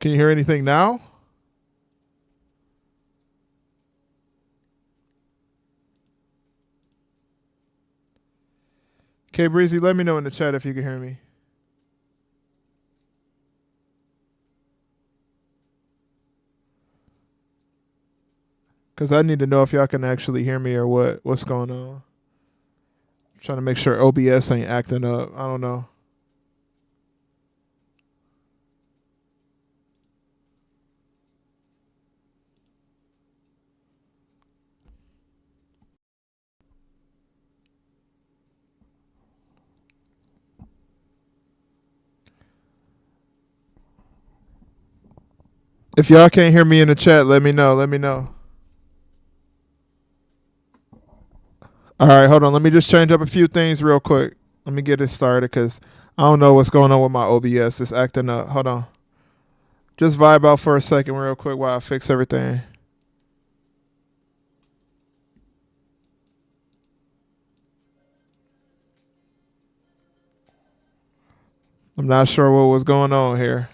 Can you hear anything now? Okay, Breezy, let me know in the chat if you can hear me. Because I need to know if y'all can actually hear me or what's going on. I'm trying to make sure OBS ain't acting up. I don't know. If y'all can't hear me in the chat, let me know. Let me know. All right, hold on. Let me just change up a few things real quick. Let me get it started because I don't know what's going on with my OBS. It's acting up. Hold on. Just vibe out for a second real quick while I fix everything. I'm not sure what was going on here.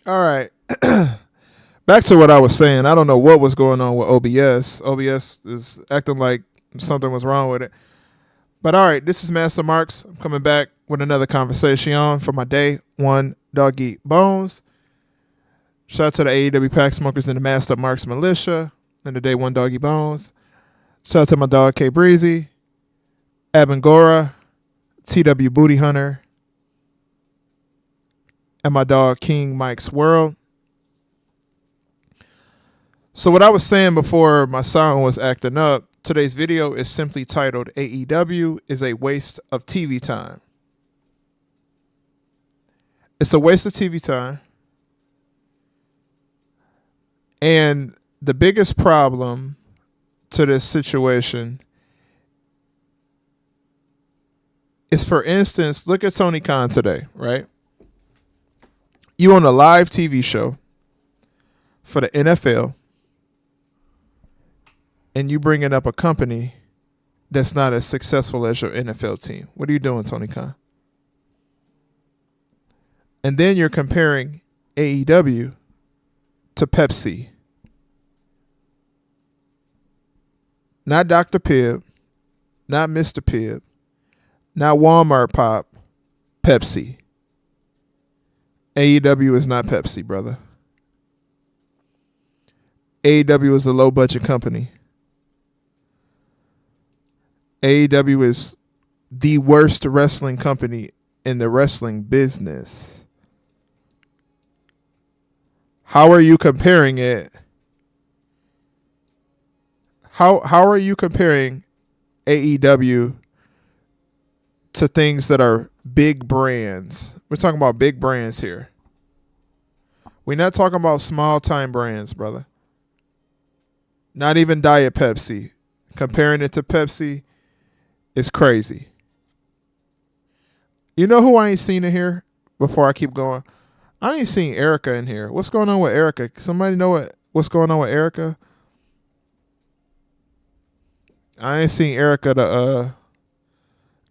All right. Back to what I was saying. I don't know what was going on with OBS. OBS is acting like something was wrong with it. But all right, this is Master Marks. I'm coming back with another conversation for my day one Doggy Bones. Shout out to the AEW Pack Smokers and the Master Marks Militia and the day one Doggy Bones. Shout out to my dog K Breezy, Abangora, TW Booty Hunter, and my dog King Mike's World. So what I was saying before my sound was acting up, today's video is simply titled AEW is a waste of TV time. It's a waste of TV time. And the biggest problem to this situation is, for instance, look at Tony Khan today, right? You on a live TV show for the NFL, and you bringing up a company that's not as successful as your NFL team. What are you doing, Tony Khan? And then you're comparing AEW to Pepsi. Not Dr. Pibb, not Mr. Pibb, not Walmart Pop, Pepsi. AEW is not Pepsi, brother. AEW is a low-budget company. AEW is the worst wrestling company in the wrestling business. How are you comparing it? How are you comparing AEW to things that are big brands? We're talking about big brands here. We're not talking about small-time brands, brother. Not even Diet Pepsi. Comparing it to Pepsi is crazy. You know who I ain't seen in here before I keep going? I ain't seen Erica in here. What's going on with Erica? Somebody know what's going on with Erica? I ain't seen Erica, the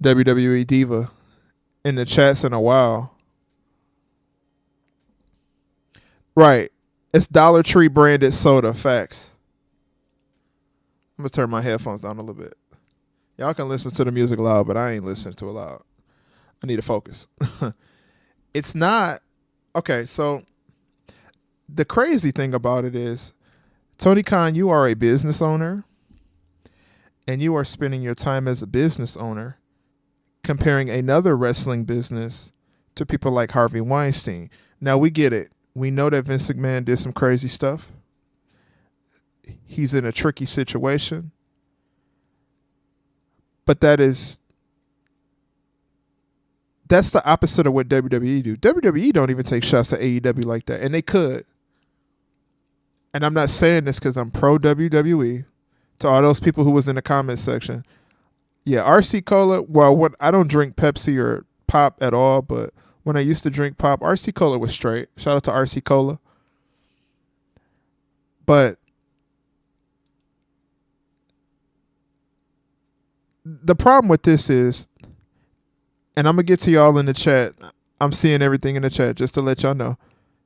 WWE Diva, in the chats in a while. Right. It's Dollar Tree branded soda. Facts. I'm going to turn my headphones down a little bit. Y'all can listen to the music loud, but I ain't listening to it loud. I need to focus. It's not. Okay, so the crazy thing about it is, Tony Khan, you are a business owner, and you are spending your time as a business owner comparing another wrestling business to people like Harvey Weinstein. Now, we get it. We know that Vince McMahon did some crazy stuff. He's in a tricky situation. But that's the opposite of what WWE do. WWE don't even take shots at AEW like that, and they could. And I'm not saying this because I'm pro WWE. To all those people who was in the comment section, Yeah, RC Cola. Well, what I don't drink Pepsi or pop at all, but when I used to drink pop, RC Cola was straight. Shout out to RC Cola. But the problem with this is, and I'm gonna get to y'all in the chat. I'm seeing everything in the chat just to let y'all know.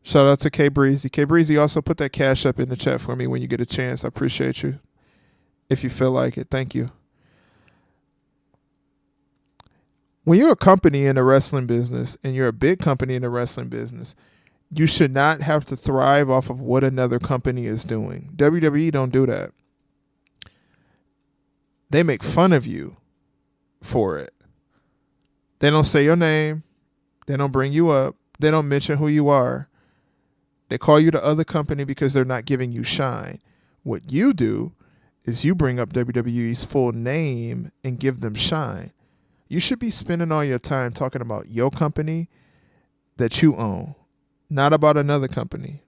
Shout out to K Breezy. K Breezy also put that cash up in the chat for me when you get a chance. I appreciate you. If you feel like it, thank you. When you're a company in the wrestling business and you're a big company in the wrestling business, you should not have to thrive off of what another company is doing. WWE don't do that. They make fun of you for it. They don't say your name. They don't bring you up. They don't mention who you are. They call you the other company because they're not giving you shine. What you do is you bring up WWE's full name and give them shine. You should be spending all your time talking about your company that you own, not about another company.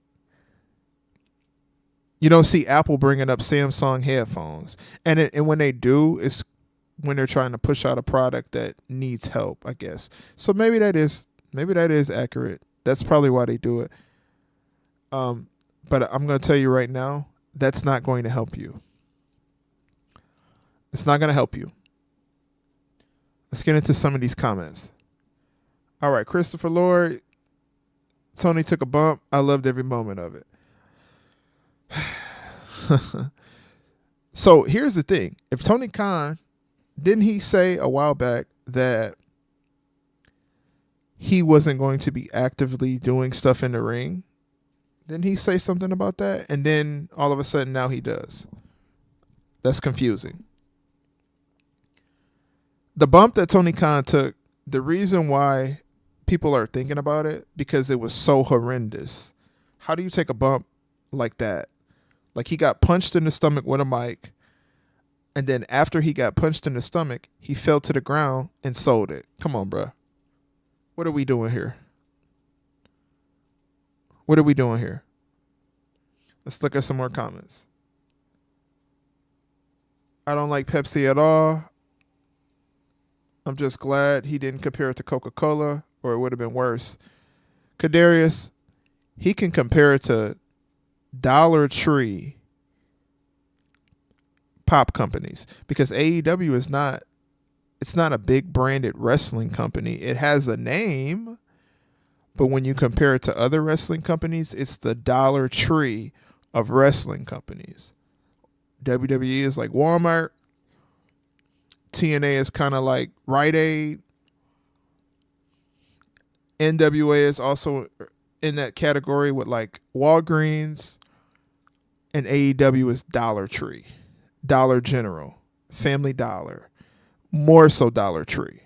You don't see Apple bringing up Samsung headphones. And when they do, it's when they're trying to push out a product that needs help, I guess. So maybe that is accurate. That's probably why they do it. But I'm going to tell you right now, that's not going to help you. It's not going to help you. Let's get into some of these comments. All right, Christopher Lord. Tony took a bump. I loved every moment of it. So here's the thing. If Tony Khan, didn't he say a while back that he wasn't going to be actively doing stuff in the ring? Didn't he say something about that? And then all of a sudden now he does. That's confusing. The bump that Tony Khan took, the reason why people are thinking about it, because it was so horrendous. How do you take a bump like that? Like, he got punched in the stomach with a mic, and then after he got punched in the stomach, he fell to the ground and sold it. Come on, bro. What are we doing here? What are we doing here? Let's look at some more comments. I don't like Pepsi at all. I'm just glad he didn't compare it to Coca-Cola, or it would have been worse. Kadarius, he can compare it to Dollar Tree pop companies, because AEW is not, it's not a big branded wrestling company. It has a name, but when you compare it to other wrestling companies, it's the Dollar Tree of wrestling companies. WWE is like Walmart. TNA is kind of like Rite Aid. NWA is also in that category with like Walgreens. And AEW is Dollar Tree, Dollar General, Family Dollar, more so Dollar Tree.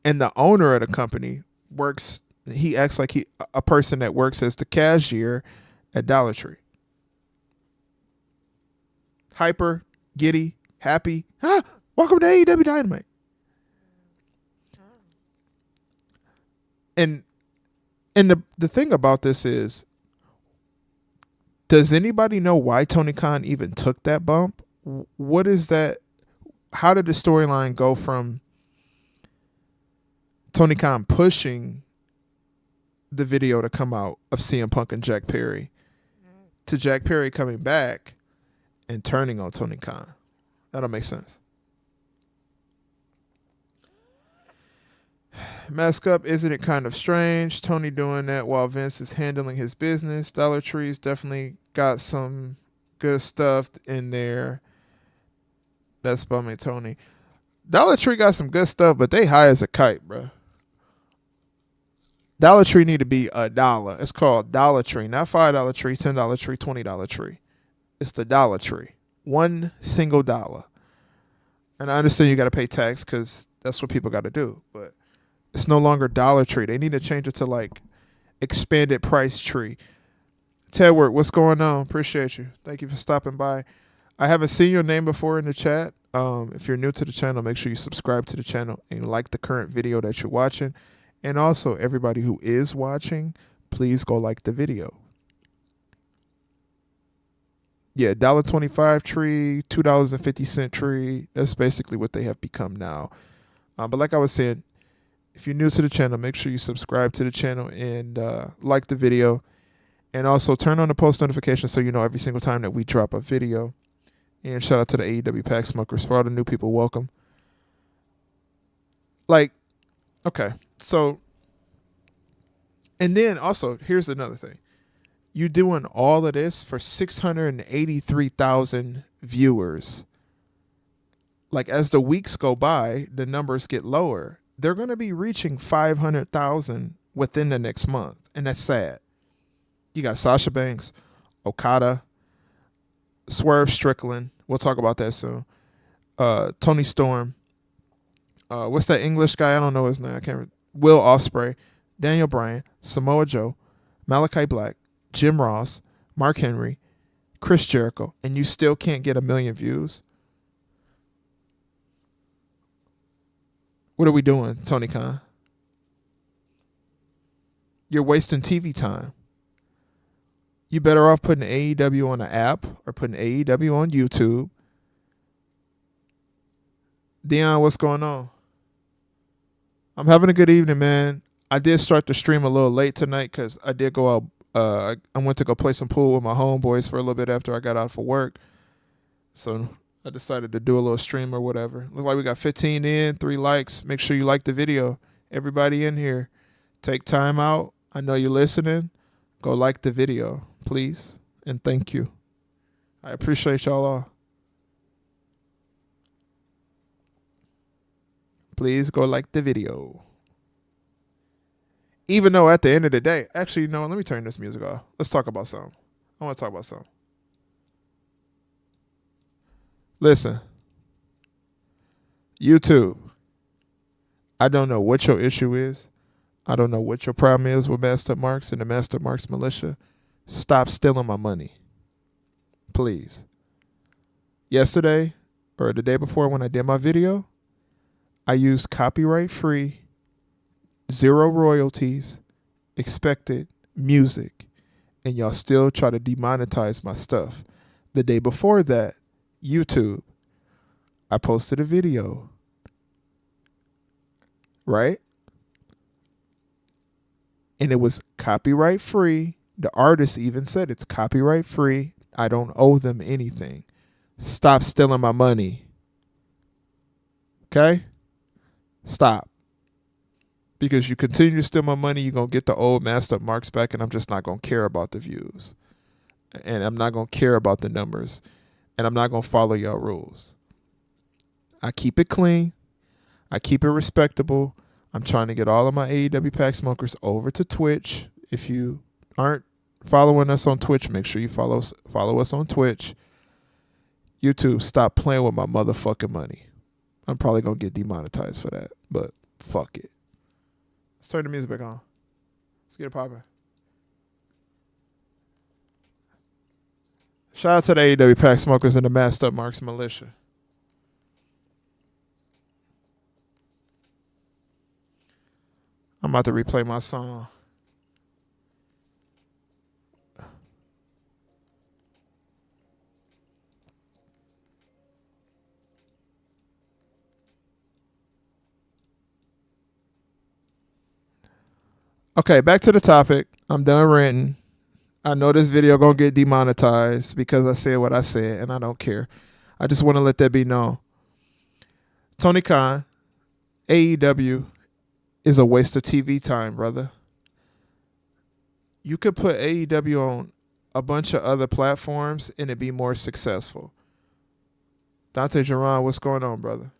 And the owner of the company works, he acts like a person that works as the cashier at Dollar Tree. Hyper, giddy, happy. Welcome to AEW Dynamite. And the thing about this is, does anybody know why Tony Khan even took that bump? What is that? How did the storyline go from Tony Khan pushing the video to come out of CM Punk and Jack Perry to Jack Perry coming back and turning on Tony Khan? That don't make sense. Mask up, isn't it kind of strange? Tony doing that while Vince is handling his business. Dollar Tree's definitely got some good stuff in there. That's bumming Tony. Dollar Tree got some good stuff, but they high as a kite, bro. Dollar Tree need to be $1. It's called Dollar Tree, not $5 tree, $10 tree, $20 tree. It's the Dollar Tree. One single dollar. And I understand you got to pay tax because that's what people got to do, but it's no longer Dollar Tree. They need to change it to like expanded price tree. Tedward, what's going on? Appreciate you. Thank you for stopping by. I haven't seen your name before in the chat. If you're new to the channel, make sure you subscribe to the channel and like the current video that you're watching. And also, everybody who is watching, please go like the video. Yeah, $1.25 tree, $2.50 tree. That's basically what they have become now. But like I was saying, if you're new to the channel, make sure you subscribe to the channel and like the video. And also turn on the post notifications so you know every single time that we drop a video. And shout out to the AEW Pack Smokers. For all the new people, welcome. Like, okay. So, and then also, here's another thing. You doing all of this for 683,000 viewers. Like, as the weeks go by, the numbers get lower. They're going to be reaching 500,000 within the next month. And that's sad. You got Sasha Banks, Okada, Swerve Strickland. We'll talk about that soon. Tony Storm. What's that English guy? I don't know his name. I can't remember. Will Ospreay, Daniel Bryan, Samoa Joe, Malachi Black, Jim Ross, Mark Henry, Chris Jericho, and you still can't get 1 million views? What are we doing, Tony Khan? You're wasting TV time. You better off putting AEW on an app or putting AEW on YouTube. Dion, what's going on? I'm having a good evening, man. I did start the stream a little late tonight because I did go out. I went to go play some pool with my homeboys for a little bit after I got out for work. So I decided to do a little stream or whatever. Looks like we got 15 in, 3 likes. Make sure you like the video. Everybody in here, take time out. I know you're listening. Go like the video, please. And thank you. I appreciate y'all all. Please go like the video. Even though at the end of the day, actually, no, let me turn this music off. Let's talk about something. I want to talk about something. Listen, YouTube, I don't know what your issue is. I don't know what your problem is with Master Marks and the Master Marks militia. Stop stealing my money. Please. Yesterday, or the day before when I did my video, I used copyright-free, 0 royalties, expected music, and y'all still try to demonetize my stuff. The day before that, YouTube, I posted a video, right? And it was copyright-free. The artist even said it's copyright-free. I don't owe them anything. Stop stealing my money. Okay? Stop. Because you continue to steal my money, you're going to get the old Master Marks back, and I'm just not going to care about the views. And I'm not going to care about the numbers. And I'm not going to follow y'all rules. I keep it clean. I keep it respectable. I'm trying to get all of my AEW Pack Smokers over to Twitch. If you aren't following us on Twitch, make sure you follow us on Twitch. YouTube, stop playing with my motherfucking money. I'm probably going to get demonetized for that, but fuck it. Let's turn the music back on. Let's get it popping. Shout out to the AEW Pack Smokers and the Masked Up Marks Militia. I'm about to replay my song. Okay, back to the topic. I'm done ranting. I know this video gonna get demonetized because I said what I said, and I don't care. I just want to let that be known. Tony Khan, AEW is a waste of TV time, brother. You could put AEW on a bunch of other platforms and it'd be more successful. Dante Geron, what's going on, brother?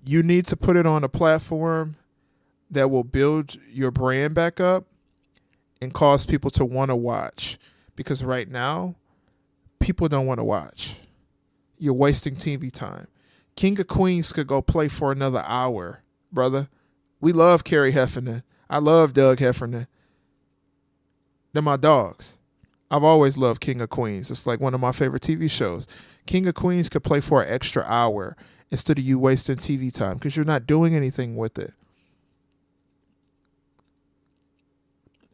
You need to put it on a platform that will build your brand back up and cause people to want to watch. Because right now, people don't want to watch. You're wasting TV time. King of Queens could go play for another hour, brother. We love Kerry Heffernan. I love Doug Heffernan. They're my dogs. I've always loved King of Queens. It's like one of my favorite TV shows. King of Queens could play for an extra hour instead of you wasting TV time because you're not doing anything with it.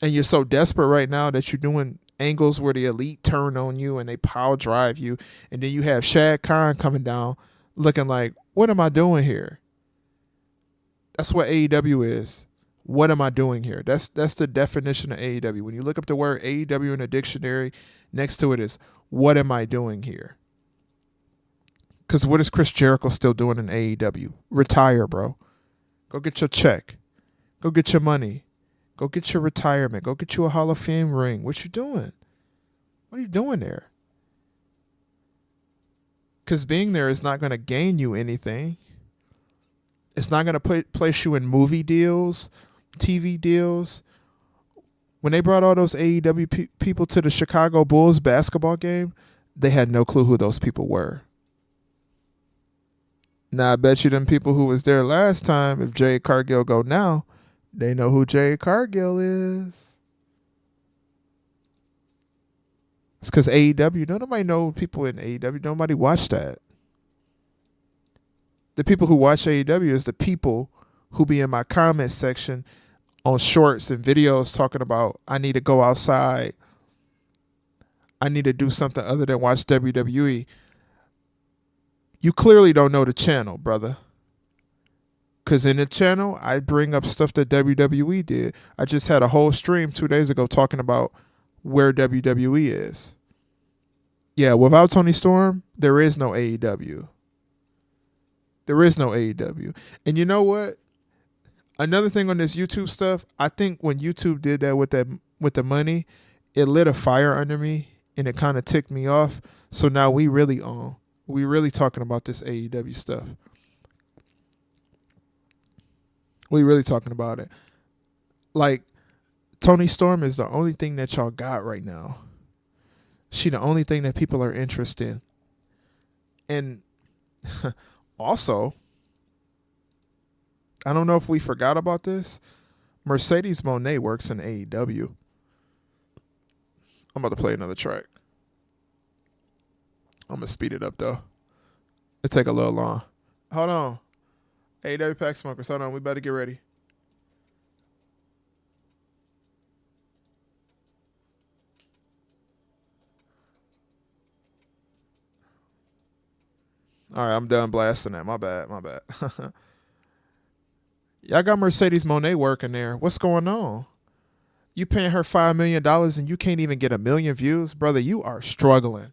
And you're so desperate right now that you're doing angles where the elite turn on you and they power drive you, and then you have Shad Khan coming down looking like, what am I doing here? That's what AEW is. What am I doing here? That's the definition of AEW. When you look up the word AEW in a dictionary, next to it is, what am I doing here? Because what is Chris Jericho still doing in AEW? Retire, bro. Go get your check. Go get your money. Go get your retirement. Go get you a Hall of Fame ring. What you doing? What are you doing there? Because being there is not going to gain you anything. It's not going to place you in movie deals, TV deals. When they brought all those AEW people to the Chicago Bulls basketball game, they had no clue who those people were. Now, I bet you them people who was there last time, if Jade Cargill go now, they know who Jade Cargill is. It's because AEW, nobody know people in AEW. Nobody watch that. The people who watch AEW is the people who be in my comment section on shorts and videos talking about, I need to go outside. I need to do something other than watch WWE. You clearly don't know the channel, brother. Because in the channel, I bring up stuff that WWE did. I just had a whole stream 2 days ago talking about where WWE is. Yeah, without Tony Storm, there is no AEW. There is no AEW. And you know what? Another thing on this YouTube stuff, I think when YouTube did that with the money, it lit a fire under me and it kind of ticked me off. So now we really talking about this AEW stuff. We really talking about it. Like, Tony Storm is the only thing that y'all got right now. She the only thing that people are interested in. And also, I don't know if we forgot about this. Mercedes Moné works in AEW. I'm about to play another track. I'm going to speed it up, though. It'll take a little long. Hold on. AEW Pack Smokers, hold on. We better get ready. All right, I'm done blasting that. My bad. Y'all got Mercedes Moné working there. What's going on? You paying her $5 million and you can't even get 1 million views? Brother, you are struggling.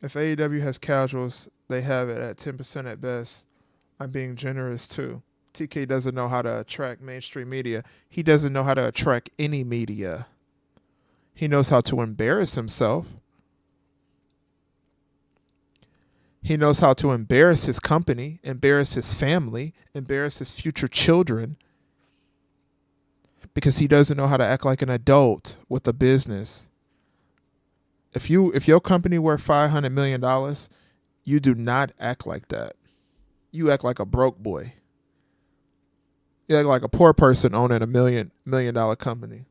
If AEW has casuals, they have it at 10% at best. I'm being generous too. TK doesn't know how to attract mainstream media. He doesn't know how to attract any media. He knows how to embarrass himself. He knows how to embarrass his company, embarrass his family, embarrass his future children, because he doesn't know how to act like an adult with a business. If your company worth $500 million, you do not act like that. You act like a broke boy. You act like a poor person owning $1 million company.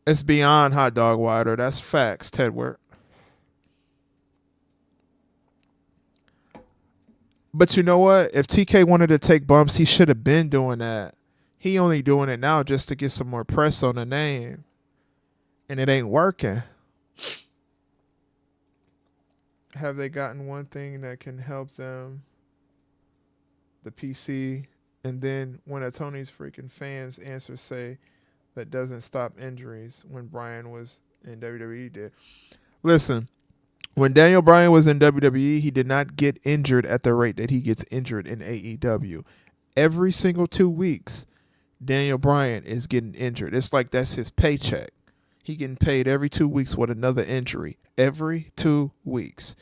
It's beyond hot dog water. That's facts, Tedward. But you know what? If TK wanted to take bumps, he should have been doing that. He only doing it now just to get some more press on the name. And it ain't working. Have they gotten one thing that can help them? The PC. And then when a Tony's freaking fans answer say, that doesn't stop injuries, when Bryan was in WWE did. Listen, when Daniel Bryan was in WWE, he did not get injured at the rate that he gets injured in AEW. Every single 2 weeks, Daniel Bryan is getting injured. It's like that's his paycheck. He getting paid every 2 weeks with another injury. Every 2 weeks.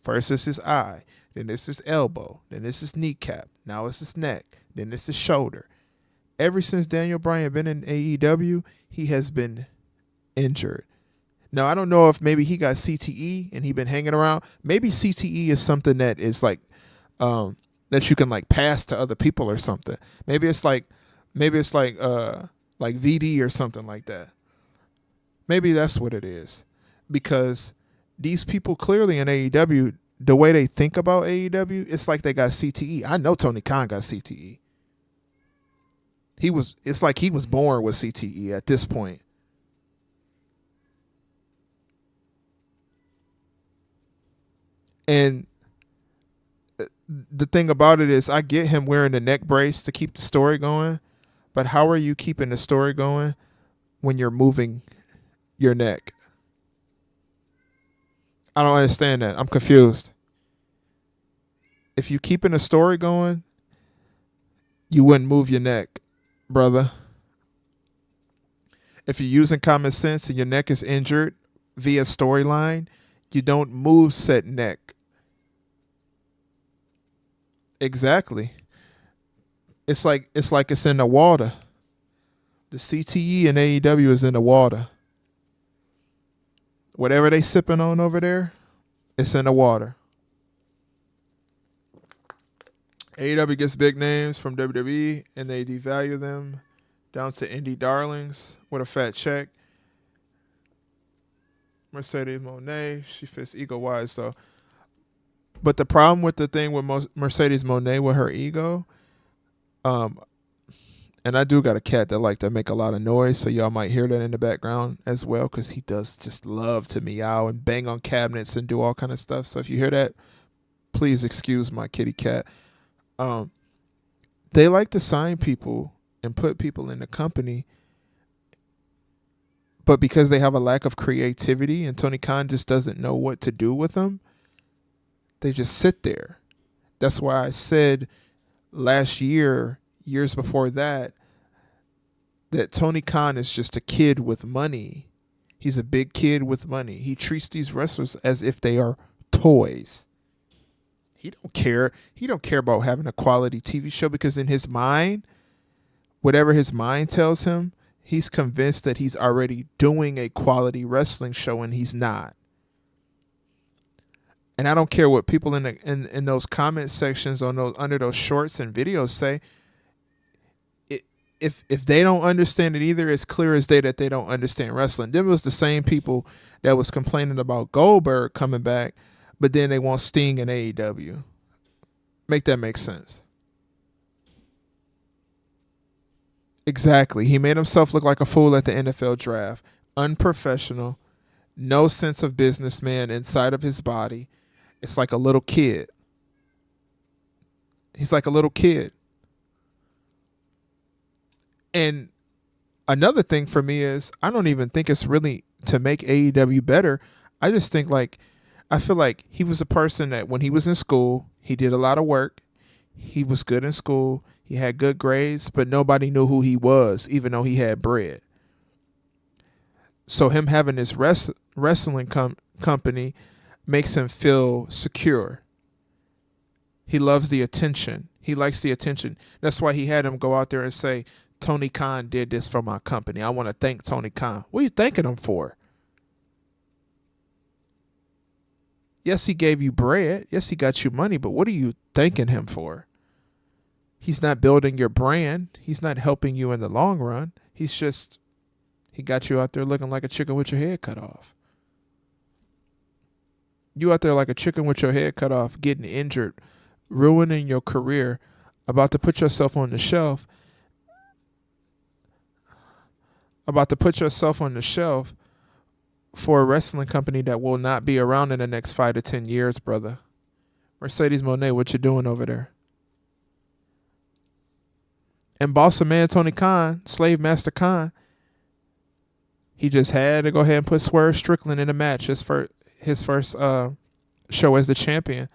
First it's his eye, then it's his elbow, then it's his kneecap, now it's his neck, then it's his shoulder. Ever since Daniel Bryan been in AEW, he has been injured. Now, I don't know if maybe he got CTE and he been hanging around. Maybe CTE is something that is like that you can like pass to other people or something. Maybe it's like VD or something like that. Maybe that's what it is. Because these people clearly in AEW, the way they think about AEW, it's like they got CTE. I know Tony Khan got CTE. It's like he was born with CTE at this point. And the thing about it is, I get him wearing the neck brace to keep the story going, but how are you keeping the story going when you're moving your neck? I don't understand that. I'm confused. If you keeping the story going, you wouldn't move your neck, brother. If you're using common sense and your neck is injured via storyline, you don't move said neck. Exactly. It's in the water. The CTE and AEW is in the water. Whatever they sipping on over there, it's in the water. AEW gets big names from WWE and they devalue them down to indie darlings with a fat check. Mercedes Moné, she fits ego-wise though. But the problem with the thing with Mercedes Moné with her ego, and I do got a cat that like to make a lot of noise, so y'all might hear that in the background as well, because he does just love to meow and bang on cabinets and do all kind of stuff. So if you hear that, please excuse my kitty cat. They like to sign people and put people in the company, but because they have a lack of creativity and Tony Khan just doesn't know what to do with them, they just sit there. That's why I said last year, years before that Tony Khan is just a kid with money. He's a big kid with money. He treats these wrestlers as if they are toys. He don't care. He don't care about having a quality TV show, because in his mind, whatever his mind tells him, he's convinced that he's already doing a quality wrestling show, and he's not. And I don't care what people in those comment sections on those under those shorts and videos say. If they don't understand it either, it's clear as day that they don't understand wrestling. Them was the same people that was complaining about Goldberg coming back, but then they want Sting in AEW. Make that make sense. Exactly. He made himself look like a fool at the NFL draft. Unprofessional. No sense of businessman inside of his body. It's like a little kid. He's like a little kid. And another thing for me is, I don't even think it's really to make AEW better. I just think I feel like he was a person that when he was in school, he did a lot of work. He was good in school. He had good grades, but nobody knew who he was, even though he had bread. So him having this wrestling company makes him feel secure. He loves the attention. He likes the attention. That's why he had him go out there and say, Tony Khan did this for my company. I want to thank Tony Khan. What are you thanking him for? Yes, he gave you bread. Yes, he got you money, but what are you thanking him for? He's not building your brand. He's not helping you in the long run. He got you out there looking like a chicken with your head cut off. You out there like a chicken with your head cut off, getting injured, ruining your career, about to put yourself on the shelf. For a wrestling company that will not be around in the next 5 to 10 years, brother. Mercedes Moné, what you doing over there? And boss of man Tony Khan, Slave Master Khan, he just had to go ahead and put Swerve Strickland in the match, his first show as the champion.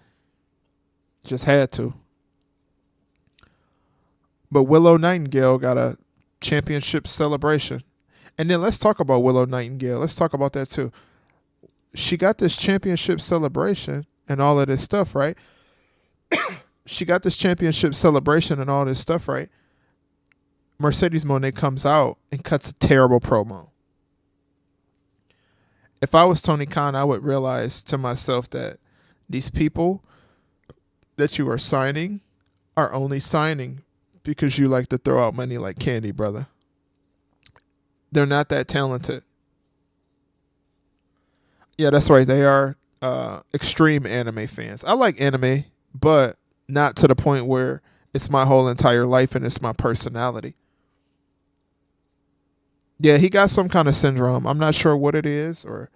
Just had to. But Willow Nightingale got a championship celebration. And then let's talk about Willow Nightingale. Let's talk about that too. She got this championship celebration and all of this stuff, right? She got this championship celebration and all this stuff, right? Mercedes Moné comes out and cuts a terrible promo. If I was Tony Khan, I would realize to myself that these people that you are signing are only signing because you like to throw out money like candy, brother. They're not that talented. Yeah, that's right. They are extreme anime fans. I like anime, but not to the point where it's my whole entire life and it's my personality. Yeah, he got some kind of syndrome. I'm not sure what it is or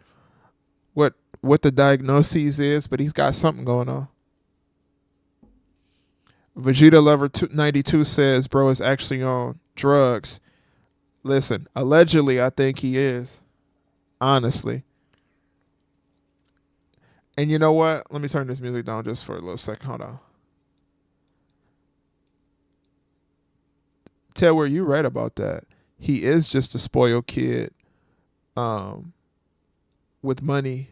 what what the diagnosis is, but he's got something going on. Vegeta Lover 92 says, "Bro is actually on drugs." Listen, allegedly, I think he is. Honestly, and you know what? Let me turn this music down just for a little second. Hold on. Tell where you right about that. He is just a spoiled kid, um, with money,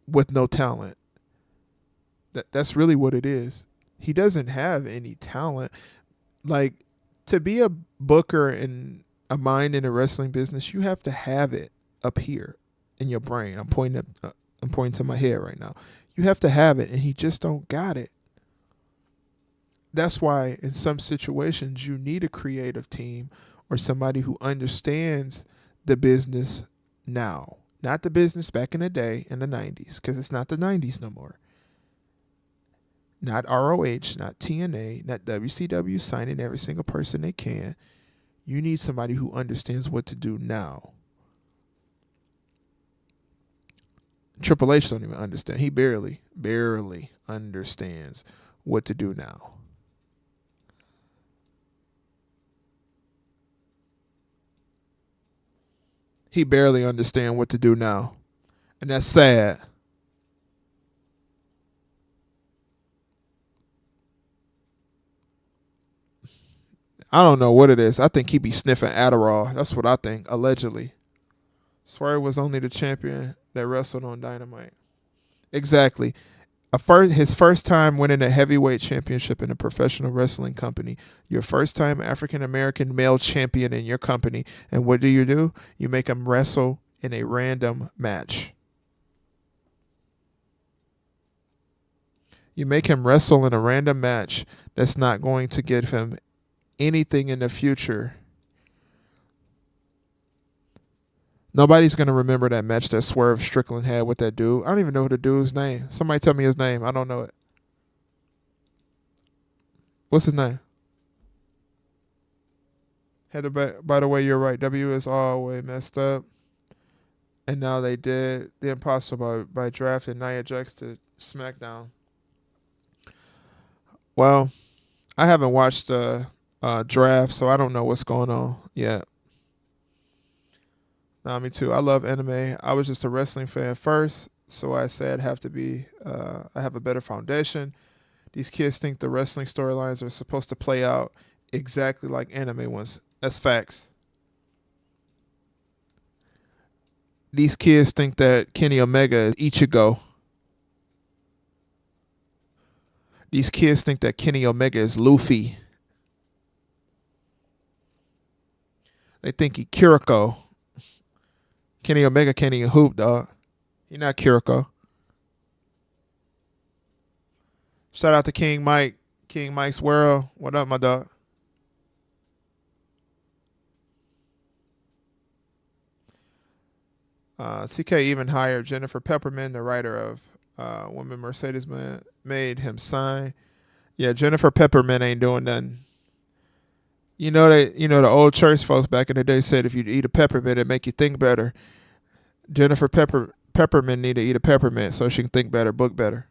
with no talent. That's really what it is. He doesn't have any talent. Like, to be a booker and a mind in the wrestling business, you have to have it up here in your brain. I'm pointing to my head right now. You have to have it, and he just don't got it. That's why in some situations you need a creative team or somebody who understands the business now, not the business back in the day in the 90s, because it's not the 90s no more. Not ROH, not TNA, not WCW signing every single person they can. You need somebody who understands what to do now. Triple H don't even understand. He barely understands what to do now. He barely understands what to do now. And that's sad. I don't know what it is. I think he be sniffing Adderall. That's what I think, allegedly. Swerve was only the champion that wrestled on Dynamite. Exactly. His first time winning a heavyweight championship in a professional wrestling company. Your first time African American male champion in your company. And what do? You make him wrestle in a random match. You make him wrestle in a random match that's not going to give him anything in the future. Nobody's going to remember that match that Swerve Strickland had with that dude. I don't even know the dude's name. Somebody tell me his name. I don't know it. What's his name? Heather, by the way, you're right. W is all way messed up. And now they did the impossible by drafting Nia Jax to SmackDown. Well, I haven't watched the draft, so I don't know what's going on yet. Nah, me too. I love anime. I was just a wrestling fan first, so I said I have a better foundation. These kids think the wrestling storylines are supposed to play out exactly like anime ones. That's facts. These kids think that Kenny Omega is Ichigo. These kids think that Kenny Omega is Luffy. They think he Kiriko. Kenny Omega can't even hoop, dog. He not Kiriko. Shout out to King Mike. King Mike's World. What up, my dog? TK even hired Jennifer Pepperman, the writer of Woman Mercedes Man, made him sign. Yeah, Jennifer Pepperman ain't doing nothing. The old church folks back in the day said if you eat a peppermint, it make you think better. Jennifer Peppermint need to eat a peppermint so she can think better, book better.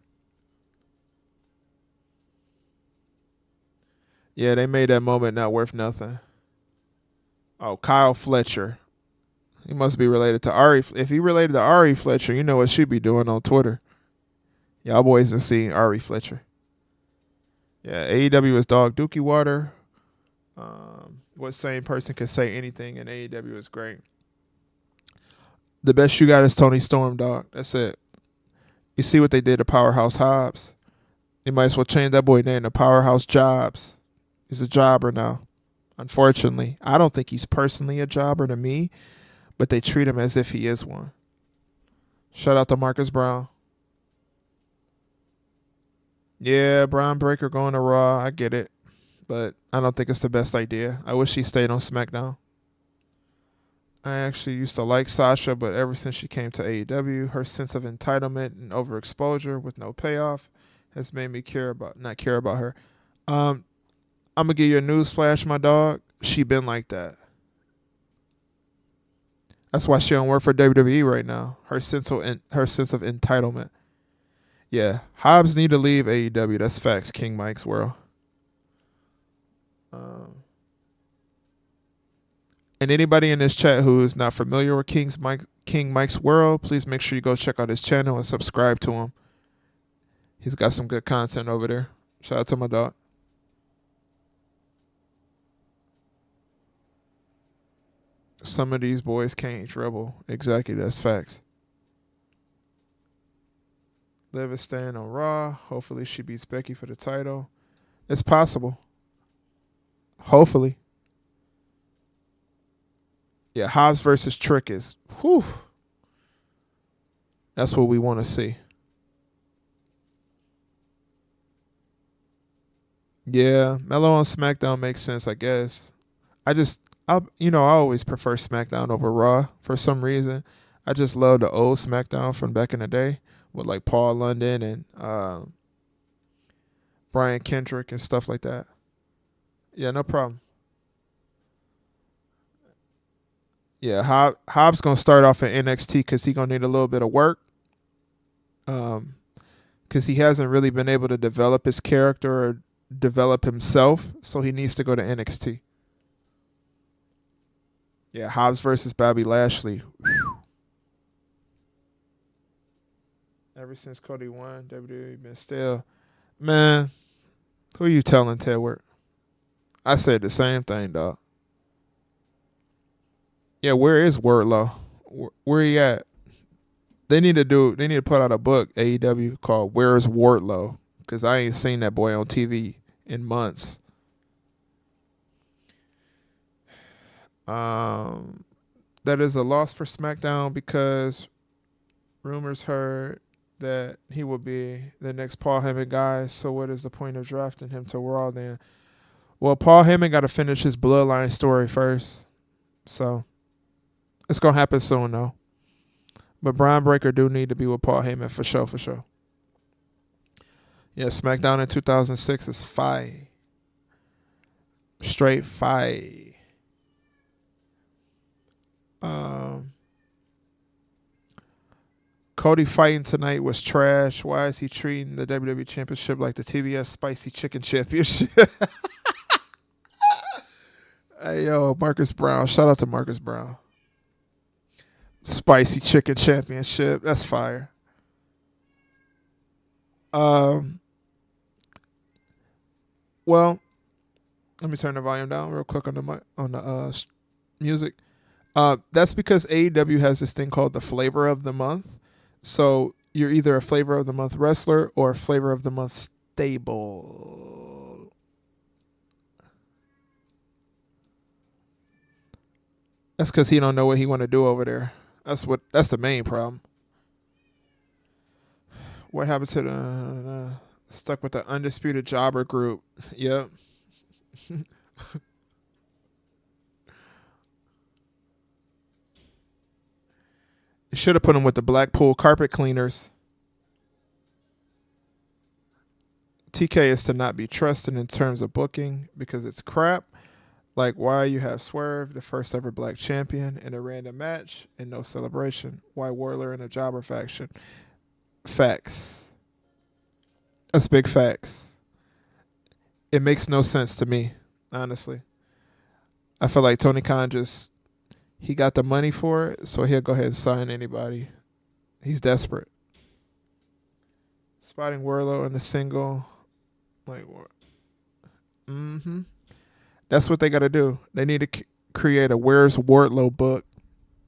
Yeah, they made that moment not worth nothing. Oh, Kyle Fletcher. He must be related to Ari. If he related to Ari Fletcher, you know what she'd be doing on Twitter. Y'all boys have seen Ari Fletcher. Yeah, AEW is dog Dookie Water. What same person could say anything in AEW is great. The best you got is Tony Storm, dog. That's it. You see what they did to Powerhouse Hobbs? They might as well change that boy name to Powerhouse Jobs. He's a jobber now. Unfortunately, I don't think he's personally a jobber to me, but they treat him as if he is one. Shout out to Marcus Brown. Yeah, Braun Breaker going to Raw. I get it. But I don't think it's the best idea. I wish she stayed on SmackDown. I actually used to like Sasha, but ever since she came to AEW, her sense of entitlement and overexposure with no payoff has made me not care about her. I'm going to give you a news flash, my dog. She been like that. That's why she don't work for WWE right now. Her sense of entitlement. Yeah, Hobbs need to leave AEW. That's facts. King Mike's World. Um, and anybody in this chat who is not familiar with King Mike's World, please make sure you go check out his channel and subscribe to him. He's got some good content over there. Shout out to my dog. Some of these boys can't dribble. Exactly, that's facts. Liv is staying on Raw. Hopefully she beats Becky for the title. It's possible. Hopefully. Yeah, Hobbs versus Trick is, whew. That's what we want to see. Yeah, Melo on SmackDown makes sense, I guess. I always prefer SmackDown over Raw for some reason. I just love the old SmackDown from back in the day with like Paul London and Brian Kendrick and stuff like that. Yeah, no problem. Yeah, Hobbs gonna start off at NXT because he gonna need a little bit of work. Because he hasn't really been able to develop his character or develop himself, so he needs to go to NXT. Yeah, Hobbs versus Bobby Lashley. Whew. Ever since Cody won, WWE been still. Man, who are you telling, Tedward? I said the same thing, dog. Yeah, where is Wardlow? Where he at? They need to put out a book, AEW, called Where's Wardlow? Because I ain't seen that boy on TV in months. That is a loss for SmackDown because rumors heard that he will be the next Paul Heyman guy. So what is the point of drafting him to Raw then? Well, Paul Heyman got to finish his bloodline story first. So it's going to happen soon, though. But Brian Breaker do need to be with Paul Heyman for sure, for sure. Yeah, SmackDown in 2006 is fire. Straight fire. Cody fighting tonight was trash. Why is he treating the WWE Championship like the TBS Spicy Chicken Championship? Hey, yo, Marcus Brown. Shout out to Marcus Brown. Spicy Chicken Championship. That's fire. Well, let me turn the volume down real quick on the music. That's because AEW has this thing called the Flavor of the Month. So you're either a Flavor of the Month wrestler or a Flavor of the Month stable. That's because he don't know what he want to do over there. That's the main problem. What happened to the stuck with the Undisputed Jobber group? Yep. You should have put him with the Blackpool Carpet Cleaners. TK is to not be trusted in terms of booking because it's crap. Like why you have Swerve, the first ever black champion, in a random match and no celebration. Why Warlord in a jobber faction? Facts. That's big facts. It makes no sense to me, honestly. I feel like Tony Khan he got the money for it, so he'll go ahead and sign anybody. He's desperate. Spotting Warlow in the single. Like what? Mm-hmm. That's what they got to do. They need to create a Where's Wardlow book,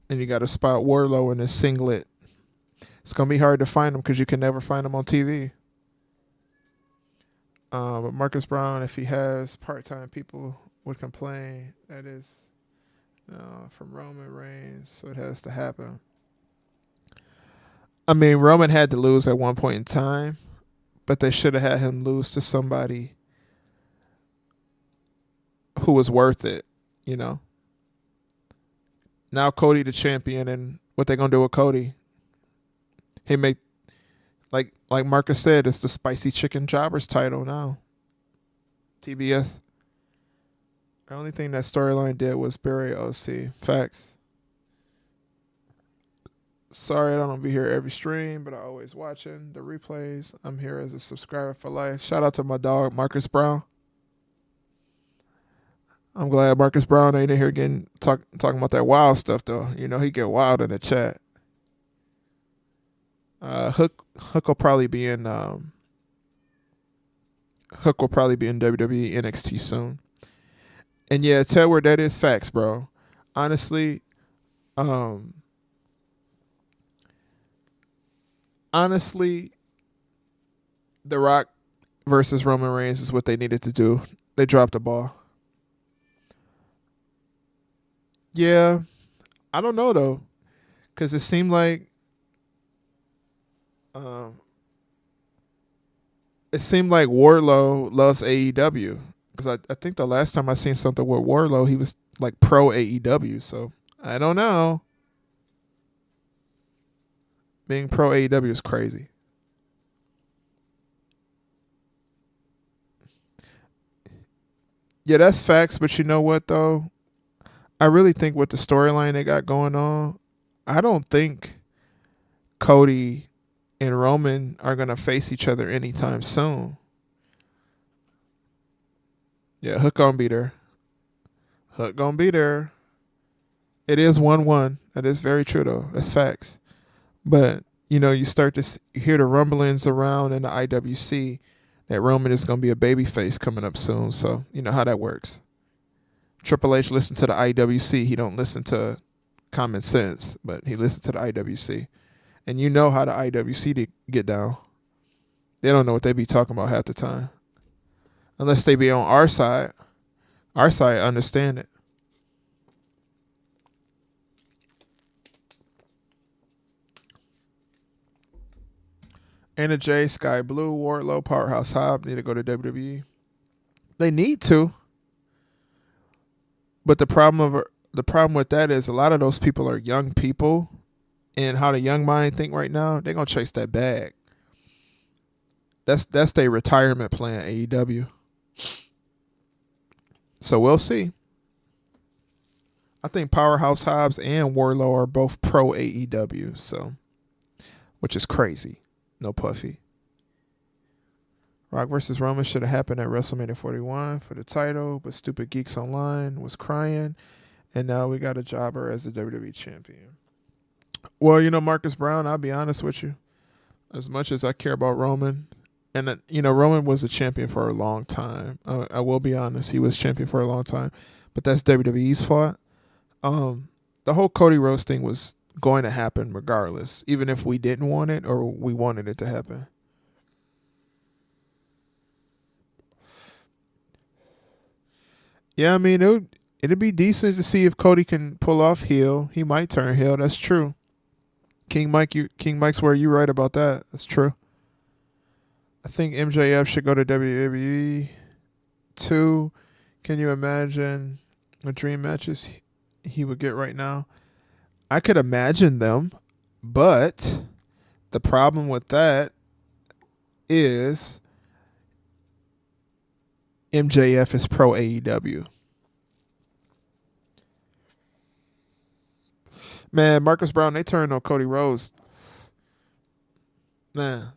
and you got to spot Wardlow in his singlet. It's going to be hard to find him because you can never find him on TV. But Marcus Brown, if he has part-time people, would complain. That is from Roman Reigns, so it has to happen. I mean, Roman had to lose at one point in time, but they should have had him lose to somebody who was worth it, you know. Now Cody the champion, and what they gonna do with Cody? He make like Marcus said, it's the Spicy Chicken Jobbers title now. TBS. The only thing that storyline did was bury OC. Facts. Sorry I don't be here every stream, but I always watching the replays. I'm here as a subscriber for life. Shout out to my dog Marcus Brown. I'm glad Marcus Brown ain't in here talking about that wild stuff though. You know he get wild in the chat. Hook will probably be in WWE NXT soon. And yeah, tell where that is facts, bro. Honestly, honestly, The Rock versus Roman Reigns is what they needed to do. They dropped the ball. Yeah, I don't know though, because it seemed like um, Wardlow loves AEW. Because I think the last time I seen something with Wardlow, he was like pro AEW. So I don't know. Being pro AEW is crazy. Yeah, that's facts. But you know what though? I really think with the storyline they got going on, I don't think Cody and Roman are gonna face each other anytime soon. Yeah, Hook gonna be there. Hook gonna be there. It is 1-1. That is very true though. That's facts. But you know, you start to hear the rumblings around in the IWC that Roman is gonna be a babyface coming up soon. So you know how that works. Triple H listened to the IWC. He don't listen to common sense, but he listened to the IWC. And you know how the IWC get down. They don't know what they be talking about half the time. Unless they be on our side. Our side understand it. Anna J, Sky Blue, Wardlow, Powerhouse Hobb need to go to WWE. They need to. But the problem with that is a lot of those people are young people, and how the young mind think right now, they're gonna chase that bag. That's their retirement plan, AEW. So we'll see. I think Powerhouse Hobbs and Wardlow are both pro AEW, so which is crazy. No Puffy. Rock versus Roman should have happened at WrestleMania 41 for the title, but Stupid Geeks Online was crying, and now we got a jobber as the WWE champion. Well, you know, Marcus Brown, I'll be honest with you. As much as I care about Roman, and you know, Roman was a champion for a long time. I will be honest, he was champion for a long time, but that's WWE's fault. The whole Cody Rhodes thing was going to happen regardless, even if we didn't want it or we wanted it to happen. Yeah, I mean, it'd be decent to see if Cody can pull off heel. He might turn heel. That's true. King Mike's where you right about that. That's true. I think MJF should go to WWE too. Can you imagine the dream matches he would get right now? I could imagine them, but the problem with that is MJF is pro AEW. Man, Marcus Brown, they turned on Cody Rhodes. Man,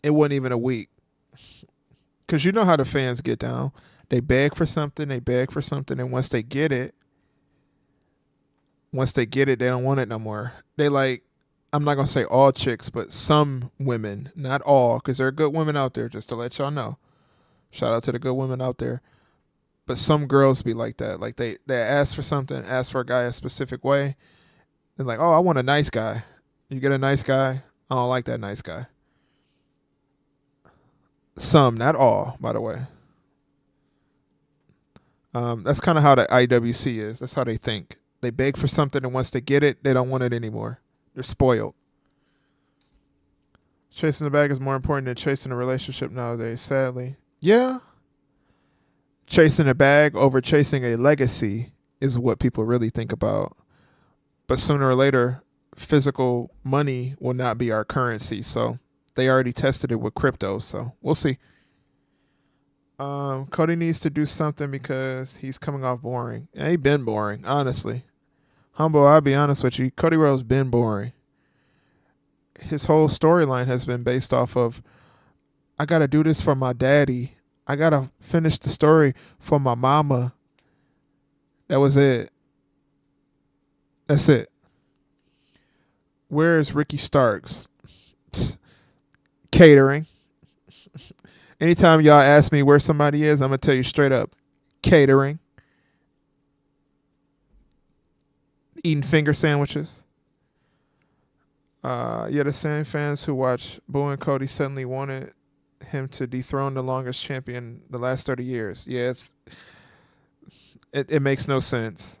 it wasn't even a week. Because you know how the fans get down. They beg for something, and once they get it, they don't want it no more. They like, I'm not going to say all chicks, but some women, not all, because there are good women out there, just to let y'all know. Shout out to the good women out there. But some girls be like that. Like they ask for something, ask for a guy a specific way. They're like, oh, I want a nice guy. You get a nice guy? I don't like that nice guy. Some, not all, by the way. That's kind of how the IWC is. That's how they think. They beg for something, and once they get it, they don't want it anymore. They're spoiled. Chasing the bag is more important than chasing a relationship nowadays, sadly. Yeah. Chasing a bag over chasing a legacy is what people really think about. But sooner or later, physical money will not be our currency. So they already tested it with crypto. So we'll see. Cody needs to do something because he's coming off boring. Yeah, he's been boring, honestly. Humble, I'll be honest with you. Cody Rhodes been boring. His whole storyline has been based off of I gotta do this for my daddy. I gotta finish the story for my mama. That was it. That's it. Where is Ricky Starks? Catering. Anytime y'all ask me where somebody is, I'm gonna tell you straight up. Catering. Eating finger sandwiches. Yeah, the same fans who watch Boo and Cody suddenly wanted him to dethrone the longest champion the last 30 years. Yeah, it makes no sense.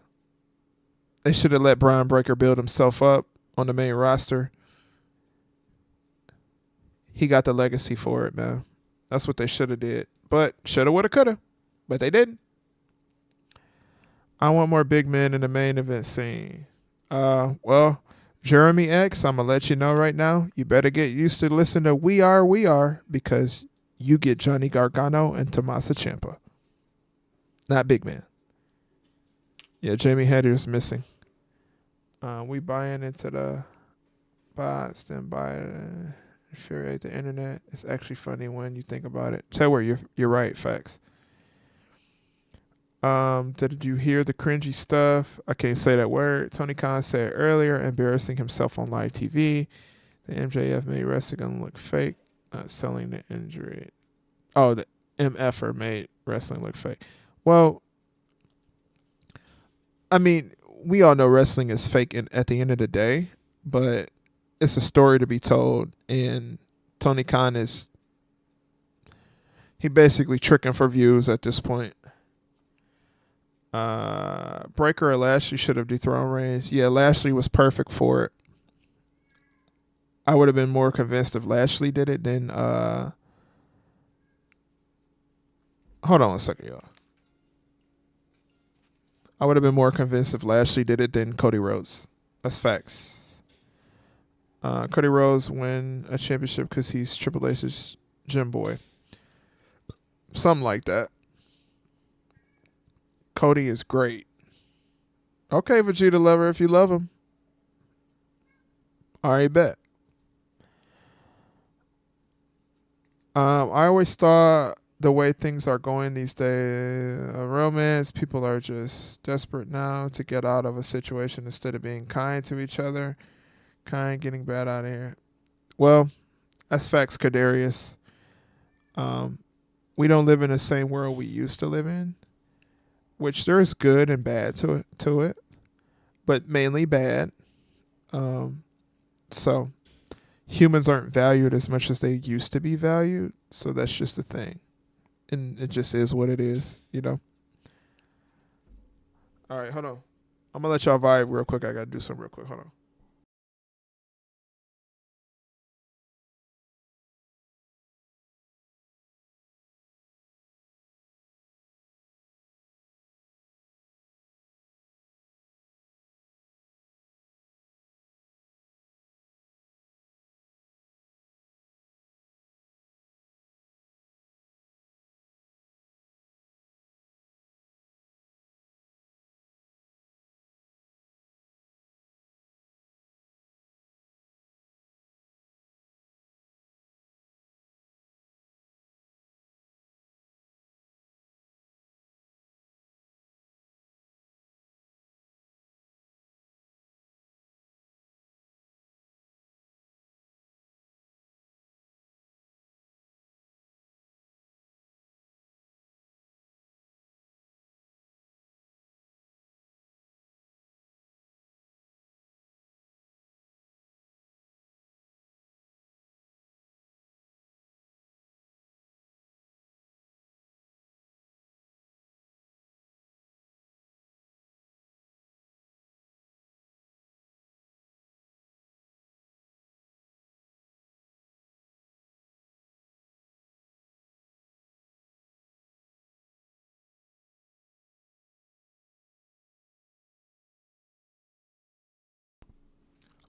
They should have let Brian Breaker build himself up on the main roster. He got the legacy for it, man. That's what they should have did. But shoulda, woulda, coulda. But they didn't. I want more big men in the main event scene. Well, Jeremy X, I'm going to let you know right now. You better get used to listening to We Are, because you get Johnny Gargano and Tommaso Ciampa. Not big man. Yeah, Jamie Hader's missing. We buying into the bots, then buy it and infuriate the internet. It's actually funny when you think about it. Tell where you're right, facts. Did you hear the cringy stuff? I can't say that word. Tony Khan said earlier, embarrassing himself on live TV. The MJF made wrestling look fake, not selling the injury. Oh, the MFer made wrestling look fake. Well, I mean, we all know wrestling is fake at the end of the day, but it's a story to be told, and Tony Khan he basically tricking for views at this point. Breaker or Lashley should have dethroned Reigns. Yeah, Lashley was perfect for it. I would have been more convinced if Lashley did it than hold on a second, y'all. I would have been more convinced if Lashley did it than Cody Rhodes. That's facts. Cody Rhodes win a championship because he's Triple H's gym boy. Something like that. Cody is great. Okay, Vegeta lover, if you love him. All right, bet. I always thought the way things are going these days, romance, people are just desperate now to get out of a situation instead of being kind to each other. Kind getting bad out of here. Well, that's facts, Kadarius. We don't live in the same world we used to live in, which there is good and bad to it, but mainly bad. So humans aren't valued as much as they used to be valued. So that's just the thing. And it just is what it is, you know? All right, hold on. I'm going to let y'all vibe real quick. I got to do something real quick. Hold on.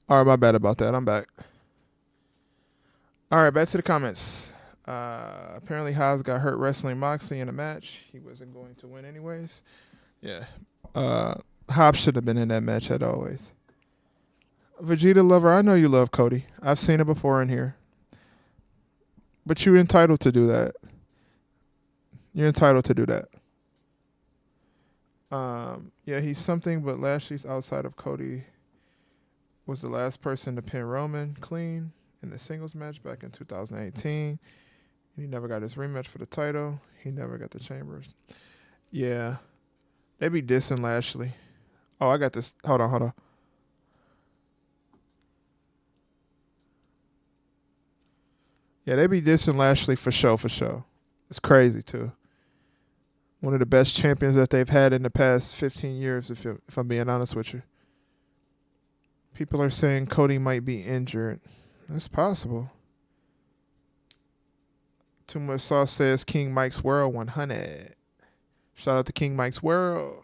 All right, my bad about that. I'm back. All right, back to the comments. Apparently, Haas got hurt wrestling Moxley in a match. He wasn't going to win anyways. Yeah. Hobbs should have been in that match as always. Vegeta lover, I know you love Cody. I've seen it before in here. But you're entitled to do that. You're entitled to do that. Yeah, he's something, but Lashley's outside of Cody was the last person to pin Roman clean in the singles match back in 2018. He never got his rematch for the title. He never got the Chambers. Yeah. They be dissing Lashley. Oh, I got this. Hold on. Yeah, they be dissing Lashley for sure. It's crazy, too. One of the best champions that they've had in the past 15 years, if I'm being honest with you. People are saying Cody might be injured. That's possible. Too Much Sauce says King Mike's World 100. Shout out to King Mike's World.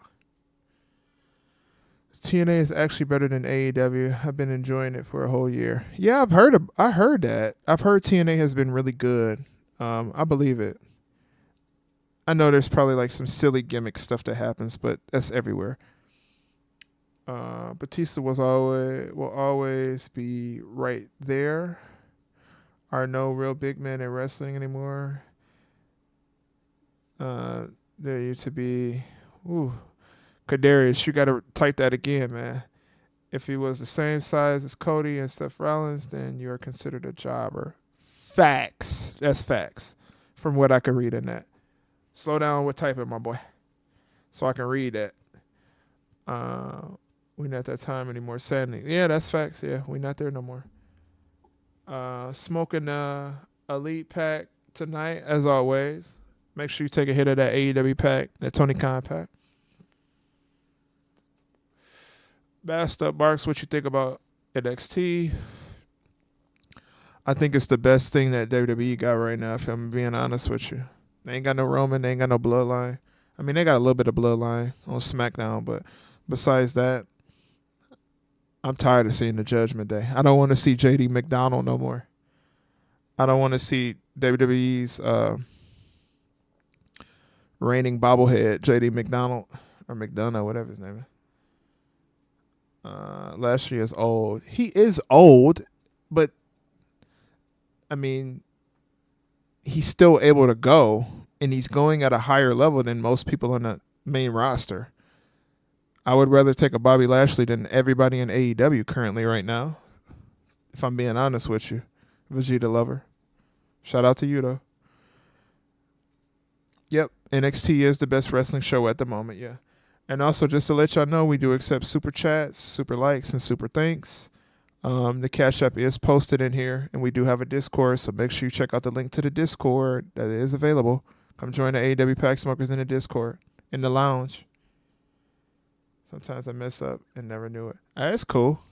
TNA is actually better than AEW. I've been enjoying it for a whole year. Yeah, I heard that. I've heard TNA has been really good. I believe it. I know there's probably like some silly gimmick stuff that happens, but that's everywhere. Batista will always be right there. Are no real big men in wrestling anymore. There used to be, Kadarius, you got to type that again, man. If he was the same size as Cody and Seth Rollins, then you are considered a jobber. Facts. That's facts. From what I could read in that. Slow down with typing, my boy, so I can read that. We not that time anymore, sadly. Yeah, that's facts. Yeah, we not there no more. Smoking Elite Pack tonight, as always. Make sure you take a hit of that AEW pack, that Tony Khan pack. Bast Up Barks, what you think about NXT? I think it's the best thing that WWE got right now, if I'm being honest with you. They ain't got no Roman, they ain't got no bloodline. I mean, they got a little bit of bloodline on SmackDown, but besides that, I'm tired of seeing the Judgment Day. I don't want to see JD McDonald no more. I don't want to see WWE's reigning bobblehead, JD McDonald, or McDonough, whatever his name is. Last year is old. He is old, but, I mean, he's still able to go, and he's going at a higher level than most people on the main roster. I would rather take a Bobby Lashley than everybody in AEW currently right now, if I'm being honest with you. Vegeta lover. Shout out to you, though. Yep, NXT is the best wrestling show at the moment, yeah. And also, just to let y'all know, we do accept super chats, super likes, and super thanks. The Cash App is posted in here, and we do have a Discord, so make sure you check out the link to the Discord that is available. Come join the AEW Pack Smokers in the Discord, in the lounge. Sometimes I mess up and never knew it. It's cool.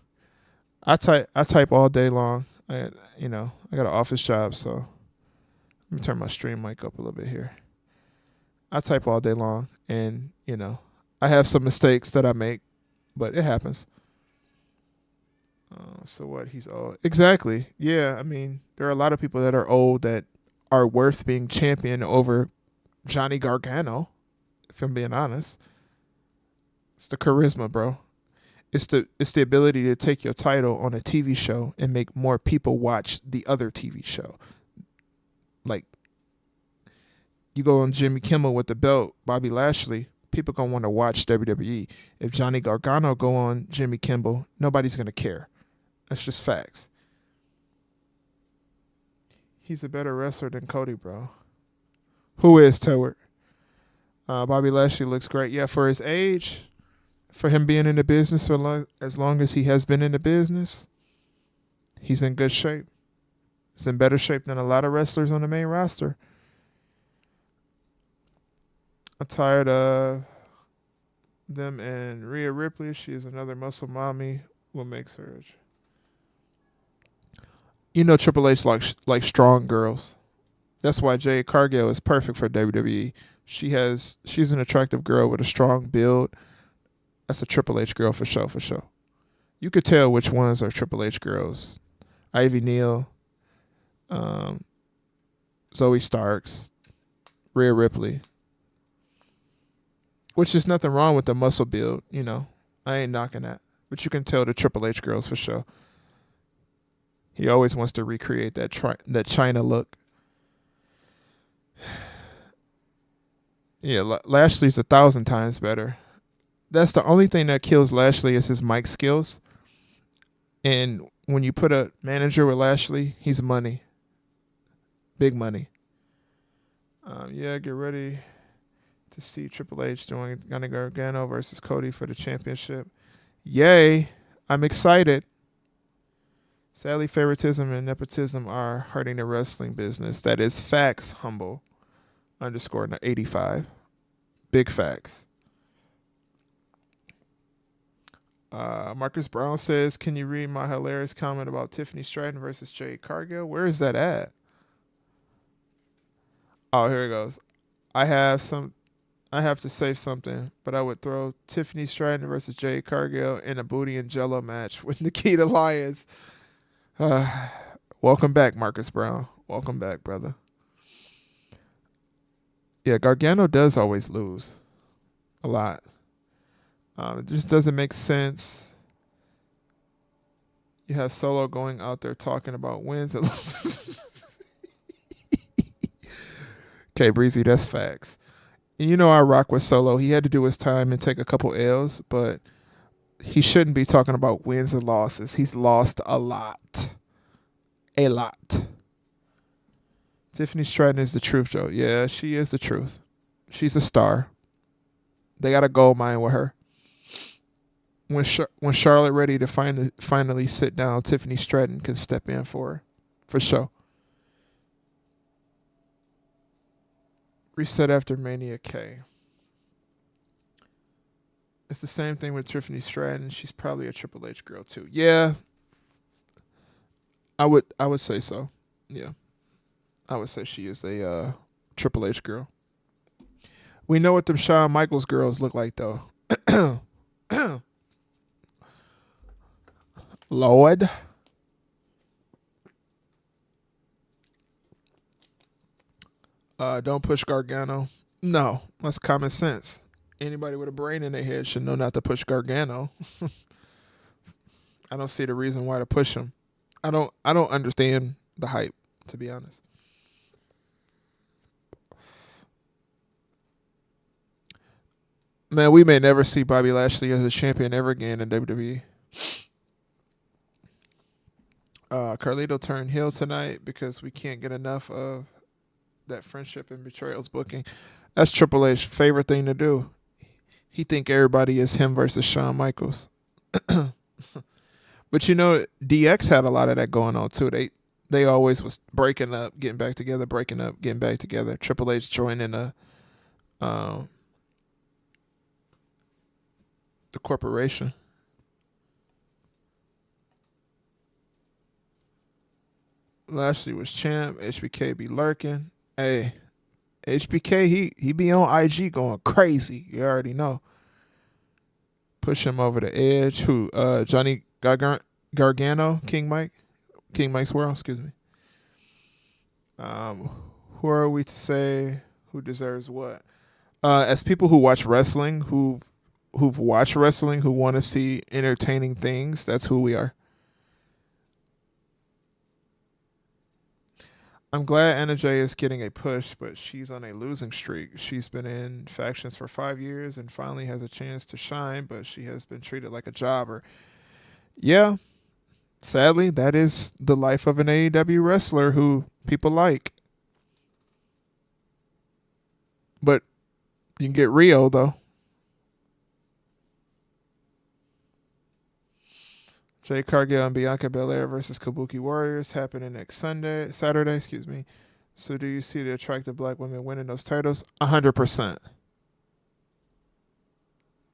I type all day long. I got an office job, so let me turn my stream mic up a little bit here. I type all day long, and I have some mistakes that I make, but it happens. So what? He's old. Exactly. Yeah, I mean, there are a lot of people that are old that are worth being champion over Johnny Gargano, if I'm being honest. It's the charisma, bro. It's the ability to take your title on a TV show and make more people watch the other TV show. Like, you go on Jimmy Kimmel with the belt, Bobby Lashley, people going to want to watch WWE. If Johnny Gargano go on Jimmy Kimmel, nobody's going to care. That's just facts. He's a better wrestler than Cody, bro. Who is Toward? Bobby Lashley looks great. Yeah, for his age, for him being in the business for as long as he has been in the business, he's in good shape. He's in better shape than a lot of wrestlers on the main roster. I'm tired of them and Rhea Ripley. She is another muscle mommy. What makes her? Triple H like strong girls. That's why Jade Cargill is perfect for WWE. She's an attractive girl with a strong build. That's a Triple H girl for sure. You could tell which ones are Triple H girls. Ivy Neal, Zoe Starks, Rhea Ripley. Which is nothing wrong with the muscle build, I ain't knocking that. But you can tell the Triple H girls for sure. He always wants to recreate that China look. Yeah, Lashley's 1,000 times better. That's the only thing that kills Lashley is his mic skills. And when you put a manager with Lashley, he's money. Big money. Yeah, get ready to see Triple H doing Johnny Gargano versus Cody for the championship. Yay. I'm excited. Sadly, favoritism and nepotism are hurting the wrestling business. That is facts, humble. _ 85. Big facts. Marcus Brown says, can you read my hilarious comment about Tiffany Stratton versus Jade Cargill? Where is that at? Oh, here it goes. I have to say something, but I would throw Tiffany Stratton versus Jade Cargill in a booty and jello match with Nikita Lyons. Welcome back, Marcus Brown. Welcome back, brother. Yeah, Gargano does always lose. A lot. It just doesn't make sense. You have Solo going out there talking about wins and losses. Okay, Breezy, that's facts. And you know I rock with Solo. He had to do his time and take a couple L's, but he shouldn't be talking about wins and losses. He's lost a lot. A lot. Tiffany Stratton is the truth, Joe. Yeah, she is the truth. She's a star. They got a gold mine with her. When Charlotte ready to finally sit down, Tiffany Stratton can step in for sure. Reset after Mania K. It's the same thing with Tiffany Stratton. She's probably a Triple H girl too. Yeah, I would say so. Yeah, I would say she is a Triple H girl. We know what them Shawn Michaels girls look like though. Lord. Don't push Gargano. No, that's common sense. Anybody with a brain in their head should know not to push Gargano. I don't see the reason why to push him. I don't understand the hype, to be honest. Man, we may never see Bobby Lashley as a champion ever again in WWE. Carlito turned heel tonight because we can't get enough of that friendship and betrayals booking. That's Triple H's favorite thing to do. He think everybody is him versus Shawn Michaels. But you know, DX had a lot of that going on too. They always was breaking up, getting back together, breaking up, getting back together. Triple H joining the corporation. Lashley was champ. HBK be lurking. Hey, HBK, he be on IG going crazy. You already know. Push him over the edge. Who? Johnny Gargano, King Mike's World. Excuse me. Who are we to say who deserves what? As people who watch wrestling, who've watched wrestling, who want to see entertaining things, that's who we are. I'm glad Anna Jay is getting a push, but she's on a losing streak. She's been in factions for 5 years and finally has a chance to shine, but she has been treated like a jobber. Yeah, sadly, that is the life of an AEW wrestler who people like. But you can get Rio, though. Jay Cargill and Bianca Belair versus Kabuki Warriors happening next Saturday. So do you see the attractive black women winning those titles? 100%.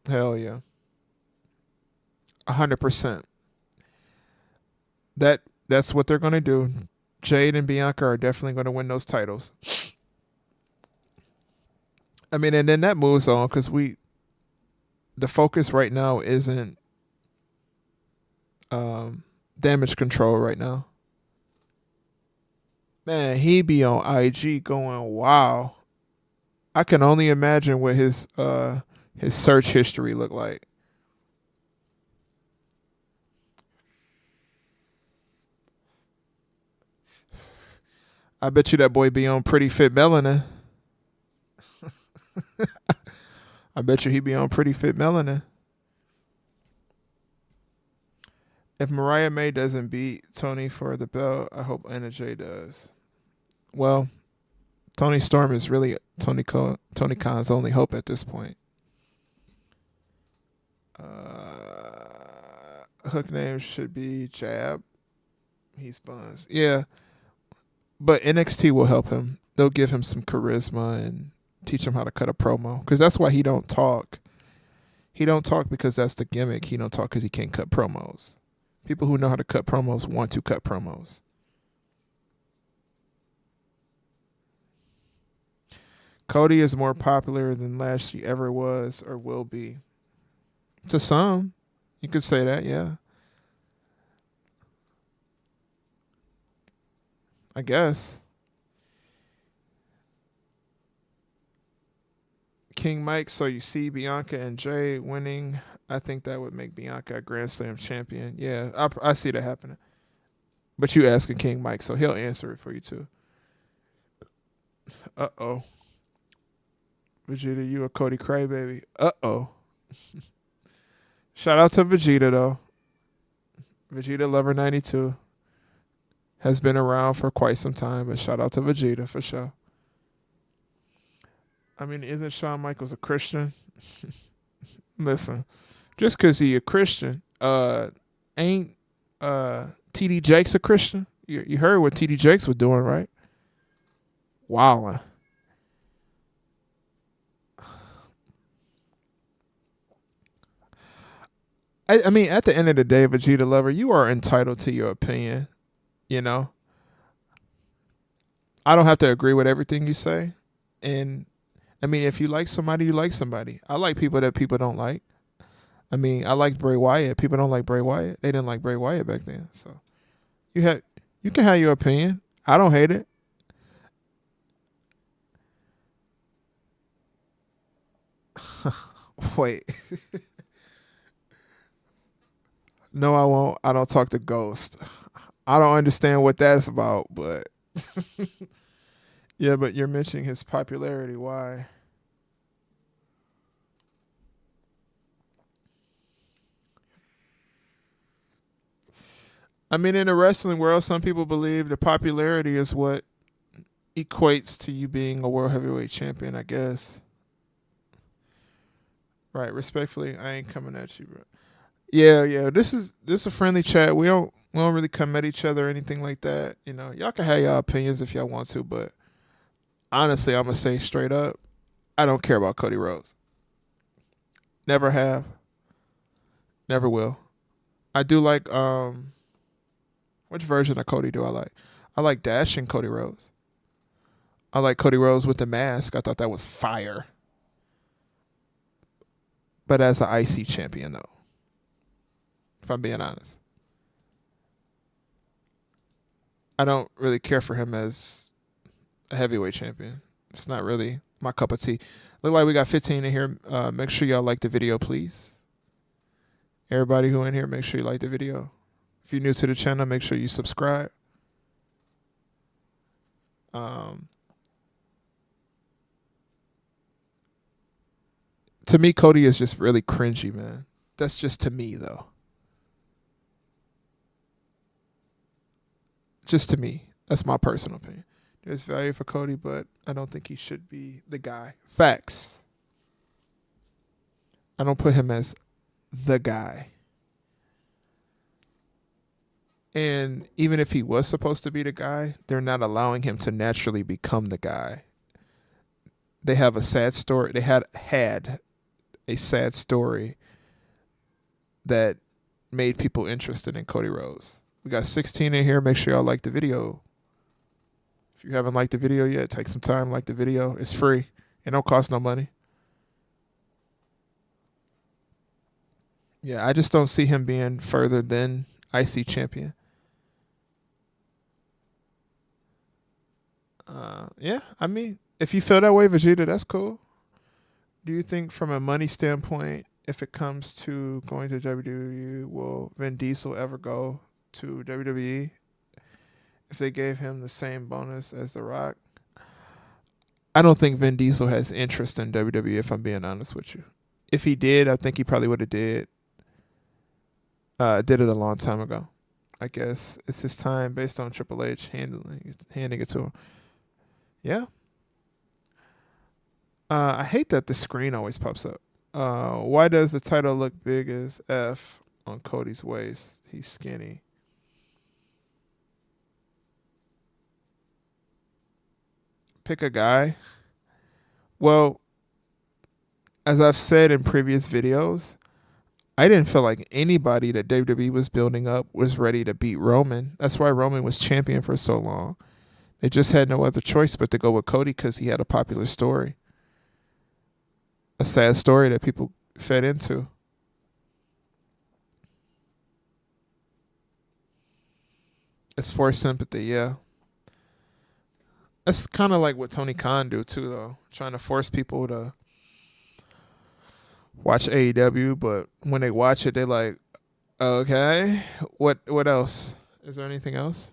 Hell yeah. 100%. That's what they're going to do. Jade and Bianca are definitely going to win those titles. I mean, and then that moves on because the focus right now isn't Damage Control right now. Man, he be on IG going, wow. I can only imagine what his search history looked like. I bet you that boy be on Pretty Fit Melanin. I bet you he be on Pretty Fit Melanin. If Mariah May doesn't beat Tony for the belt, I hope Anna Jay does. Well, Tony Storm is really Tony Khan's only hope at this point. Hook name should be Jab. He's Buns. Yeah, but NXT will help him. They'll give him some charisma and teach him how to cut a promo. Because that's why he don't talk. He don't talk because that's the gimmick. He don't talk because he can't cut promos. People who know how to cut promos want to cut promos. Cody is more popular than Lashley ever was or will be. To some, you could say that, yeah. I guess. King Mike, so you see Bianca and Jay winning. I think that would make Bianca a Grand Slam champion. Yeah, I see that happening. But you asking King Mike, so he'll answer it for you too. Uh-oh. Vegeta, you a Cody crybaby. Uh-oh. Shout out to Vegeta, though. Vegeta Lover 92 has been around for quite some time, but shout out to Vegeta for sure. I mean, isn't Shawn Michaels a Christian? Listen, just because he a Christian, ain't TD Jakes a Christian? You heard what TD Jakes was doing, right? Wowing. I mean, at the end of the day, Vegeta Lover, you are entitled to your opinion, you know? I don't have to agree with everything you say. And, I mean, if you like somebody, you like somebody. I like people that people don't like. I mean, I like Bray Wyatt. People don't like Bray Wyatt. They didn't like Bray Wyatt back then. So, you can have your opinion. I don't hate it. Wait. No, I won't. I don't talk to Ghost. I don't understand what that's about, but yeah, but you're mentioning his popularity. Why? I mean, in the wrestling world, some people believe the popularity is what equates to you being a world heavyweight champion, I guess. Right, respectfully, I ain't coming at you, bro. Yeah. This is a friendly chat. We don't really come at each other or anything like that. You know, y'all can have y'all opinions if y'all want to, but honestly, I'm gonna say straight up, I don't care about Cody Rhodes. Never have. Never will. I do like which version of Cody do I like? I like Dash and Cody Rhodes. I like Cody Rhodes with the mask. I thought that was fire. But as an IC champion though. If I'm being honest. I don't really care for him as a heavyweight champion. It's not really my cup of tea. Look like we got 15 in here. Make sure y'all like the video, please. Everybody who in here, make sure you like the video. If you're new to the channel, make sure you subscribe. To me, Cody is just really cringy, man. That's just to me, though. Just to me. That's my personal opinion. There's value for Cody, but I don't think he should be the guy. Facts. I don't put him as the guy. And even if he was supposed to be the guy, they're not allowing him to naturally become the guy. They have a sad story. They had a sad story that made people interested in Cody Rhodes. We got 16 in here. Make sure y'all like the video. If you haven't liked the video yet, take some time, like the video. It's free. It don't cost no money. Yeah, I just don't see him being further than IC champion. Yeah, I mean, if you feel that way, Vegeta, that's cool. Do you think from a money standpoint, if it comes to going to WWE, will Vin Diesel ever go to WWE? if they gave him the same bonus as The Rock. I don't think Vin Diesel has interest in WWE, if I'm being honest with you. If he did, I think he probably would have did it a long time ago. I guess it's his time based on Triple H handing it to him. Yeah. I hate that the screen always pops up. Why does the title look big as F on Cody's waist? He's skinny. Pick a guy. Well, as I've said in previous videos, I didn't feel like anybody that WWE was building up was ready to beat Roman. That's why Roman was champion for so long. They just had no other choice but to go with Cody because he had a popular story. A sad story that people fed into. It's for sympathy, yeah. That's kind of like what Tony Khan do too, though. Trying to force people to watch AEW, but when they watch it, they're like, okay, what else? Is there anything else?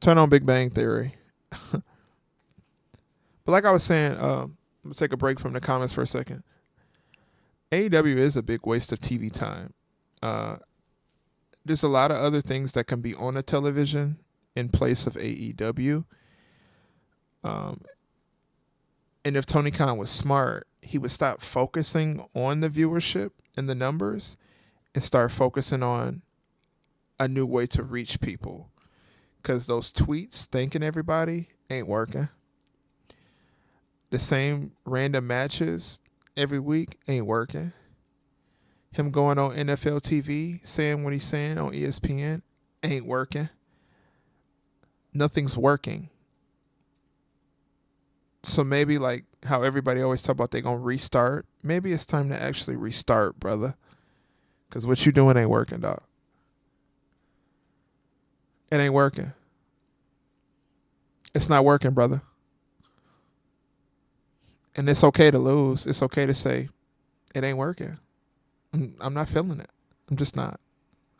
Turn on Big Bang Theory. But like I was saying, I'm going to take a break from the comments for a second. AEW is a big waste of TV time. There's a lot of other things that can be on a television in place of AEW. And if Tony Khan was smart, he would stop focusing on the viewership and the numbers and start focusing on a new way to reach people. Because those tweets thanking everybody ain't working. The same random matches every week ain't working. Him going on NFL TV, saying what he's saying on ESPN ain't working. Nothing's working. So maybe like how everybody always talk about they going to restart. Maybe it's time to actually restart, brother. Because what you doing ain't working, dog. It ain't working. It's not working, brother. And it's okay to lose. It's okay to say it ain't working. I'm not feeling it. I'm just not.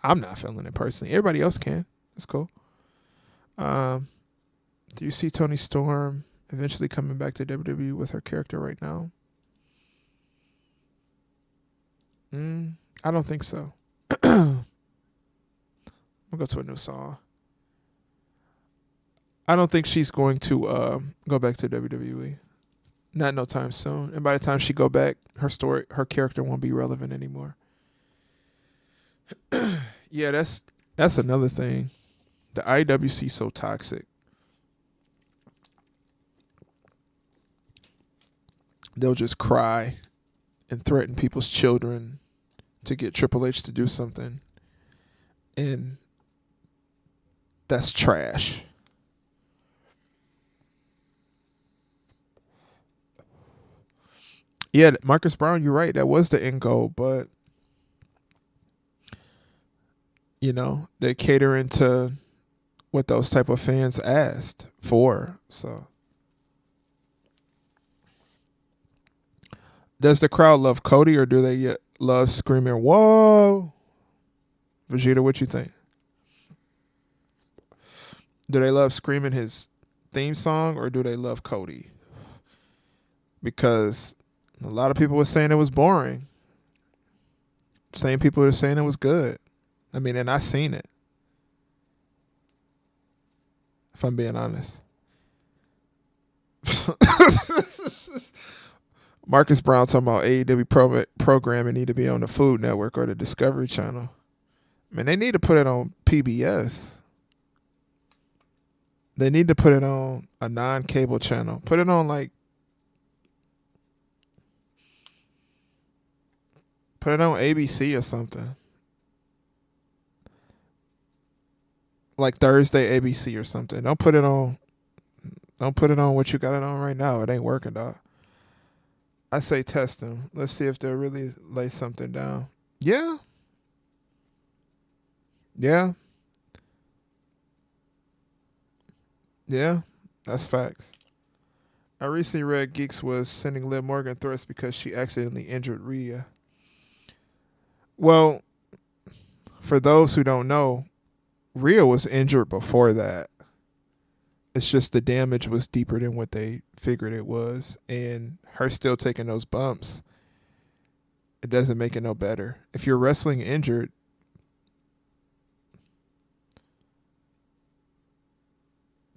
I'm not feeling it personally. Everybody else can. It's cool. Do you see Toni Storm eventually coming back to WWE with her character right now? I don't think so. We'll go to a new song. I don't think she's going to go back to WWE. Not no time soon. And by the time she go back, her character won't be relevant anymore. Yeah, that's another thing. The IWC so toxic. They'll just cry and threaten people's children to get Triple H to do something. And that's trash. Yeah, Marcus Brown, you're right. That was the end goal, but they're catering to what those type of fans asked for. So, does the crowd love Cody or do they love screaming, "Whoa"? Vegeta, what you think? Do they love screaming his theme song or do they love Cody? Because a lot of people were saying it was boring. Same people were saying it was good. I mean, and I seen it. If I'm being honest. Marcus Brown talking about AEW programming need to be on the Food Network or the Discovery Channel. I mean, they need to put it on PBS. They need to put it on a non-cable channel. Put it on put it on ABC or something. Like Thursday ABC or something. Don't put it on what you got it on right now. It ain't working, dog. I say test them. Let's see if they'll really lay something down. Yeah. Yeah. Yeah. That's facts. I recently read Geeks was sending Liv Morgan threats because she accidentally injured Rhea. Well, for those who don't know, Rhea was injured before that. It's just the damage was deeper than what they figured it was. And her still taking those bumps, it doesn't make it no better. If you're wrestling injured,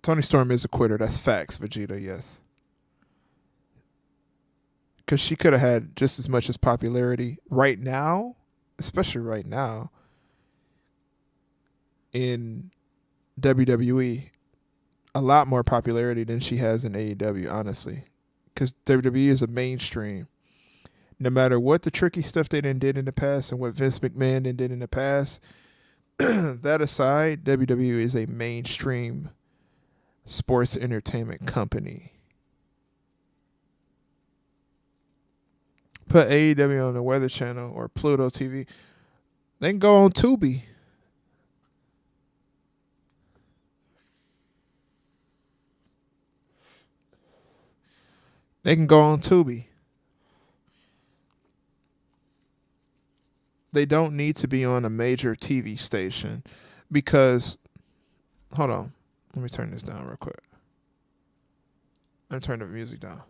Toni Storm is a quitter. That's facts, Vegeta, yes. Because she could have had just as much as popularity right now, especially right now, in WWE. A lot more popularity than she has in AEW, honestly. Because WWE is a mainstream. No matter what the tricky stuff they done did in the past and what Vince McMahon did in the past, that aside, WWE is a mainstream sports entertainment company. Put AEW on the Weather Channel or Pluto TV. They can go on Tubi. They can go on Tubi. They don't need to be on a major TV station because, hold on, let me turn this down real quick. Let me turn the music down.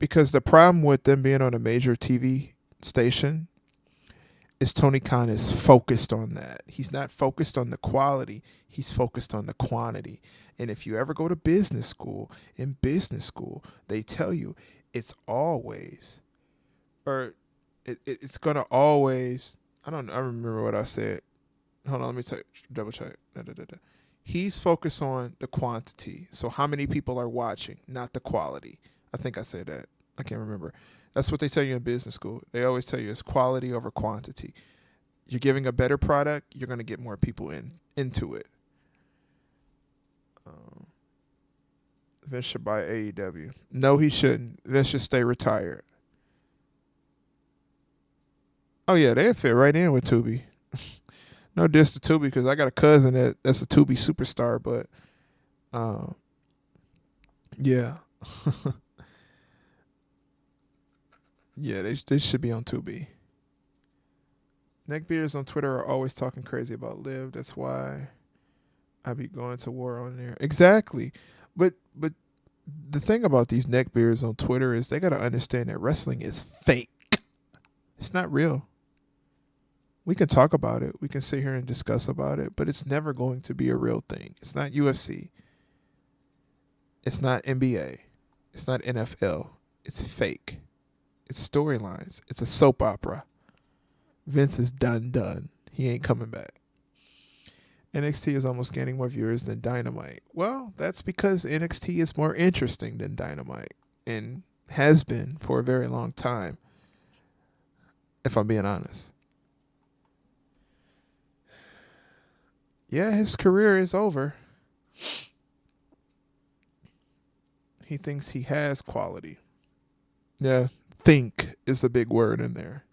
Because the problem with them being on a major TV station is Tony Khan is focused on that. He's not focused on the quality. He's focused on the quantity. And if you ever go to business school, in business school, they tell you it's always, or it's going to always, I remember what I said. Hold on, let me double check. He's focused on the quantity. So how many people are watching, not the quality. I think I said that. I can't remember. That's what they tell you in business school. They always tell you it's quality over quantity. You're giving a better product, you're going to get more people into it. Vince should buy AEW. No, he shouldn't. Vince should stay retired. Oh, yeah, they'd fit right in with Tubi. No diss to Tubi because I got a cousin that's a Tubi superstar, but yeah. Yeah, they should be on Tubi. Neckbeards on Twitter are always talking crazy about Liv. That's why I be going to war on there. Exactly. But the thing about these neckbeards on Twitter is they got to understand that wrestling is fake. It's not real. We can talk about it. We can sit here and discuss about it, but it's never going to be a real thing. It's not UFC. It's not NBA. It's not NFL. It's fake. It's storylines. It's a soap opera. Vince is done. He ain't coming back. NXT is almost gaining more viewers than Dynamite. Well, that's because NXT is more interesting than Dynamite and has been for a very long time, if I'm being honest. Yeah, his career is over. He thinks he has quality. Yeah, think is the big word in there.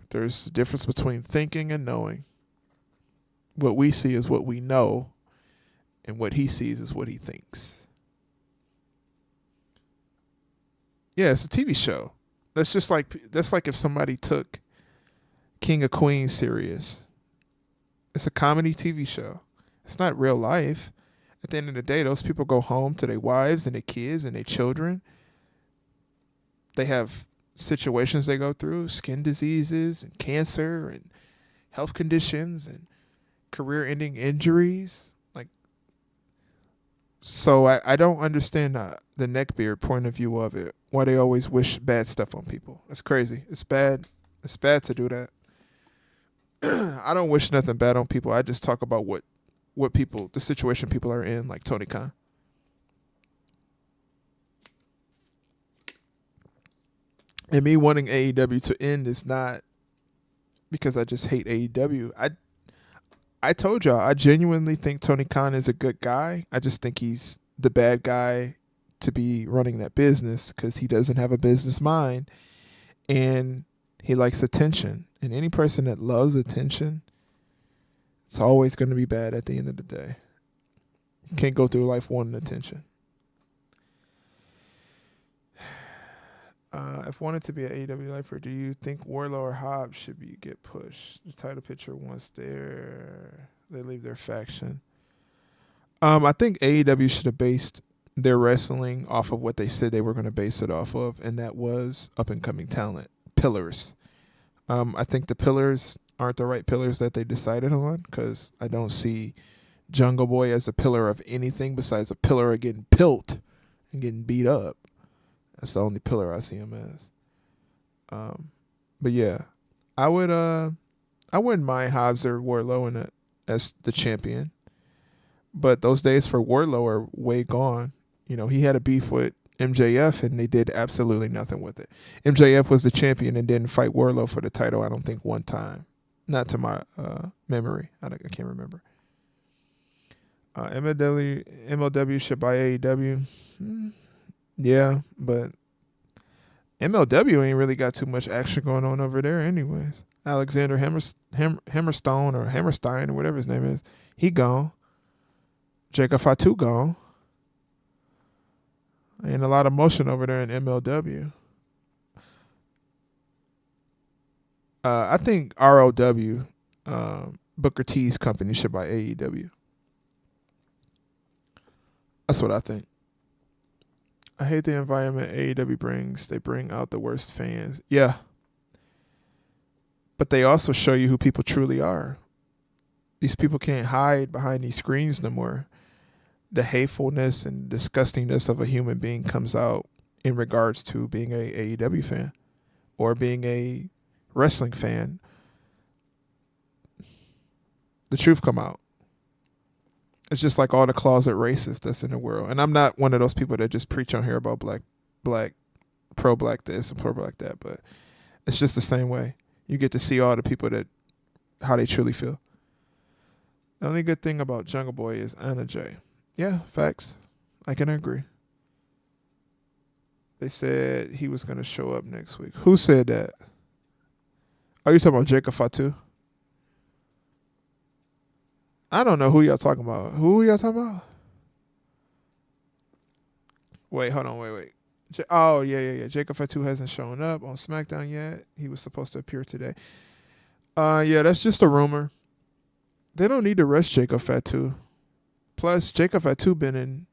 There's a difference between thinking and knowing. What we see is what we know, and what he sees is what he thinks. Yeah, it's a TV show. That's like if somebody took King of Queens serious. It's a comedy TV show. It's not real life. At the end of the day, those people go home to their wives and their kids and their children. They have situations they go through, skin diseases and cancer and health conditions and career-ending injuries. So I don't understand the neckbeard point of view of it. Why they always wish bad stuff on people. That's crazy. It's bad. It's bad to do that. I don't wish nothing bad on people. I just talk about what people, the situation people are in, like Tony Khan. And me wanting AEW to end is not because I just hate AEW. I told y'all, I genuinely think Tony Khan is a good guy. I just think he's the bad guy to be running that business because he doesn't have a business mind. And he likes attention. And any person that loves attention, it's always going to be bad at the end of the day. You can't go through life wanting attention. If wanted to be an AEW lifer, do you think Wardlow or Hobbs should get pushed? The title picture once they leave their faction. I think AEW should have based their wrestling off of what they said they were going to base it off of, and that was up and coming talent, pillars. I think the pillars aren't the right pillars that they decided on, because I don't see Jungle Boy as a pillar of anything besides a pillar of getting pilt and getting beat up. That's the only pillar I see him as. But yeah, I wouldn't mind Hobbs or Wardlow as the champion. But those days for Wardlow are way gone. You know, he had a beef with MJF and they did absolutely nothing with it. MJF was the champion and didn't fight Wardlow for the title, I don't think, one time. Not to my memory. I can't remember. MLW should buy AEW. Yeah, but MLW ain't really got too much action going on over there anyways. Alexander Hammerstone or Hammerstein or whatever his name is, he gone. Jacob Fatu gone. Ain't a lot of motion over there in MLW. I think ROW, Booker T's company, should buy AEW. That's what I think. I hate the environment AEW brings. They bring out the worst fans. Yeah. But they also show you who people truly are. These people can't hide behind these screens no more. The hatefulness and disgustingness of a human being comes out in regards to being a AEW fan or being a wrestling fan. The truth come out. It's just like all the closet racists that's in the world. And I'm not one of those people that just preach on here about black, pro-black this and pro-black that, but it's just the same way. You get to see all the people how they truly feel. The only good thing about Jungle Boy is Anna Jay. Yeah, facts. I can agree. They said he was going to show up next week. Who said that? Are you talking about Jacob Fatu? I don't know who y'all talking about. Who y'all talking about? Wait, hold on, wait. Yeah. Jacob Fatu hasn't shown up on SmackDown yet. He was supposed to appear today. Yeah, that's just a rumor. They don't need to rush Jacob Fatu. Plus, Jacob Fatu been in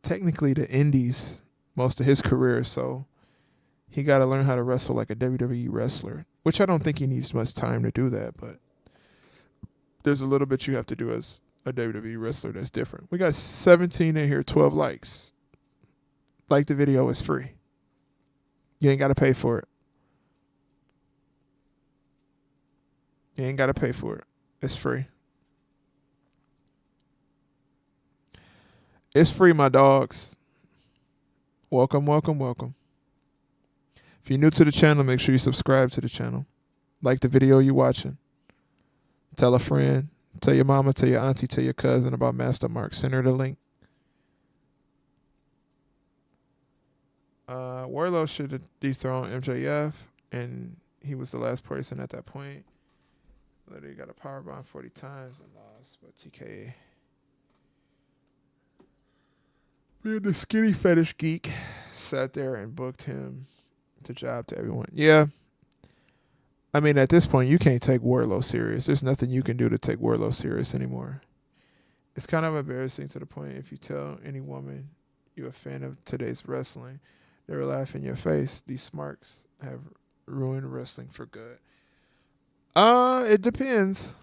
technically the indies most of his career, so he got to learn how to wrestle like a WWE wrestler, which I don't think he needs much time to do that, but there's a little bit you have to do as a WWE wrestler that's different. We got 17 in here, 12 likes. Like the video, is free. You ain't got to pay for it. You ain't got to pay for it. It's free. It's free, my dogs. Welcome. If you're new to the channel, make sure you subscribe to the channel. Like the video you're watching. Tell a friend. Tell your mama, tell your auntie, tell your cousin about Master Mark. Send her the link. Wardlow should have dethroned MJF, and he was the last person at that point. Literally got a powerbomb 40 times and lost, but TK. The skinny fetish geek sat there and booked him to job to everyone. Yeah. I mean, at this point, you can't take Wardlow serious. There's nothing you can do to take Wardlow serious anymore. It's kind of embarrassing to the point if you tell any woman you're a fan of today's wrestling, they will laugh in your face. These smarks have ruined wrestling for good. It depends.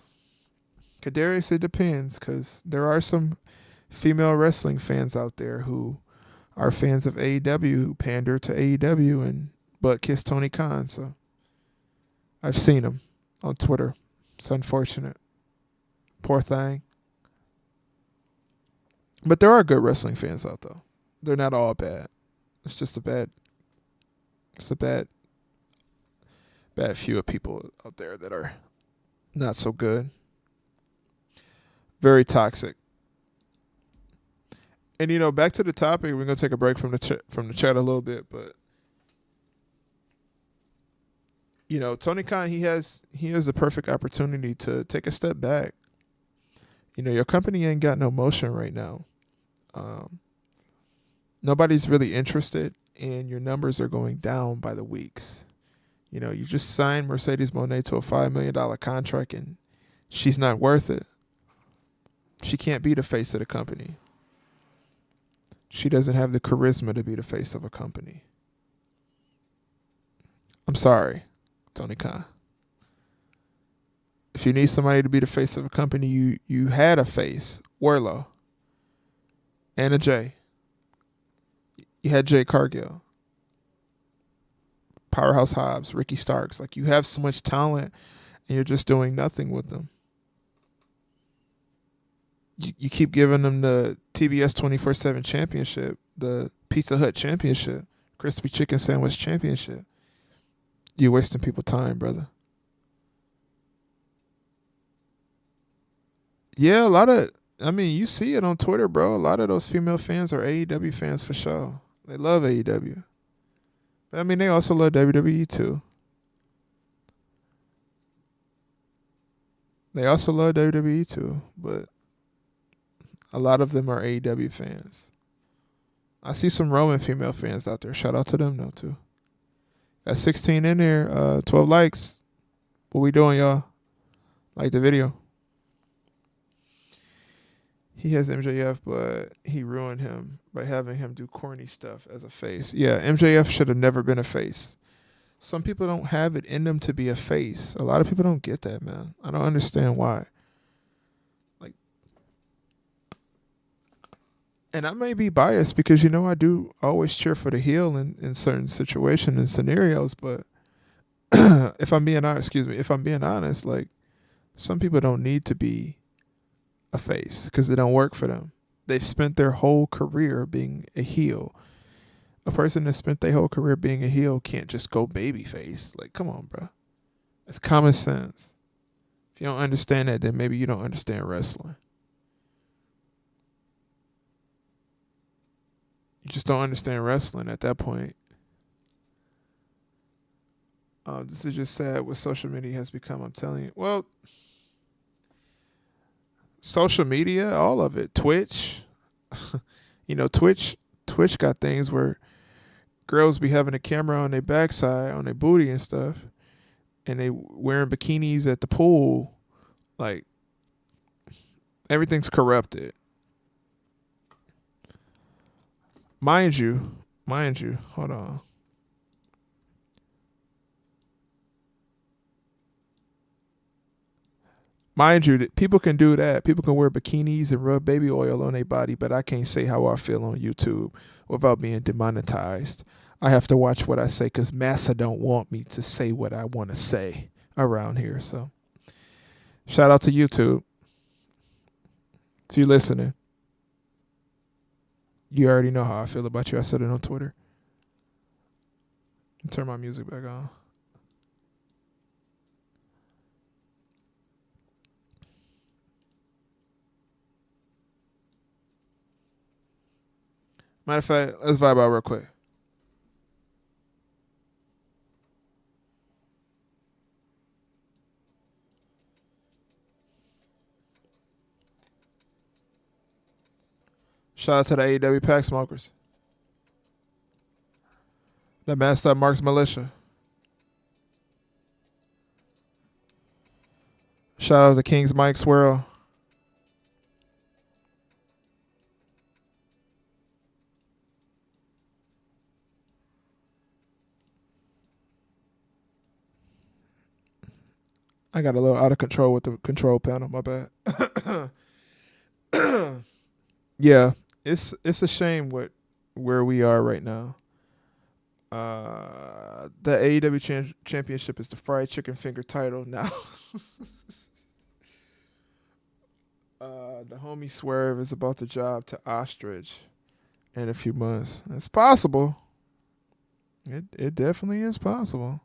Kadarius, it depends, because there are some female wrestling fans out there who are fans of AEW, who pander to AEW and butt kiss Tony Khan. So I've seen them on Twitter. It's unfortunate. Poor thing. But there are good wrestling fans out though. They're not all bad. It's just a bad few of people out there that are not so good. Very toxic. And back to the topic. We're gonna take a break from the chat a little bit, but Tony Khan, he has a perfect opportunity to take a step back. Your company ain't got no motion right now. Nobody's really interested and your numbers are going down by the weeks. You know, you just signed Mercedes Moné to a $5 million contract, and she's not worth it. She can't be the face of the company. She doesn't have the charisma to be the face of a company. I'm sorry, Tony Khan. If you need somebody to be the face of a company, you had a face, Warlow, and a J. You had Jay Cargill, Powerhouse Hobbs, Ricky Starks. Like, you have so much talent, and you're just doing nothing with them. You keep giving them the TBS 24/7 championship, the Pizza Hut championship, Crispy Chicken Sandwich championship. You're wasting people's time, brother. Yeah, you see it on Twitter, bro. A lot of those female fans are AEW fans for sure. They love AEW. But I mean, they also love WWE too. They also love WWE too, but a lot of them are AEW fans. I see some Roman female fans out there. Shout out to them though too. Got 16 in there, 12 likes. What we doing, y'all? Like the video. He has MJF, but he ruined him by having him do corny stuff as a face. Yeah, MJF should have never been a face. Some people don't have it in them to be a face. A lot of people don't get that, man. I don't understand why. Like, and I may be biased because, I do always cheer for the heel in certain situations and scenarios, but if I'm being honest, like, some people don't need to be a face because they don't work for them. They've spent their whole career being a heel. A person that spent their whole career being a heel can't just go babyface. Like, come on, bro. It's common sense. If you don't understand that, then maybe you don't understand wrestling. You just don't understand wrestling at that point. This is just sad what social media has become, I'm telling you. Well, social media, all of it. Twitch. Twitch got things where girls be having a camera on their backside, on their booty and stuff, and they wearing bikinis at the pool. Like, everything's corrupted. Mind you, hold on. Mind you, that people can do that. People can wear bikinis and rub baby oil on their body, but I can't say how I feel on YouTube without being demonetized. I have to watch what I say because Massa don't want me to say what I want to say around here. So, shout out to YouTube. If you're listening, you already know how I feel about you. I said it on Twitter. Turn my music back on. Matter of fact, let's vibe out real quick. Shout out to the AEW Pack Smokers. The Master Marks Militia. Shout out to King's Mike Swirl. I got a little out of control with the control panel. My bad. Yeah, it's a shame where we are right now. The AEW championship is the fried chicken finger title now. The homie Swerve is about to job to Ostrich in a few months. It's possible. It definitely is possible.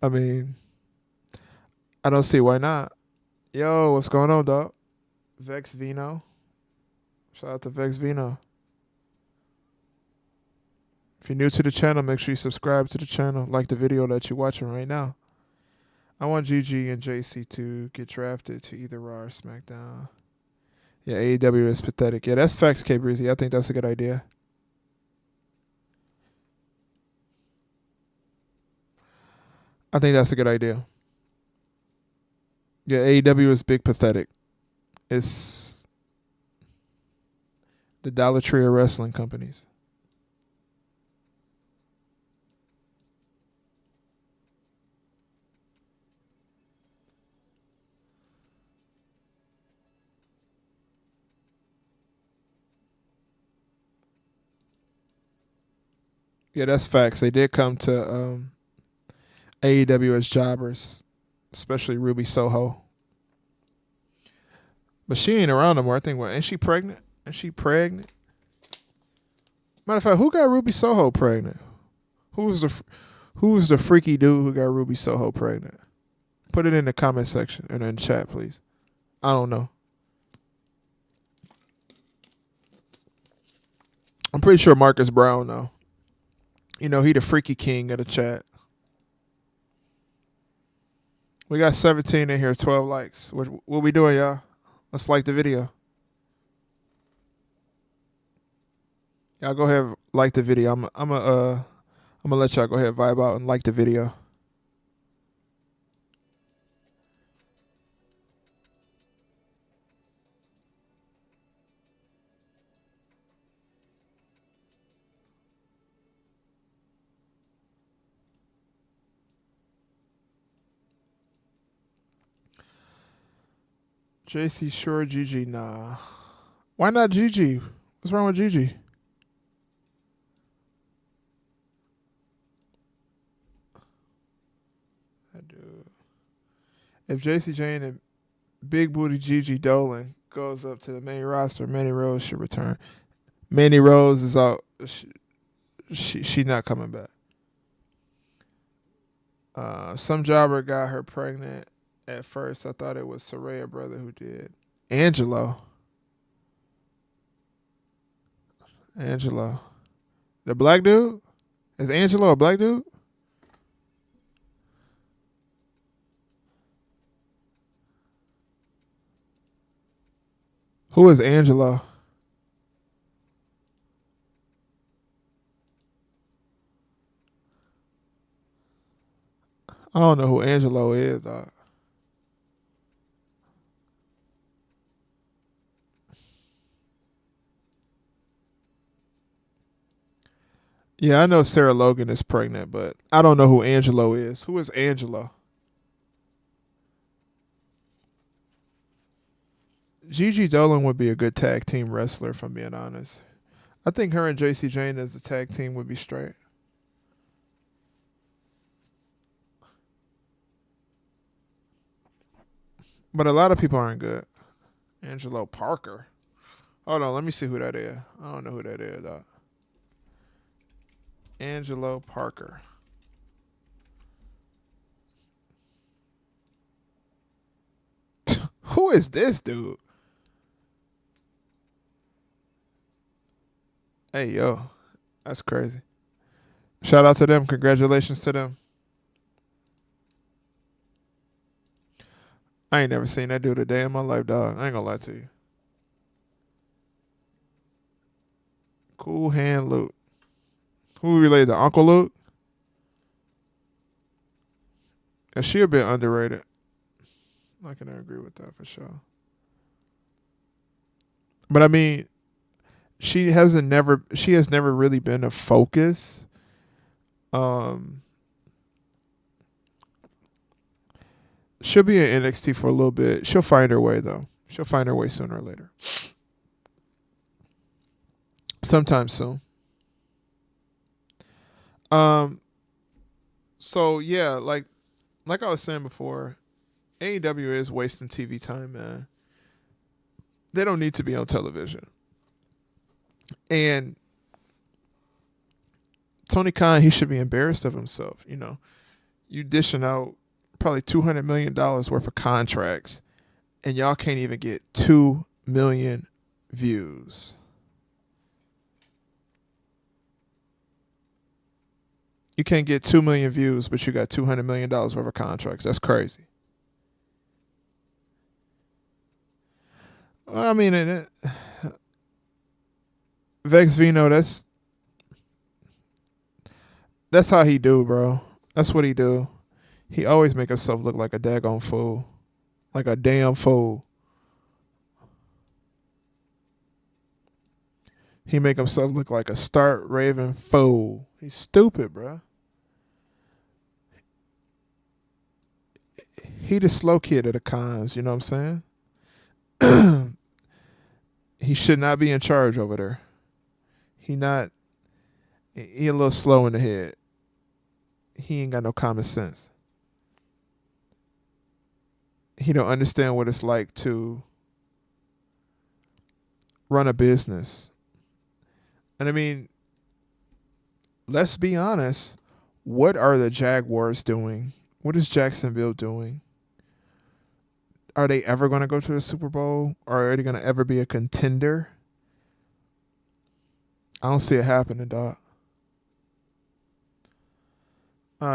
I mean, I don't see why not. Yo, what's going on, dog? Vex Vino. Shout out to Vex Vino. If you're new to the channel, make sure you subscribe to the channel. Like the video that you're watching right now. I want GG and JC to get drafted to either Raw or SmackDown. Yeah, AEW is pathetic. Yeah, that's facts, K Breezy. I think that's a good idea. I think that's a good idea. Yeah, AEW is big pathetic. It's the Dollar Tree of wrestling companies. Yeah, that's facts. They did come to AEW as jobbers, especially Ruby Soho. But she ain't around no more. I think, what, ain't she pregnant? Is she pregnant? Matter of fact, who got Ruby Soho pregnant? Who was the freaky dude who got Ruby Soho pregnant? Put it in the comment section and in chat, please. I don't know. I'm pretty sure Marcus Brown though. You know, he the freaky king of the chat. We got 17 in here, 12 likes. What we doing, y'all? Let's like the video. Y'all go ahead, like the video. I'm gonna let y'all go ahead, vibe out and like the video. JC Sure Gigi, nah. Why not Gigi? What's wrong with Gigi? That dude. If JC Jane and Big Booty Gigi Dolan goes up to the main roster, Manny Rose should return. Manny Rose is out. She not coming back. Some jobber got her pregnant. At first, I thought it was Soraya brother who did. Angelo. The black dude? Is Angelo a black dude? Who is Angelo? I don't know who Angelo is, dog. Yeah, I know Sarah Logan is pregnant, but I don't know who Angelo is. Who is Angelo? Gigi Dolan would be a good tag team wrestler, if I'm being honest. I think her and JC Jane as a tag team would be straight. But a lot of people aren't good. Angelo Parker. Hold on, let me see who that is. I don't know who that is, dog. Angelo Parker. Who is this dude? Hey, yo. That's crazy. Shout out to them. Congratulations to them. I ain't never seen that dude a day in my life, dog. I ain't gonna lie to you. Cool Hand Luke. Who related to Uncle Luke? Is she a bit underrated? I can agree with that for sure. But I mean, she has never really been a focus. She'll be in NXT for a little bit. She'll find her way though. She'll find her way sooner or later. Sometime soon. So yeah, like I was saying before, AEW is wasting TV time, man. They don't need to be on television. And Tony Khan, he should be embarrassed of himself. You know, you dishing out probably $200 million worth of contracts, and y'all can't even get 2 million views. You can't get 2 million views, but you got $200 million worth of contracts. That's crazy. Well, I mean, Vex Vino, that's how he do, bro. That's what he do. He always make himself look like a daggone fool. Like a damn fool. He make himself look like a stark raving fool. He's stupid, bruh. He the slow kid at the cons, you know what I'm saying? He should not be in charge over there. He a little slow in the head. He ain't got no common sense. He don't understand what it's like to run a business. And I mean, let's be honest. What are the Jaguars doing? What is Jacksonville doing? Are they ever going to go to the Super Bowl? Or are they going to ever be a contender? I don't see it happening, dog.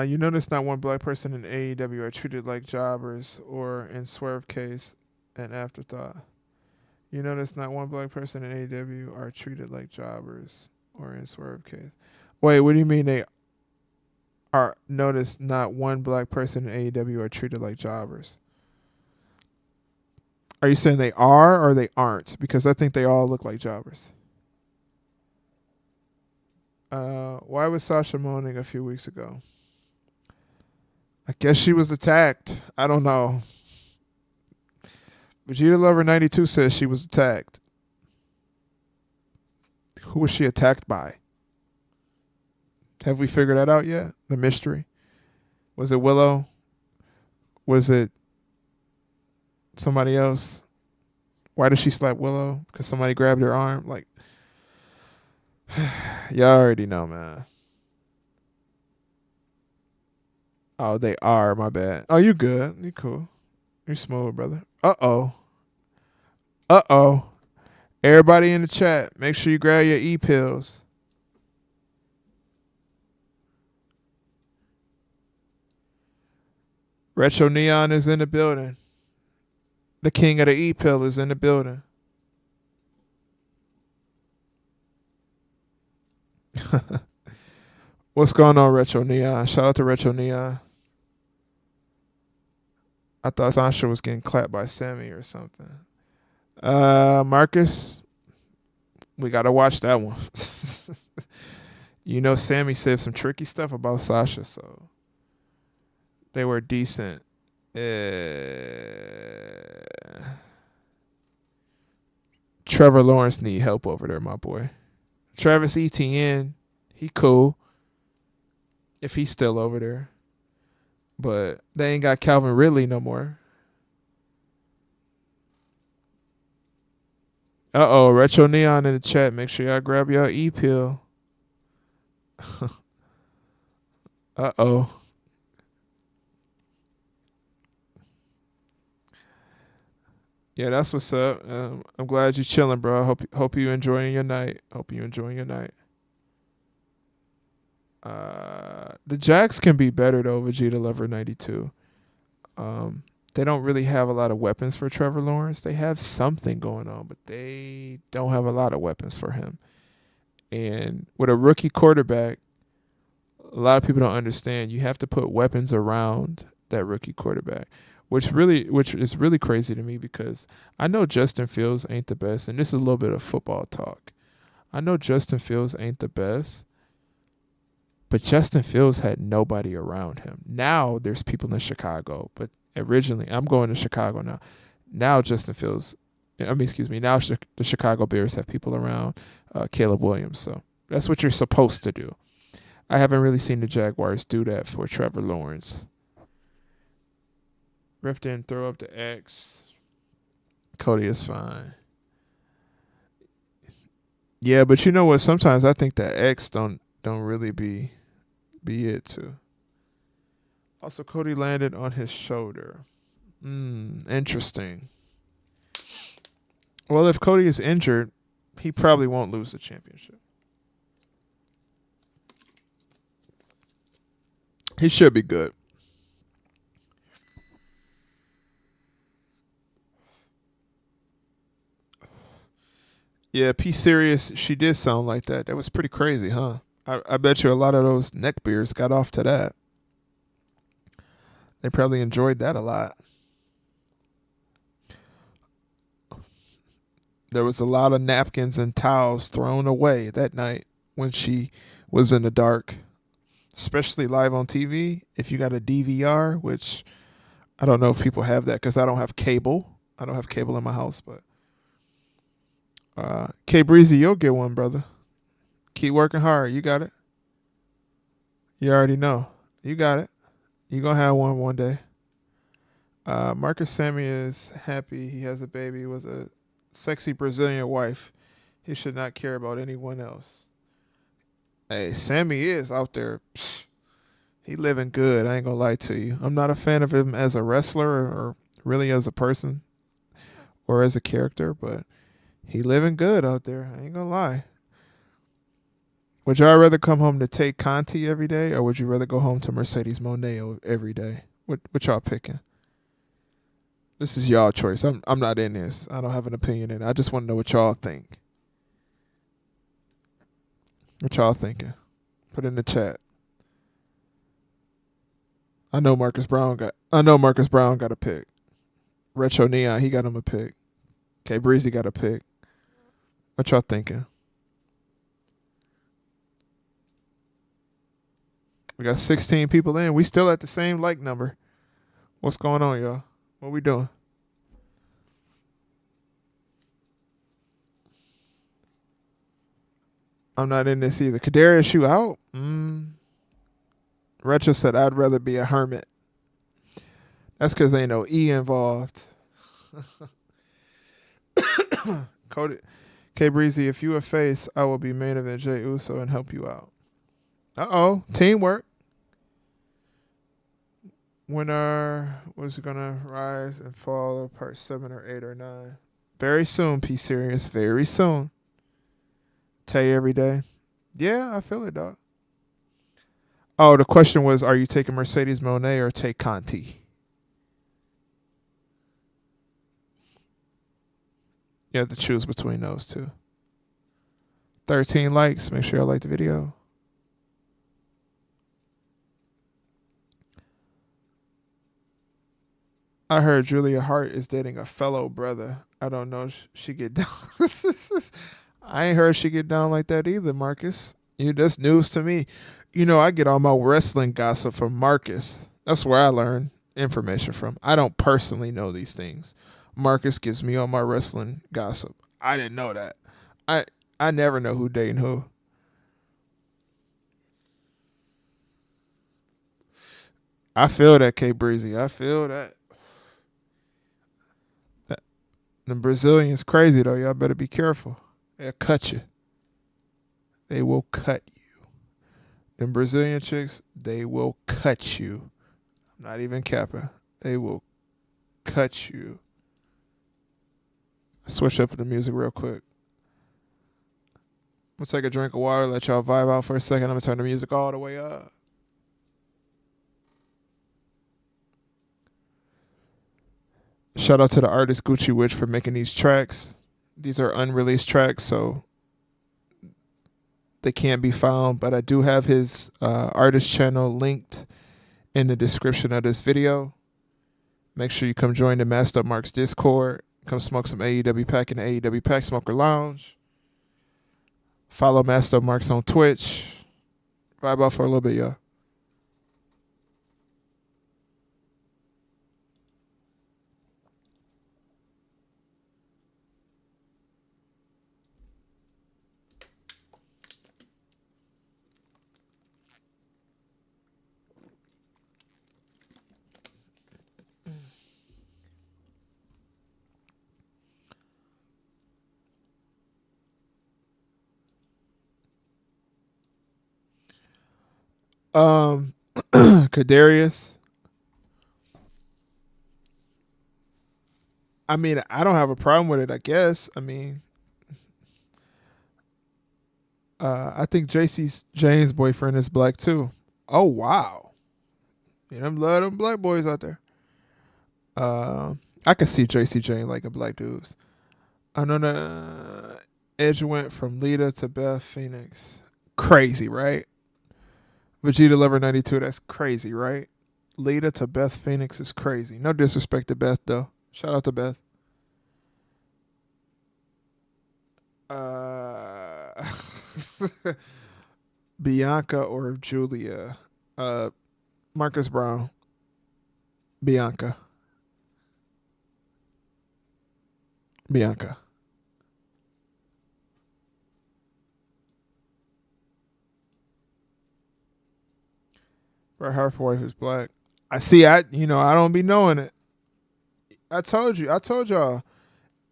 You notice not one black person in AEW are treated like jobbers, or in Swerve case, an afterthought. You notice not one black person in AEW are treated like jobbers, or in Swerve case. Wait, what do you mean they are? Notice not one black person in AEW are treated like jobbers. Are you saying they are or they aren't? Because I think they all look like jobbers. Why was Sasha moaning a few weeks ago? I guess she was attacked. I don't know. Vegeta Lover 92 says she was attacked. Who was she attacked by? Have we figured that out yet? The mystery? Was it Willow? Was it somebody else? Why did she slap Willow? Because somebody grabbed her arm? Like, y'all already know, man. Oh, they are. My bad. Oh, you good. You cool. You smooth, brother. Uh-oh. Uh-oh. Everybody in the chat, make sure you grab your e-pills. Retro Neon is in the building. The king of the e-pill is in the building. What's going on, Retro Neon? Shout out to Retro Neon. I thought Sasha was getting clapped by Sammy or something. Marcus, we got to watch that one. You know, Sammy said some tricky stuff about Sasha, so they were decent. Trevor Lawrence need help over there, my boy. Travis Etienne, he cool if he's still over there. But they ain't got Calvin Ridley no more. Uh-oh, Retro Neon in the chat. Make sure y'all grab y'all e-pill. Uh-oh. Yeah, that's what's up. I'm glad you're chilling, bro. Hope you enjoying your night. The Jacks can be better though, Vegeta Lover 92. They don't really have a lot of weapons for Trevor Lawrence. They have something going on, but they don't have a lot of weapons for him. And with a rookie quarterback, a lot of people don't understand. You have to put weapons around that rookie quarterback, which is really crazy to me because I know Justin Fields ain't the best, and this is a little bit of football talk. I know Justin Fields ain't the best, but Justin Fields had nobody around him. Now there's people in Chicago, but originally, I'm going to Chicago now. Now Justin Fields, now the Chicago Bears have people around Caleb Williams. So that's what you're supposed to do. I haven't really seen the Jaguars do that for Trevor Lawrence. Riff didn't throw up the X. Cody is fine. Yeah, but you know what? Sometimes I think that X don't really be it too. Also, Cody landed on his shoulder. Interesting. Well, if Cody is injured, he probably won't lose the championship. He should be good. Yeah, P Serious, she did sound like that. That was pretty crazy, huh? I bet you a lot of those neck beards got off to that. They probably enjoyed that a lot. There was a lot of napkins and towels thrown away that night when she was in the dark, especially live on TV. If you got a DVR, which I don't know if people have that because I don't have cable. I don't have cable in my house, but K Breezy, you'll get one, brother. Keep working hard. You got it. You already know. You got it. You gonna have one day. Marcus Sammy is happy he has a baby with a sexy Brazilian wife. He should not care about anyone else. Hey, Sammy is out there. Psh, he living good. I ain't gonna lie to you. I'm not a fan of him as a wrestler or really as a person or as a character, but he living good out there. I ain't gonna lie. Would y'all rather come home to Tay Conti every day, or would you rather go home to Mercedes Monet every day? What y'all picking? This is y'all choice. I'm not in this. I don't have an opinion in it. I just want to know what y'all think. What y'all thinking? Put it in the chat. I know Marcus Brown got a pick. Retro Neon, he got him a pick. K Breezy got a pick. What y'all thinking? We got 16 people in. We still at the same like number. What's going on, y'all? What we doing? I'm not in this either. Kadarius, you out? Retro said, I'd rather be a hermit. That's because ain't no E involved. Cody, K Breezy, if you a face, I will be main event Jay Uso and help you out. Uh-oh. Teamwork. Winner was gonna rise and fall part 7 or 8 or 9. Very soon, P Serious. Very soon. Tay every day. Yeah, I feel it, dog. Oh, the question was, are you taking Mercedes Monet or Tay Conti? You have to choose between those two. 13 likes. Make sure y'all like the video. I heard Julia Hart is dating a fellow brother. I don't know if she get down. I ain't heard she get down like that either, Marcus. That's news to me. I get all my wrestling gossip from Marcus. That's where I learn information from. I don't personally know these things. Marcus gives me all my wrestling gossip. I didn't know that. I never know who dating who. I feel that, K Breezy. I feel that. The Brazilians crazy though. Y'all better be careful. They'll cut you. They will cut you. Them Brazilian chicks, they will cut you. I'm not even capping. They will cut you. Switch up the music real quick. I'm gonna take a drink of water, let y'all vibe out for a second. I'm gonna turn the music all the way up. Shout out to the artist Gucci Witch for making these tracks. These are unreleased tracks, so they can't be found, but I do have his artist channel linked in the description of this video. Make sure you come join the Master Marks Discord. Come smoke some AEW Pack in the AEW Pack Smoker Lounge. Follow Master Marks on Twitch. Vibe out for a little bit, y'all. Kadarius. I mean, I don't have a problem with it, I guess. I mean, I think JC James' boyfriend is black too. Oh wow. Love them black boys out there. I could see JC Jane liking black dudes. I know the Edge went from Lita to Beth Phoenix. Crazy, right? Vegeta Lover 92, that's crazy, right? Lita to Beth Phoenix is crazy. No disrespect to Beth though. Shout out to Beth. Uh, Bianca or Julia? Uh, Marcus Brown. Bianca. Bianca. Bret Hart's wife is black. I see. I don't be knowing it. I told you. I told y'all.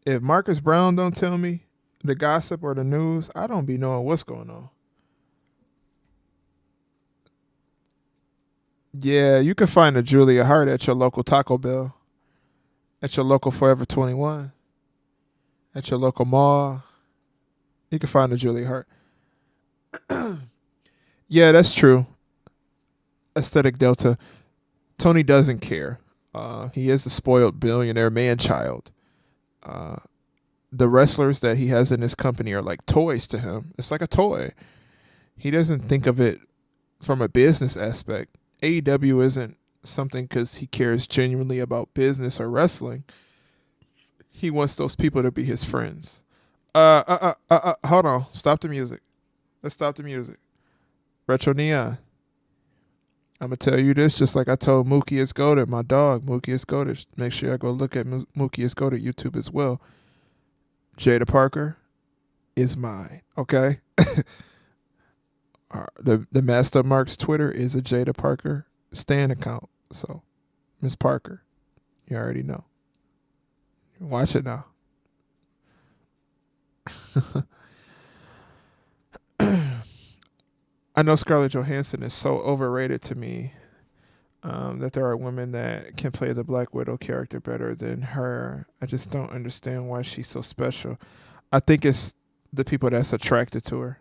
If Marcus Brown don't tell me the gossip or the news, I don't be knowing what's going on. Yeah, you can find a Julia Hart at your local Taco Bell, at your local Forever 21, at your local mall. You can find a Julia Hart. Yeah, that's true. Aesthetic Delta. Tony doesn't care. He is a spoiled billionaire man child. Uh, the wrestlers that he has in his company are like toys to him. It's like a toy. He doesn't think of it from a business aspect. AEW isn't something because he cares genuinely about business or wrestling. He wants those people to be his friends. Hold on. Stop the music. Let's stop the music. Retro Neon. I'm gonna tell you this, just like I told Mookie is goated, my dog Mookie is goated. Make sure I go look at Mookie is goated YouTube as well. Jada Parker is mine. Okay. The Master Mark's Twitter is a Jada Parker Stan account. So, Miss Parker, you already know. Watch it now. I know Scarlett Johansson is so overrated to me that there are women that can play the Black Widow character better than her. I just don't understand why she's so special. I think it's the people that's attracted to her.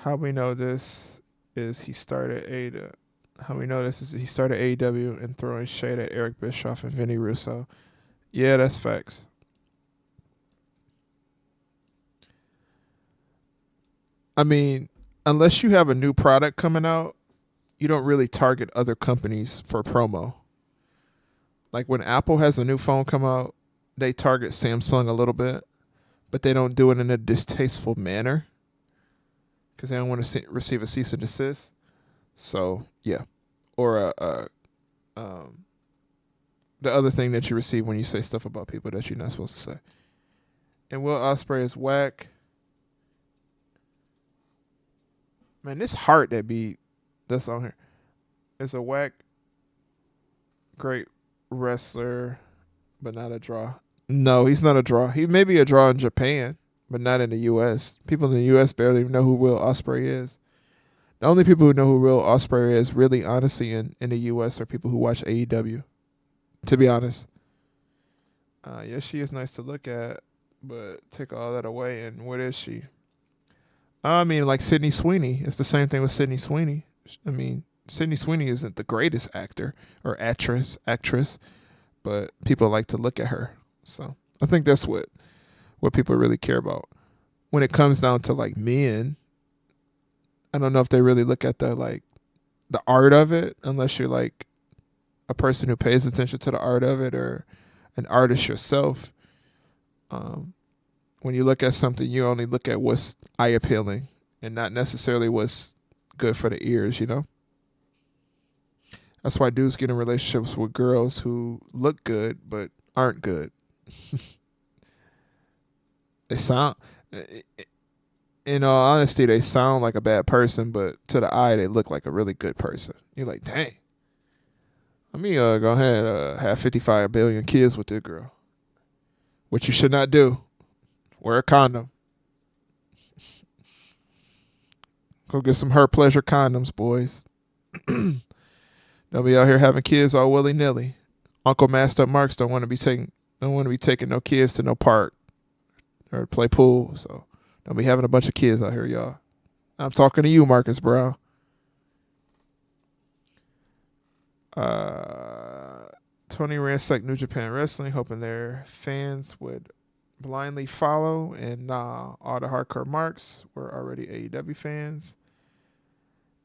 How we know this is he started AEW. How we know this is he started AEW and throwing shade at Eric Bischoff and Vinny Russo. Yeah, that's facts. I mean, unless you have a new product coming out, you don't really target other companies for promo. Like when Apple has a new phone come out, they target Samsung a little bit, but they don't do it in a distasteful manner because they don't want to receive a cease and desist. So yeah, or the other thing that you receive when you say stuff about people that you're not supposed to say. And Will Ospreay is whack. Man, this heart that's on here. It's a whack, great wrestler, but not a draw. No, he's not a draw. He may be a draw in Japan, but not in the U.S. People in the U.S. barely even know who Will Ospreay is. The only people who know who Will Ospreay is, really, honestly, in the U.S. are people who watch AEW. To be honest, yes, she is nice to look at, but take all that away, and what is she? I mean, like Sydney Sweeney. It's the same thing with Sydney Sweeney. I mean, Sydney Sweeney isn't the greatest actor or actress, but people like to look at her. So I think that's what people really care about. When it comes down to like men, I don't know if they really look at the art of it, unless you're like a person who pays attention to the art of it or an artist yourself. When you look at something, you only look at what's eye appealing and not necessarily what's good for the ears, you know? That's why dudes get in relationships with girls who look good but aren't good. They sound, in all honesty, they sound like a bad person, but to the eye, they look like a really good person. You're like, dang, let me go ahead have 55 billion kids with this girl, which you should not do. Wear a condom. Go get some her pleasure condoms, boys. Don't be out here having kids all willy nilly. Uncle Master Marks don't want to be taking no kids to no park or play pool. So don't be having a bunch of kids out here, y'all. I'm talking to you, Marcus Brown. Tony ransacked New Japan Wrestling, hoping their fans would blindly follow, and all the hardcore marks were already AEW fans.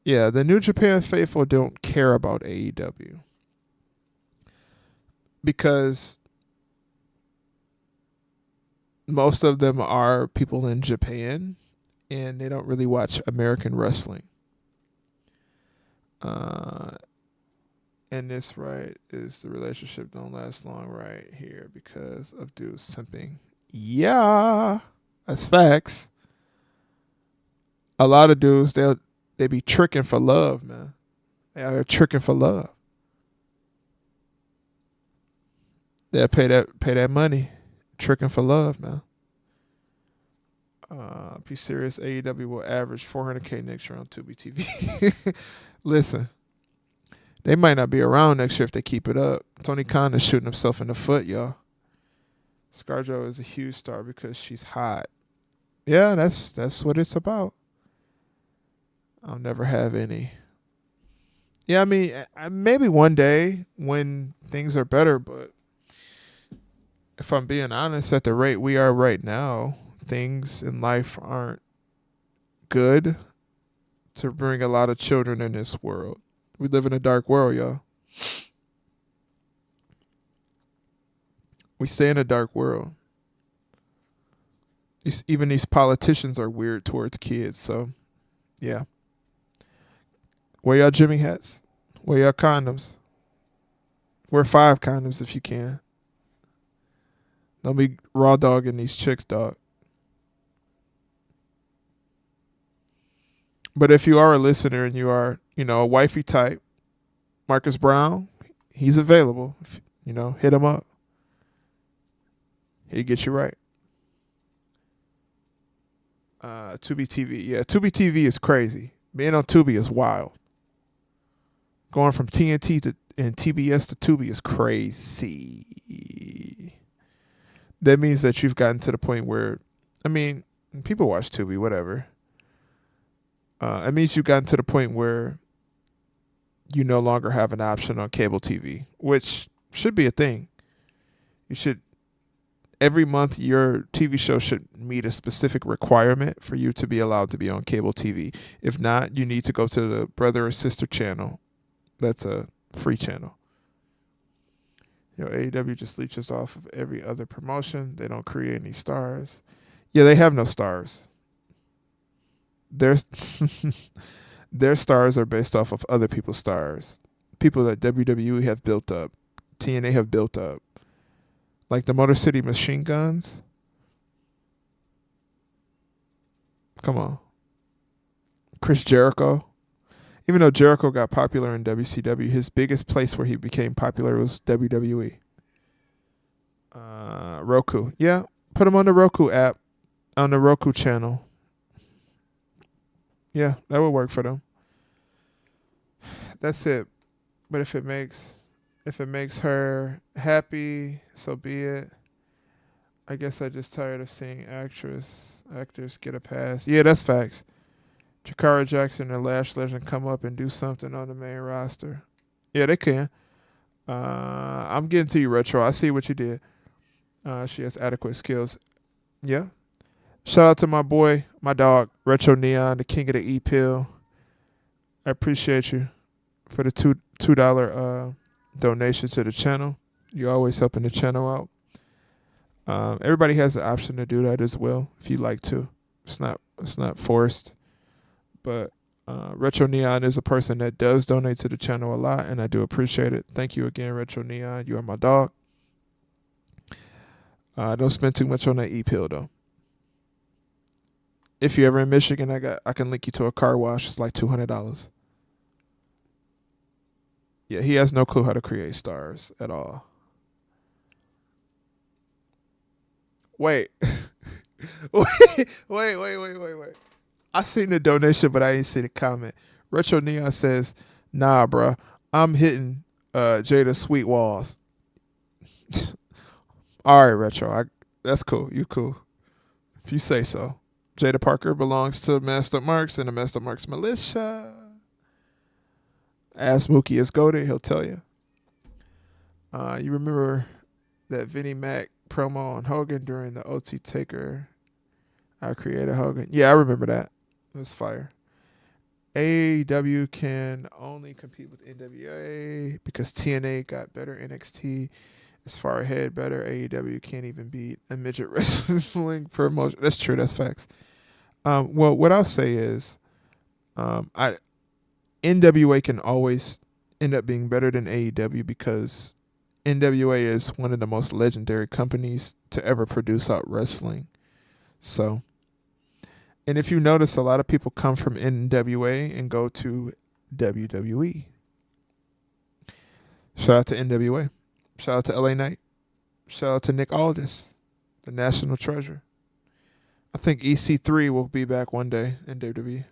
Yeah, the New Japan faithful don't care about AEW because most of them are people in Japan and they don't really watch American wrestling. Uh, and this right is the relationship don't last long right here because of dudes simping. Yeah, that's facts. A lot of dudes they be tricking for love, man. They are tricking for love. They'll pay that money, tricking for love, man. Be serious. AEW will average 400K next year on Tubi TV. Listen, they might not be around next year if they keep it up. Tony Khan is shooting himself in the foot, y'all. ScarJo is a huge star because she's hot. Yeah, that's what it's about. I'll never have any. Yeah, I mean, maybe one day when things are better, but if I'm being honest, at the rate we are right now, things in life aren't good to bring a lot of children in this world. We live in a dark world, y'all. We stay in a dark world. Even these politicians are weird towards kids, so yeah. Wear y'all Jimmy hats. Wear y'all condoms. Wear 5 condoms if you can. Don't be raw dogging these chicks, dog. But if you are a listener and you are, a wifey type, Marcus Brown, he's available. Hit him up. He'll get you right. Tubi TV. Yeah, Tubi TV is crazy. Being on Tubi is wild. Going from TNT and TBS to Tubi is crazy. That means that you've gotten to the point where, people watch Tubi, whatever. It means you've gotten to the point where you no longer have an option on cable TV, which should be a thing. Every month your TV show should meet a specific requirement for you to be allowed to be on cable TV. If not, you need to go to the brother or sister channel. That's a free channel. AEW just leeches off of every other promotion. They don't create any stars. Yeah, they have no stars. Their stars are based off of other people's stars. People that WWE have built up, TNA have built up. Like the Motor City Machine Guns. Come on. Chris Jericho. Even though Jericho got popular in WCW, his biggest place where he became popular was WWE. Roku. Yeah, put him on the Roku app, on the Roku channel. Yeah, that would work for them. That's it. But if it makes her happy, so be it. I guess I'm just tired of seeing actors get a pass. Yeah, that's facts. Jakara Jackson and Lash Legend come up and do something on the main roster. Yeah, they can. I'm getting to you, Retro. I see what you did. She has adequate skills. Yeah. Shout out to my boy, my dog, Retro Neon, the king of the E-Pill. I appreciate you for the $2 donation to the channel. You're always helping the channel out. Everybody has the option to do that as well if you like to. It's not forced. But Retro Neon is a person that does donate to the channel a lot, and I do appreciate it. Thank you again, Retro Neon. You are my dog. Don't spend too much on that E-Pill, though. If you're ever in Michigan, I can link you to a car wash. It's like $200. Yeah, he has no clue how to create stars at all. Wait. wait. I seen the donation, but I didn't see the comment. Retro Neon says, "Nah, bruh, I'm hitting Jada Sweet Walls." All right, Retro. That's cool. You cool. If you say so. Jada Parker belongs to Master Marks and the Master Marks militia. Ask Mookie is goated. He'll tell you. You remember that Vinnie Mac promo on Hogan during the OT Taker? I created Hogan. Yeah, I remember that. It was fire. AEW can only compete with NWA because TNA got better. NXT is far ahead, better. AEW can't even beat a midget wrestling promotion. That's true. That's facts. Well, what I'll say is, I NWA can always end up being better than AEW because NWA is one of the most legendary companies to ever produce out wrestling. So, and if you notice, a lot of people come from NWA and go to WWE. Shout out to NWA. Shout out to LA Knight. Shout out to Nick Aldis, the national treasure. I think EC3 will be back one day in WWE.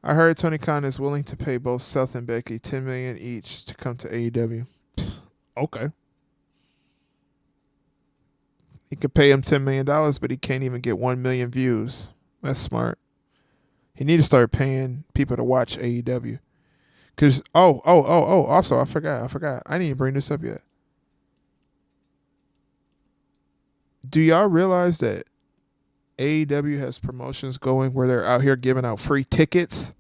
I heard Tony Khan is willing to pay both Seth and Becky $10 million each to come to AEW. Okay. He could pay him $10 million, but he can't even get 1 million views. That's smart. He need to start paying people to watch AEW. Cause also I forgot. I didn't even bring this up yet. Do y'all realize that AEW has promotions going where they're out here giving out free tickets?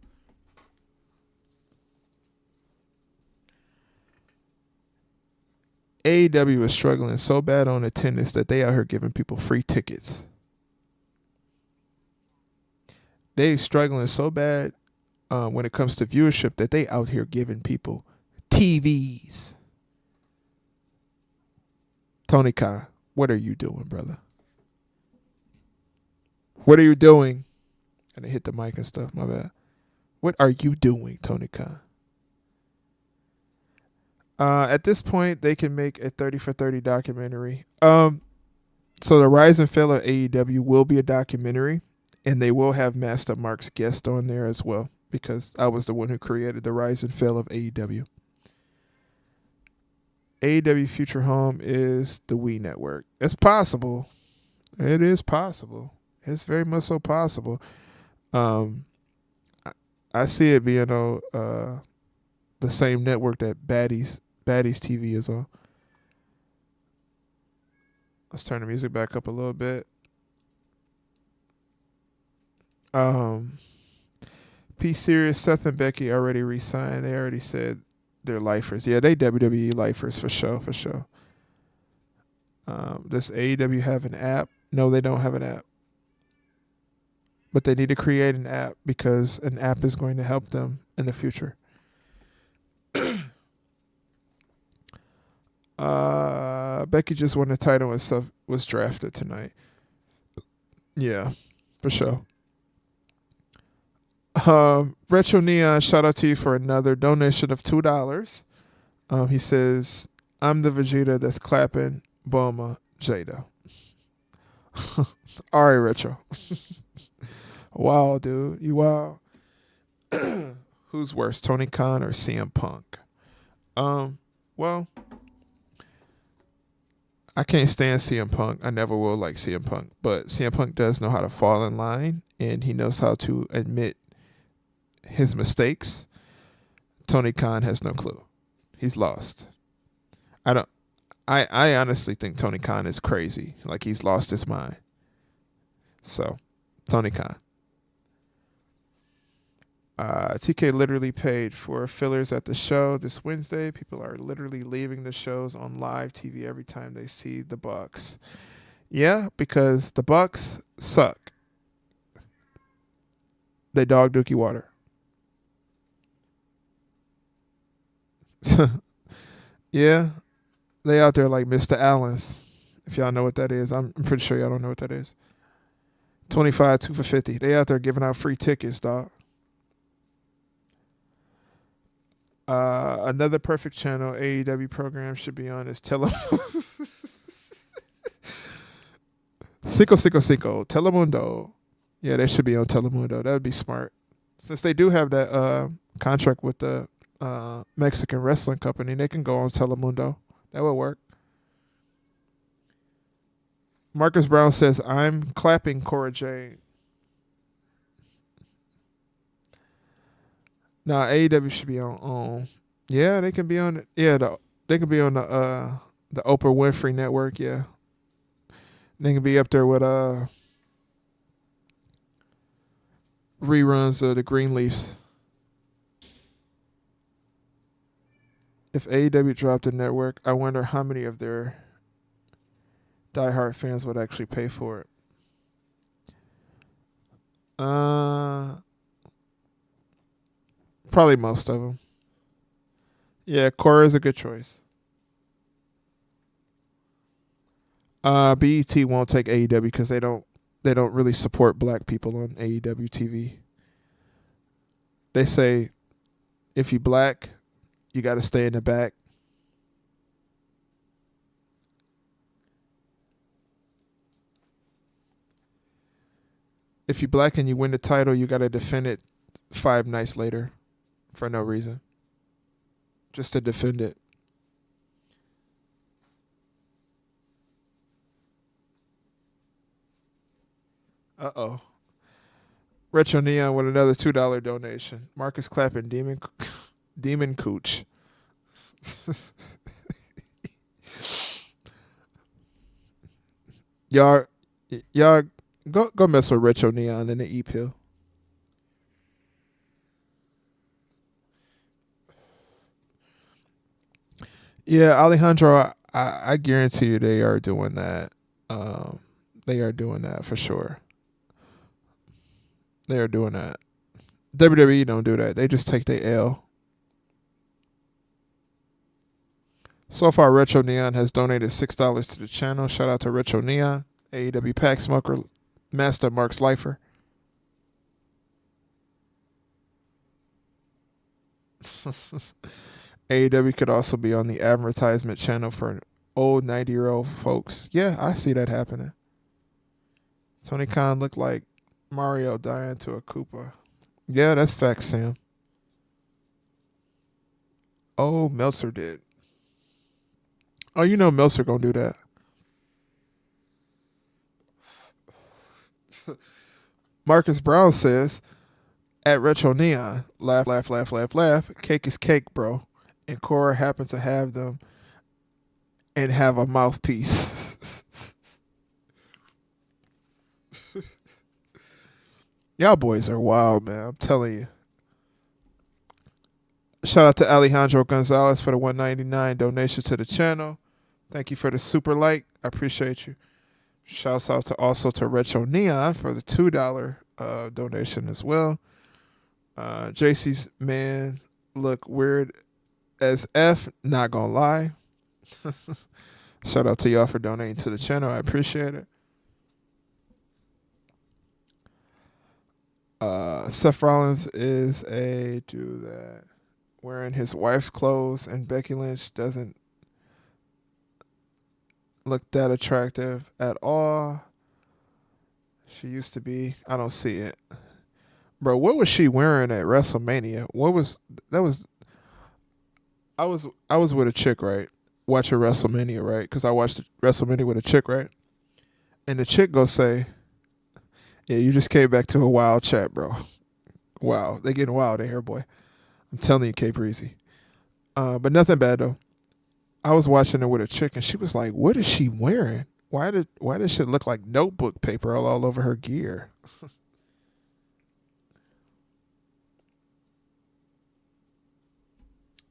AEW is struggling so bad on attendance that they out here giving people free tickets. They struggling so bad when it comes to viewership that they out here giving people TVs. Tony Khan, what are you doing, brother? What are you doing? And I hit the mic and stuff, my bad. What are you doing, Tony Khan? At this point, they can make a 30 for 30 documentary. So the Rise and Fall of AEW will be a documentary, and they will have Master Mark's guest on there as well, because I was the one who created the Rise and Fall of AEW. AEW future home is the Wii Network. It's possible. It is possible. It's very much so possible. I see it being on the same network that Baddies TV is on. Let's turn the music back up a little bit. P Series, Seth and Becky already re-signed. They already said they're lifers. Yeah, they WWE lifers for sure. Does AEW have an app? No, they don't have an app. But they need to create an app because an app is going to help them in the future. Becky just won the title and stuff was drafted tonight. Yeah, for sure. Retro Neon, shout out to you for another donation of $2. He says, I'm the Vegeta that's clapping Bulma Jada. All right, Retro. Wow, dude. You wow. Who's worse, Tony Khan or CM Punk? Well, I can't stand CM Punk. I never will like CM Punk. But CM Punk does know how to fall in line, and he knows how to admit his mistakes. Tony Khan has no clue. He's lost. I honestly think Tony Khan is crazy. Like, he's lost his mind. So, Tony Khan. TK literally paid for fillers at the show this Wednesday. People are literally leaving the shows on live TV every time they see the Bucks. Yeah, because the Bucks suck. They dog Dookie Water. Yeah, they out there like Mr. Allen's. If y'all know what that is, I'm pretty sure y'all don't know what that is. 25, 2 for 50. They out there giving out free tickets, dog. Another perfect channel AEW program should be on is Cinco Telemundo. Yeah, they should be on Telemundo. That would be smart. Since they do have that contract with the Mexican wrestling company, they can go on Telemundo. That would work. Marcus Brown says, I'm clapping Cora Jade. Nah, AEW should be on. Yeah, they can be on. Yeah, they can be on the Oprah Winfrey Network. Yeah, they can be up there with reruns of the Greenleafs. If AEW dropped the network, I wonder how many of their diehard fans would actually pay for it. Probably most of them. Yeah, Cora is a good choice. BET won't take AEW because they don't really support black people on AEW TV. They say if you black, you got to stay in the back. If you black and you win the title, you got to defend it 5 nights later for no reason. Just to defend it. Uh-oh. Retro Neon with another $2 donation. Marcus clapping Demon Cooch. y'all y'all go mess with Retro Neon in the E-Pill. Yeah, Alejandro, I guarantee you they are doing that. They are doing that for sure. They are doing that. WWE don't do that. They just take their L. So far, Retro Neon has donated $6 to the channel. Shout out to Retro Neon, AEW Pack Smoker, Master Marks Lifer. AEW could also be on the advertisement channel for old 90-year-old folks. Yeah, I see that happening. Tony Khan looked like Mario dying to a Koopa. Yeah, that's facts, Sam. Oh, Meltzer did. Oh, you know Meltzer gonna do that. Marcus Brown says, at Retro Neon, laugh, laugh, laugh, laugh, laugh. Cake is cake, bro. And Cora happened to have them and have a mouthpiece. Y'all boys are wild, man. I'm telling you. Shout out to Alejandro Gonzalez for the $1.99 donation to the channel. Thank you for the super like. I appreciate you. Shouts out to also to Retro Neon for the $2 donation as well. JC's man look weird as F, not gonna lie. Shout out to y'all for donating to the channel. I appreciate it. Seth Rollins is a do that. Wearing his wife's clothes and Becky Lynch doesn't look that attractive at all. She used to be. I don't see it. Bro, what was she wearing at WrestleMania? What was that was I was with a chick, right? Watching WrestleMania, right? Because I watched WrestleMania with a chick, right? And the chick go say, yeah, you just came back to a wild chat, bro. Wow. They getting wild in here, boy. I'm telling you, Cape Breezy. But nothing bad though. I was watching it with a chick and she was like, what is she wearing? Why does shit look like notebook paper all over her gear?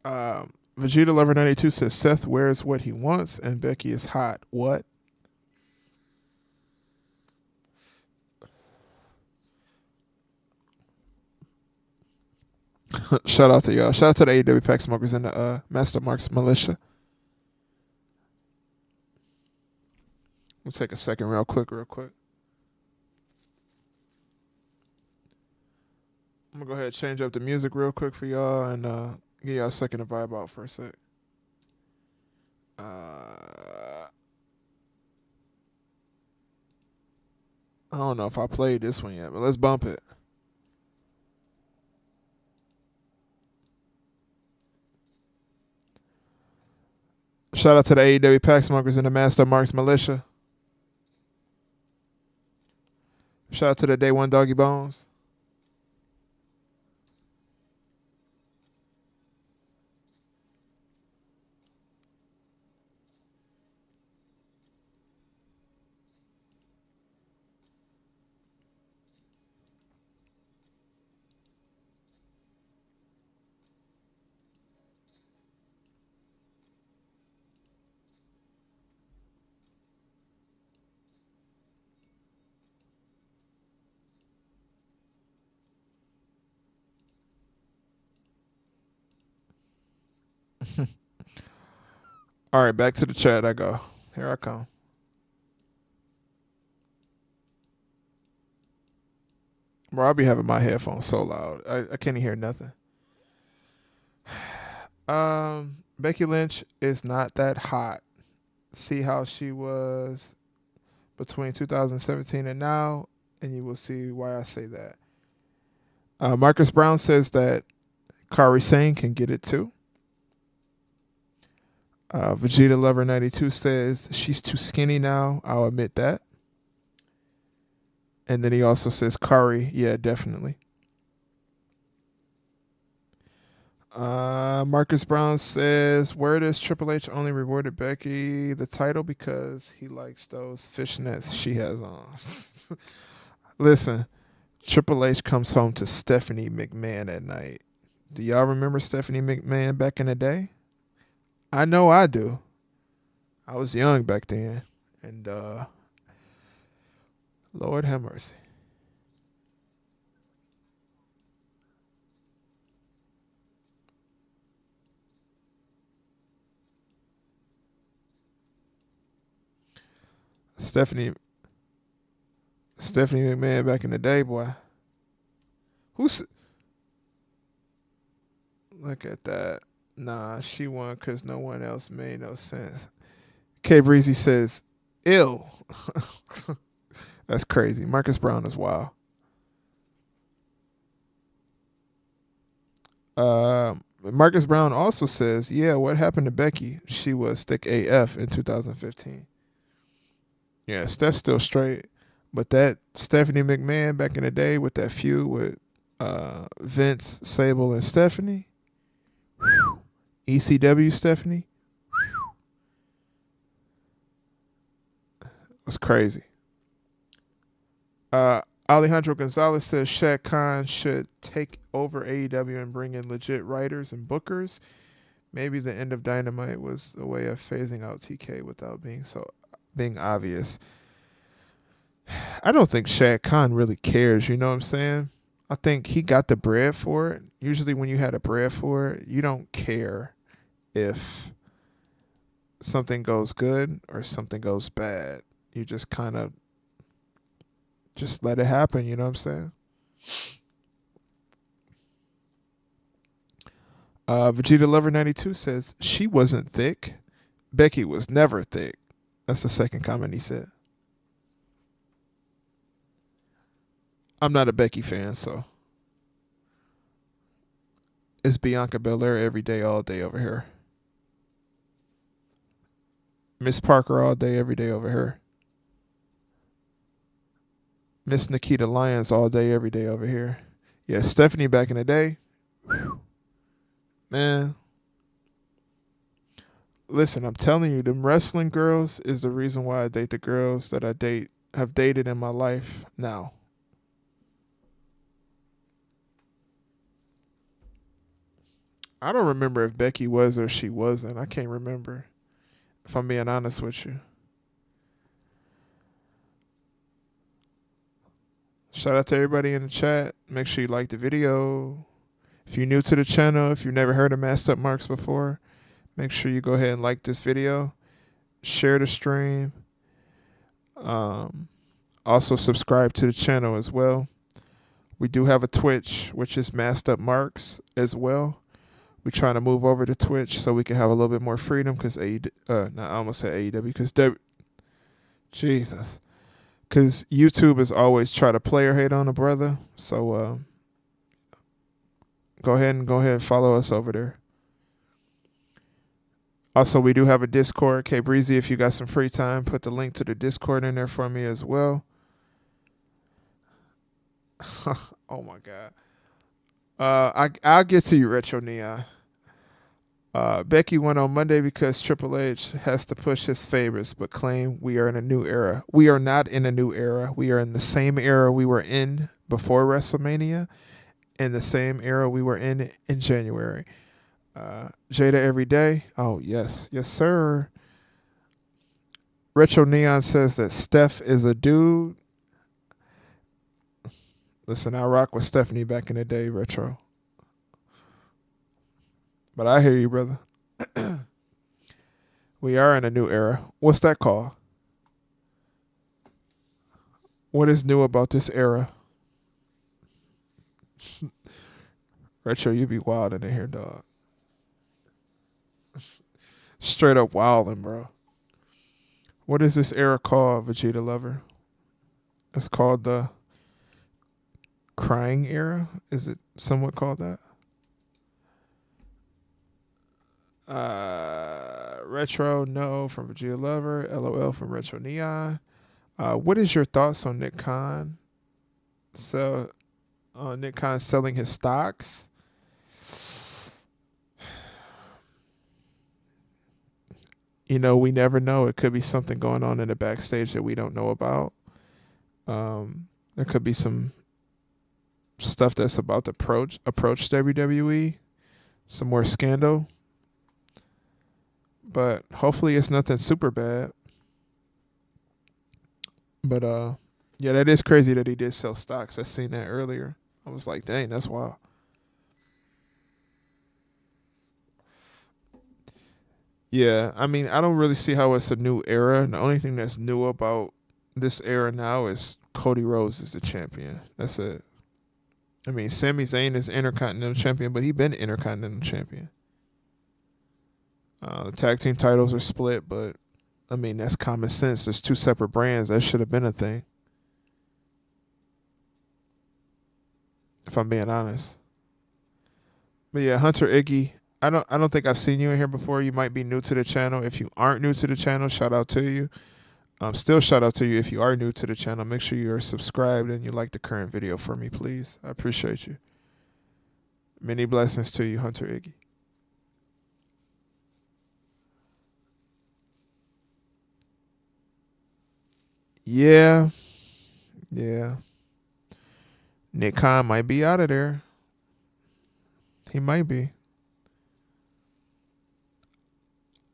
Vegeta Lover 92 says Seth wears what he wants and Becky is hot. What? Shout out to y'all. Shout out to the AEW Pack Smokers and the Master Marks Militia. We'll take a second real quick. I'm gonna go ahead and change up the music real quick for y'all and give y'all a second to vibe out for a sec. I don't know if I played this one yet, but let's bump it. Shout out to the AEW Pack Smokers and the Master Marks Militia. Shout out to the Day One Doggy Bones. All right, back to the chat I go. Here I come. Bro, I'll be having my headphones so loud. I can't even hear nothing. Becky Lynch is not that hot. See how she was between 2017 and now, and you will see why I say that. Marcus Brown says that Kari Sane can get it too. Vegeta Lover 92 says she's too skinny now. I'll admit that. And then he also says Kari, yeah, definitely. Marcus Brown says, where does Triple H only rewarded Becky the title because he likes those fishnets she has on? Listen, Triple H comes home to Stephanie McMahon at night. Do y'all remember Stephanie McMahon back in the day? I know I do. I was young back then. And Lord have mercy. Stephanie McMahon back in the day, boy. Who's look at that? Nah, she won because no one else made no sense. K Breezy says, "Ill." That's crazy. Marcus Brown is wild. Marcus Brown also says, "Yeah, what happened to Becky? She was thick AF in 2015." Yeah, Steph's still straight, but that Stephanie McMahon back in the day with that feud with Vince, Sable, and Stephanie, ECW Stephanie, was crazy. Alejandro Gonzalez says Shaq Khan should take over AEW and bring in legit writers and bookers. Maybe the end of Dynamite was a way of phasing out TK without being obvious. I don't think Shaq Khan really cares, you know what I'm saying? I think he got the bread for it. Usually when you had a bread for it, you don't care if something goes good or something goes bad. You just kind of just let it happen, you know what I'm saying? Vegeta Lover 92 says she wasn't thick. Becky was never thick. That's the second comment he said. I'm not a Becky fan, so it's Bianca Belair every day, all day over here. Miss Parker all day, every day over here. Miss Nikita Lyons all day, every day over here. Yeah, Stephanie back in the day. Man. Listen, I'm telling you, them wrestling girls is the reason why I date the girls that I have dated in my life now. I don't remember if Becky was or she wasn't. I can't remember, if I'm being honest with you. Shout out to everybody in the chat. Make sure you like the video. If you're new to the channel, if you've never heard of Masked Up Marks before, make sure you go ahead and like this video. Share the stream. Also subscribe to the channel as well. We do have a Twitch, which is Masked Up Marks as well. We're trying to move over to Twitch so we can have a little bit more freedom because I almost said AEW because Jesus. Because YouTube is always try to player hate on a brother. So go ahead and follow us over there. Also, we do have a Discord. K Breezy, if you got some free time, put the link to the Discord in there for me as well. Oh my God. I'll get to you, Retro Neon. Becky won on Monday because Triple H has to push his favorites, but claim we are in a new era. We are not in a new era. We are in the same era we were in before WrestleMania, and the same era we were in January. Jada every day. Oh yes, yes sir. Retro Neon says that Steph is a dude. Listen, I rock with Stephanie back in the day, Retro. But I hear you, brother. We are in a new era. What's that called? What is new about this era? Retro, you be wildin' in here, dog. Straight up wildin', bro. What is this era called, Vegeta Lover? It's called the crying era. Is it somewhat called that? Retro, no, from Vegeta Lover. LOL from Retro Neon. What is your thoughts on Nick Khan? So, Nick Khan selling his stocks. You know, we never know. It could be something going on in the backstage that we don't know about. There could be some stuff that's about to approach WWE. Some more scandal. But hopefully it's nothing super bad. But yeah, that is crazy that he did sell stocks. I seen that earlier. I was like, dang, that's wild. Yeah, I mean, I don't really see how it's a new era. The only thing that's new about this era now is Cody Rhodes is the champion. That's it. I mean, Sami Zayn is Intercontinental Champion, but he been Intercontinental Champion. The tag team titles are split, but I mean, that's common sense. There's two separate brands. That should have been a thing. If I'm being honest. But yeah, Hunter Iggy, I don't think I've seen you in here before. You might be new to the channel. If you aren't new to the channel, shout out to you. Still shout out to you if you are new to the channel. Make sure you are subscribed and you like the current video for me, please. I appreciate you. Many blessings to you, Hunter Iggy. Yeah. Yeah. Nick Khan might be out of there. He might be.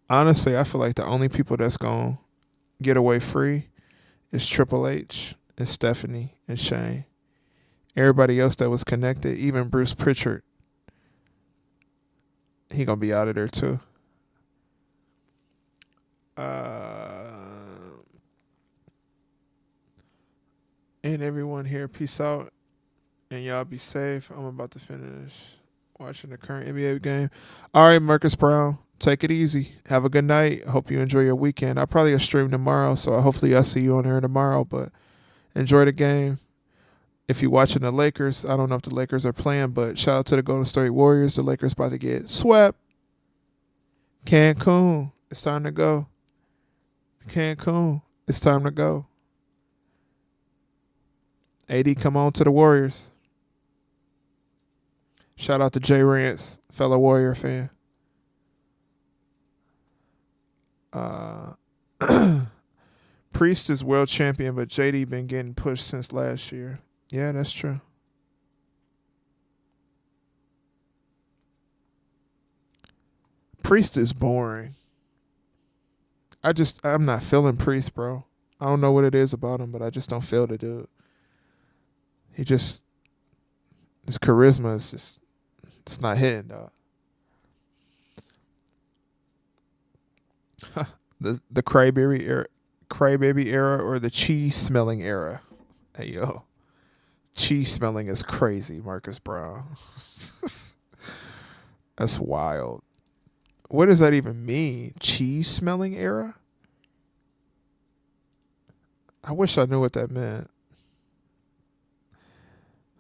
Honestly, I feel like the only people that's going to get away free is Triple H and Stephanie and Shane. Everybody else that was connected, even Bruce Pritchard, he going to be out of there too. And everyone here, peace out. And y'all be safe. I'm about to finish watching the current NBA game. All right, Marcus Brown. Take it easy. Have a good night. Hope you enjoy your weekend. I'll probably stream tomorrow, so hopefully I'll see you on here tomorrow. But enjoy the game. If you're watching the Lakers, I don't know if the Lakers are playing, but shout out to the Golden State Warriors. The Lakers about to get swept. Cancun, it's time to go. Cancun, it's time to go. AD, come on to the Warriors. Shout out to Jay Rance, fellow Warrior fan. Priest is world champion, but JD been getting pushed since last year. Yeah, that's true. Priest is boring. I'm not feeling Priest, bro. I don't know what it is about him, but I just don't feel the dude. His charisma is just, it's not hitting, dog. The crybaby era or the cheese smelling era. Hey yo, cheese smelling is crazy, Marcus Brown. That's wild. What does that even mean? Cheese smelling era? I wish I knew what that meant.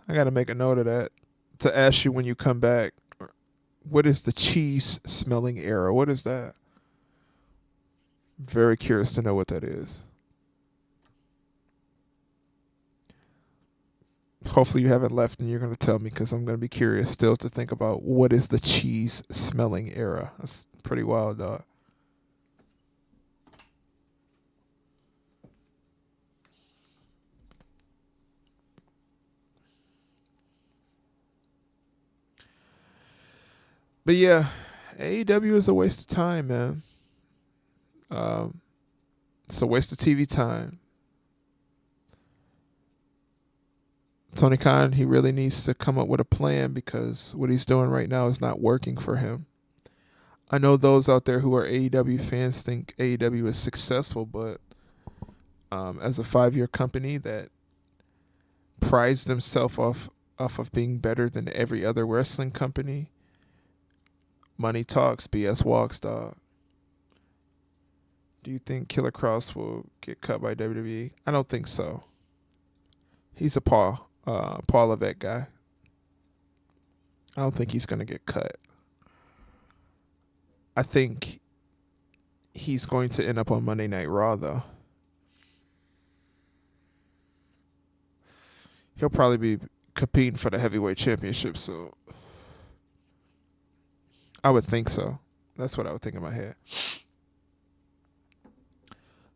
I got to make a note of that to ask you when you come back. What is the cheese smelling era? What is that? Very curious to know what that is. Hopefully you haven't left and you're going to tell me, because I'm going to be curious still to think about what is the cheese smelling era. That's pretty wild, dog. But yeah, AEW is a waste of time, man. It's a waste of TV time. Tony Khan, he really needs to come up with a plan, because what he's doing right now is not working for him. I know those out there who are AEW fans think AEW is successful, but as a 5-year company that prides themselves off of being better than every other wrestling company, money talks, BS walks, dog. Do you think Killer Cross will get cut by WWE? I don't think so. He's a Paul Levesque guy. I don't think he's gonna get cut. I think he's going to end up on Monday Night Raw, though. He'll probably be competing for the heavyweight championship, so I would think so. That's what I would think in my head.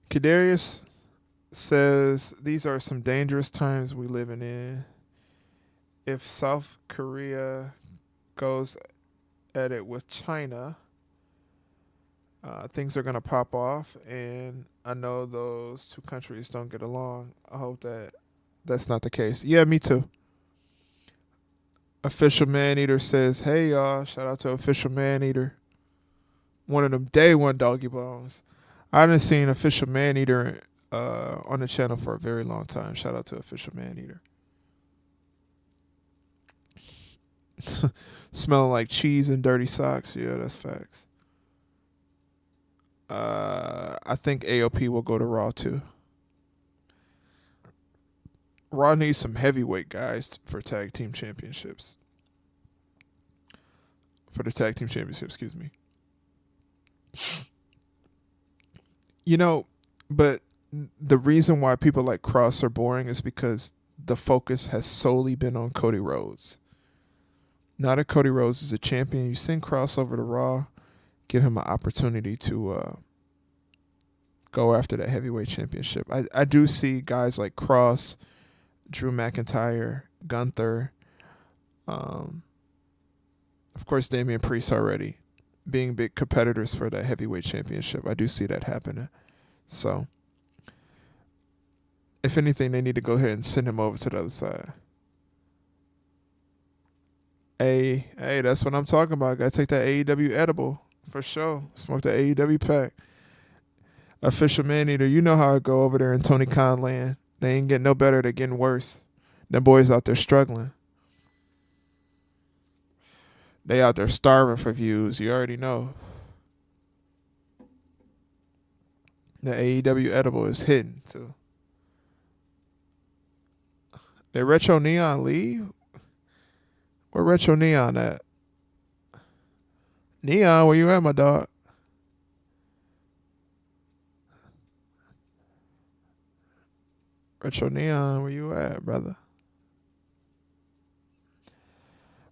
Kadarius says, these are some dangerous times we living in. If South Korea goes at it with China, things are going to pop off, and I know those two countries don't get along. I hope that that's not the case. Yeah, me too. Official Maneater says, hey, y'all. Shout out to Official Maneater. One of them day one doggy bones. I haven't seen Official Maneater on the channel for a very long time. Shout out to Official Maneater. Smelling like cheese and dirty socks. Yeah, that's facts. I think AOP will go to Raw too. Raw needs some heavyweight guys for tag team championships. For the tag team championship, excuse me. You know, but the reason why people like Cross are boring is because the focus has solely been on Cody Rhodes. Now that Cody Rhodes is a champion, you send Cross over to Raw, give him an opportunity to go after that heavyweight championship. I do see guys like Cross, Drew McIntyre, Gunther, of course Damian Priest already, being big competitors for that heavyweight championship. I do see that happening. So, if anything, they need to go ahead and send him over to the other side. Hey, that's what I'm talking about. Gotta take that AEW edible for sure. Smoke the AEW pack. Official Maneater, you know how it go over there in Tony Khan land. They ain't getting no better, they're getting worse. Them boys out there struggling. They out there starving for views. You already know. The AEW edible is hitting too. Did Retro Neon leave? Where Retro Neon at? Neon, where you at, my dog? Retro Neon, where you at, brother?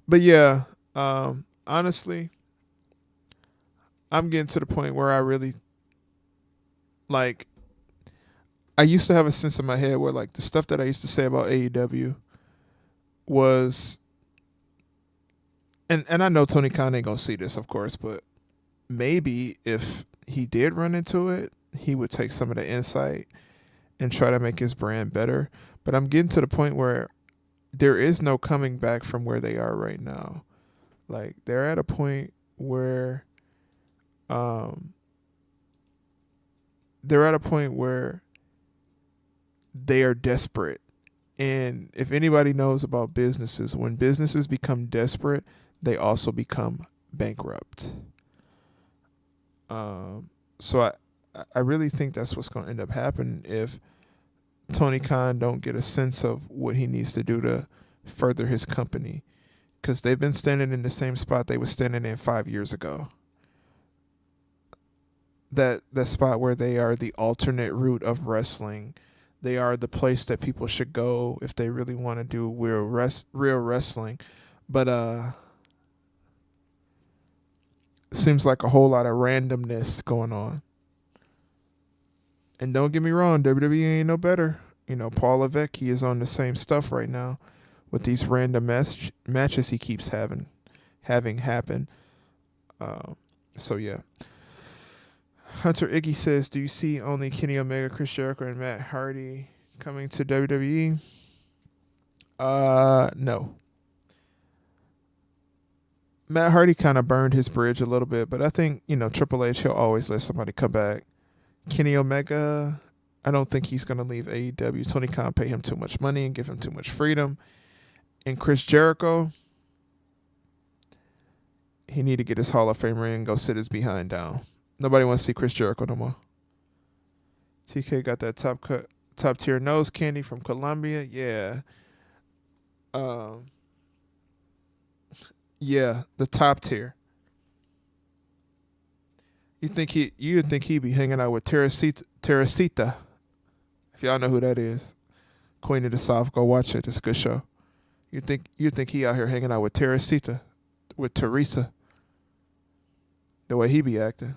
But yeah, honestly, I'm getting to the point where I really like. I used to have a sense in my head where like the stuff that I used to say about AEW was, and I know Tony Khan ain't gonna see this, of course, but maybe if he did run into it, he would take some of the insight and try to make his brand better. But I'm getting to the point where there is no coming back from where they are right now. Like they're at a point where they are desperate. And if anybody knows about businesses, when businesses become desperate, they also become bankrupt. So I really think that's what's going to end up happening if Tony Khan don't get a sense of what he needs to do to further his company. Because they've been standing in the same spot they were standing in 5 years ago. That spot where they are the alternate route of wrestling. They are the place that people should go if they really want to do real wrestling. But it seems like a whole lot of randomness going on. And don't get me wrong, WWE ain't no better. You know, Paul Levesque, he is on the same stuff right now with these random matches he keeps having happen. So yeah. Hunter Iggy says, do you see only Kenny Omega, Chris Jericho, and Matt Hardy coming to WWE? No. Matt Hardy kind of burned his bridge a little bit, but I think, Triple H, he'll always let somebody come back. Kenny Omega, I don't think he's going to leave AEW. Tony Khan pay him too much money and give him too much freedom. And Chris Jericho, he need to get his Hall of Fame ring and go sit his behind down. Nobody wants to see Chris Jericho no more. TK got that top tier nose candy from Colombia. Yeah. Yeah, the top tier. You'd think he'd be hanging out with Teresita. If y'all know who that is. Queen of the South, go watch it. It's a good show. You'd think he out here hanging out with Teresita, with Teresa. The way he be acting.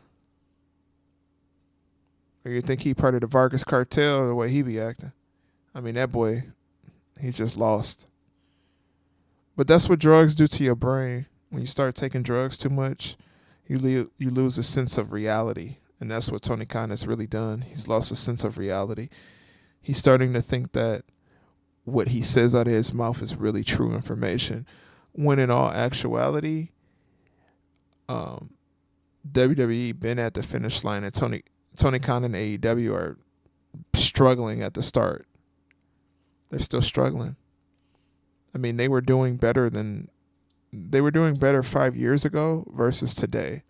Or you think he part of the Vargas cartel, the way he be acting. I mean, that boy, he just lost. But that's what drugs do to your brain. When you start taking drugs too much, you lose a sense of reality. And that's what Tony Khan has really done. He's lost a sense of reality. He's starting to think that what he says out of his mouth is really true information. When in all actuality, WWE been at the finish line, and Tony Khan and AEW are struggling at the start. They're still struggling. I mean, they were doing better 5 years ago versus today.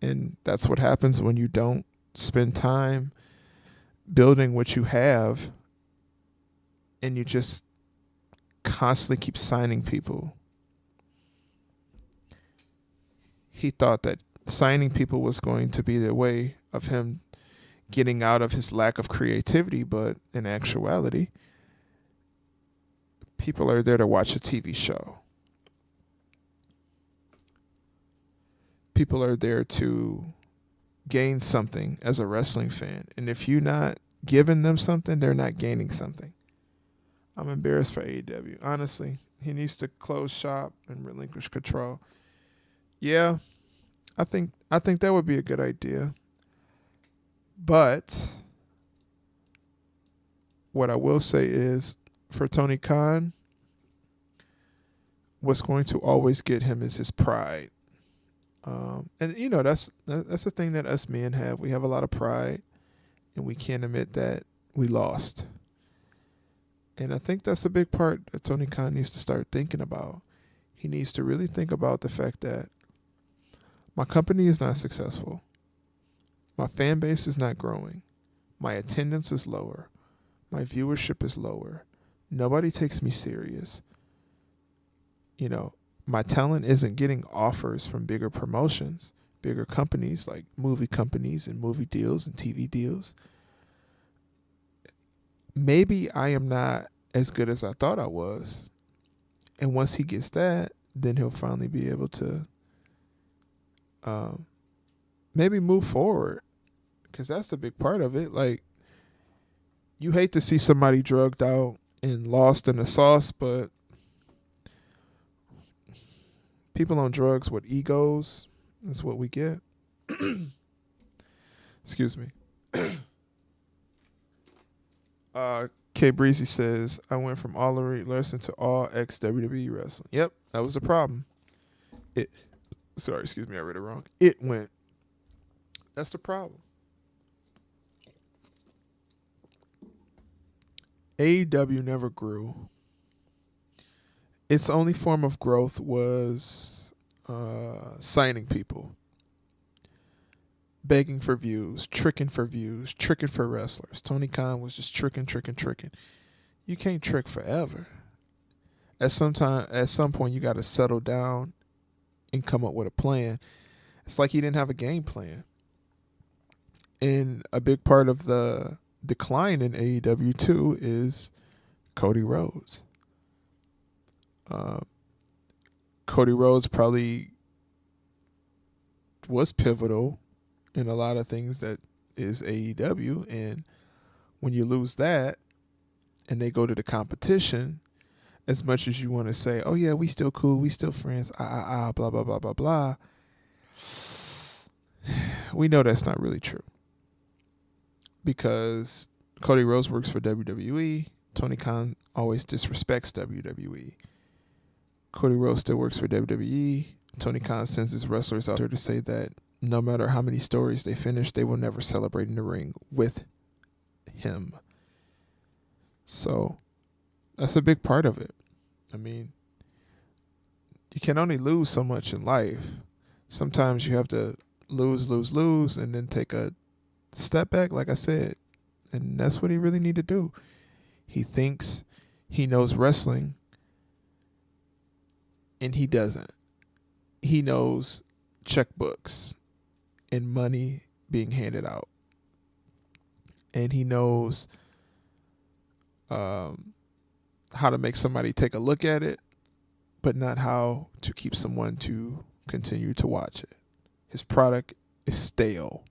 And that's what happens when you don't spend time building what you have and you just constantly keep signing people. He thought that signing people was going to be the way of him getting out of his lack of creativity, but in actuality, people are there to watch a TV show. People are there to gain something as a wrestling fan. And if you're not giving them something, they're not gaining something. I'm embarrassed for AEW. Honestly, he needs to close shop and relinquish control. Yeah, I think that would be a good idea. But what I will say is, for Tony Khan, what's going to always get him is his pride. And that's the thing that us men have. We have a lot of pride, and we can't admit that we lost. And I think that's a big part that Tony Khan needs to start thinking about. He needs to really think about the fact that my company is not successful. My fan base is not growing. My attendance is lower. My viewership is lower. Nobody takes me serious. My talent isn't getting offers from bigger promotions, bigger companies like movie companies and movie deals and TV deals. Maybe I am not as good as I thought I was. And once he gets that, then he'll finally be able to maybe move forward. Because that's the big part of it. Like, you hate to see somebody drugged out and lost in the sauce, but people on drugs with egos is what we get. Excuse me. K Breezy says, I went from all elite wrestling to all ex-WWE wrestling. Yep, that was a problem. I read it wrong. It went. That's the problem. AEW never grew. Its only form of growth was signing people, begging for views, tricking for wrestlers. Tony Khan was just tricking. You can't trick forever. At some point, you got to settle down and come up with a plan. It's like he didn't have a game plan. And a big part of the decline in AEW too is Cody Rhodes. Cody Rhodes probably was pivotal in a lot of things that is AEW, and when you lose that and they go to the competition, as much as you want to say, oh yeah, we still cool, we still friends, blah, blah, blah, blah, blah, we know that's not really true. Because Cody Rhodes works for WWE, Tony Khan always disrespects WWE. Cody Rhodes still works for WWE. Tony Khan sends his wrestlers out there to say that no matter how many stories they finish, they will never celebrate in the ring with him. So that's a big part of it. I mean, you can only lose so much in life. Sometimes you have to lose, and then take a step back, like I said. And that's what he really need to do. He thinks he knows wrestling, and he doesn't. He knows checkbooks and money being handed out. And he knows how to make somebody take a look at it, but not how to keep someone to continue to watch it. His product is stale.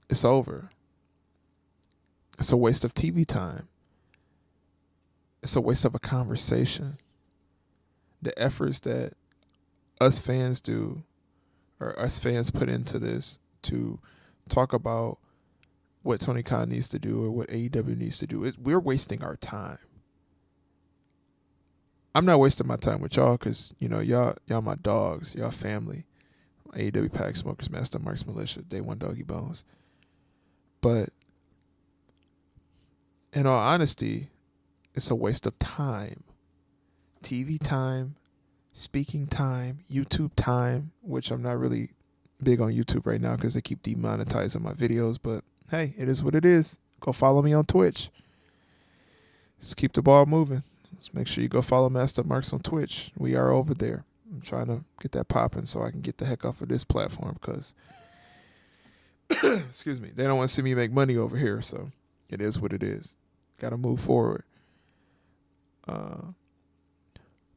It's over. It's a waste of TV time. It's a waste of a conversation. The efforts that us fans do, or us fans put into this to talk about what Tony Khan needs to do or what AEW needs to do, we're wasting our time. I'm not wasting my time with y'all because, y'all my dogs, y'all family. AEW Pack Smokers, Master Marks Militia, Day One Doggy Bones. But in all honesty, it's a waste of time. TV time, speaking time, YouTube time, which I'm not really big on YouTube right now because they keep demonetizing my videos. But hey, it is what it is. Go follow me on Twitch. Just keep the ball moving. Just make sure you go follow Master Marks on Twitch. We are over there. I'm trying to get that popping so I can get the heck off of this platform because, excuse me, they don't want to see me make money over here. So it is what it is. Got to move forward.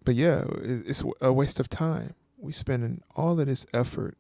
But yeah, it's a waste of time. We spending all of this effort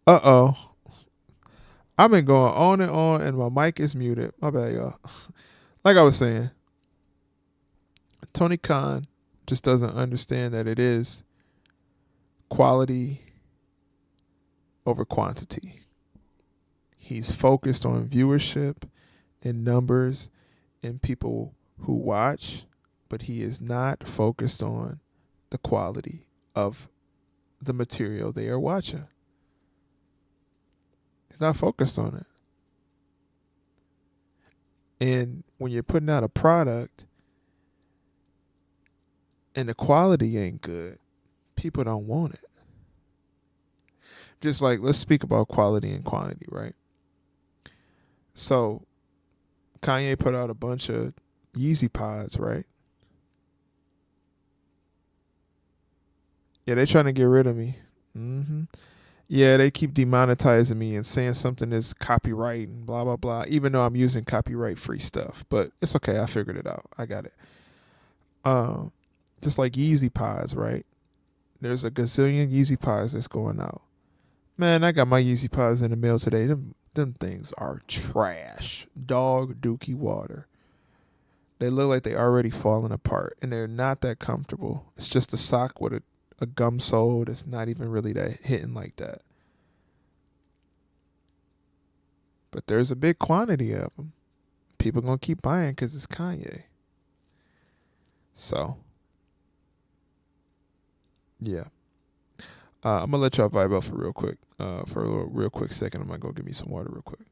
Uh-oh. I've been going on and on, and my mic is muted. My bad, y'all. Like I was saying, Tony Khan just doesn't understand that it is quality over quantity. He's focused on viewership and numbers and people who watch, but he is not focused on the quality of the material they are watching. He's not focused on it. And when you're putting out a product and the quality ain't good, people don't want it. Just like, let's speak about quality and quantity, right? So Kanye put out a bunch of Yeezy pods, right? Yeah, they trying to get rid of me. Yeah, they keep demonetizing me and saying something is copyright and blah blah blah. Even though I'm using copyright free stuff, but it's okay. I figured it out. I got it. Um, just like Yeezy pods, right? There's a gazillion Yeezy pods that's going out. Man, I got my Yeezy pods in the mail today. Them things are trash. Dog dookie water. They look like they already falling apart, and they're not that comfortable. It's just a sock with a gum sole that's not even really that hitting like that. But there's a big quantity of them. People gonna keep buying because it's Kanye. So, yeah. I'm gonna let y'all vibe out for real quick. For a little, real quick second, I'm gonna go get me some water real quick.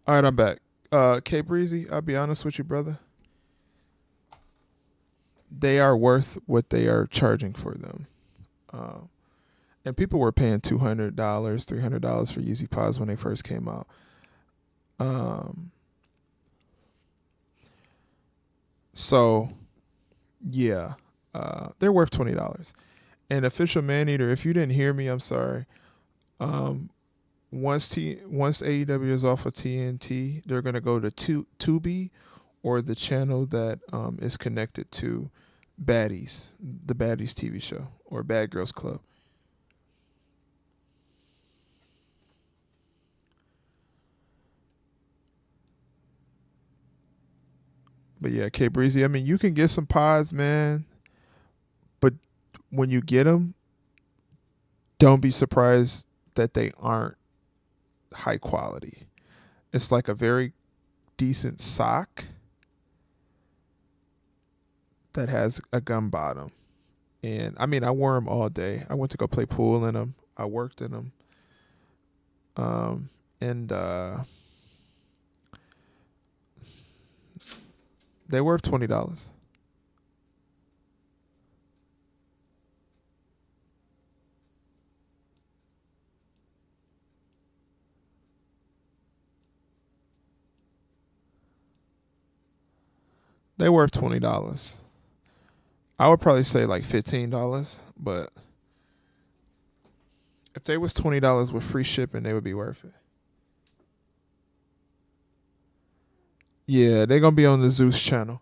All right, I'm back. K Breezy, I'll be honest with you, brother. They are worth what they are charging for them. Uh, and people were paying $200, $300 for Yeezy Pods when they first came out. Um, so yeah, they're worth $20. And official Maneater, if you didn't hear me, I'm sorry. Um, once AEW is off of TNT, they're gonna go to Tubi, or the channel that is connected to Baddies, the Baddies TV show, or Bad Girls Club. But yeah, K Breezy, I mean, you can get some pods, man, but when you get them, don't be surprised that they aren't high quality. It's like a very decent sock that has a gum bottom. And I mean, I wore them all day. I went to go play pool in them. I worked in them. And they worth $20. They worth $20. I would probably say like $15, but if they was $20 with free shipping, they would be worth it. Yeah, they're gonna be on the Zeus channel.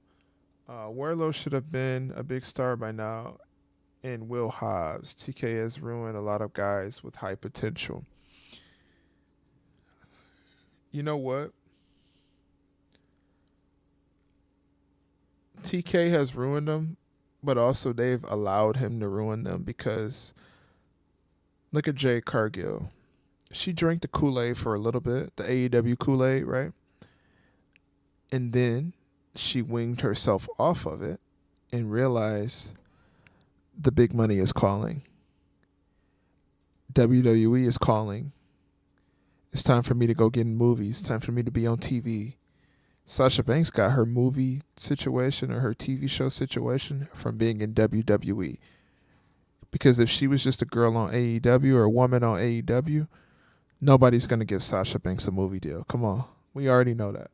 Warlow should have been a big star by now. And Will Hobbs. TK has ruined a lot of guys with high potential. You know what? TK has ruined them, but also they've allowed him to ruin them because look at Jade Cargill. She drank the Kool-Aid for a little bit, the AEW Kool-Aid, right? And then she winged herself off of it and realized the big money is calling. WWE is calling. It's time for me to go get in movies. It's time for me to be on TV. Sasha Banks got her movie situation or her TV show situation from being in WWE. Because if she was just a girl on AEW or a woman on AEW, nobody's going to give Sasha Banks a movie deal. Come on. We already know that.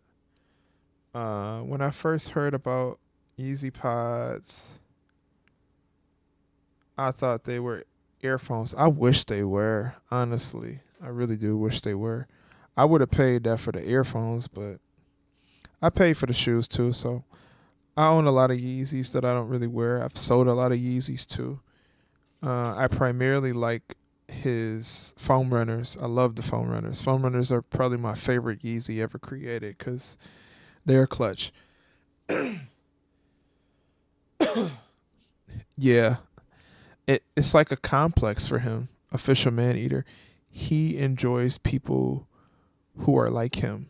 When I first heard about Yeezy Pods, I thought they were earphones. I wish they were, honestly. I really do wish they were. I would have paid that for the earphones, but I paid for the shoes too, so I own a lot of Yeezys that I don't really wear. I've sold a lot of Yeezys too. I primarily like his foam runners. I love the foam runners. Foam runners are probably my favorite Yeezy ever created because they're clutch. Yeah, it's like a complex for him. Official Man Eater. He enjoys people who are like him.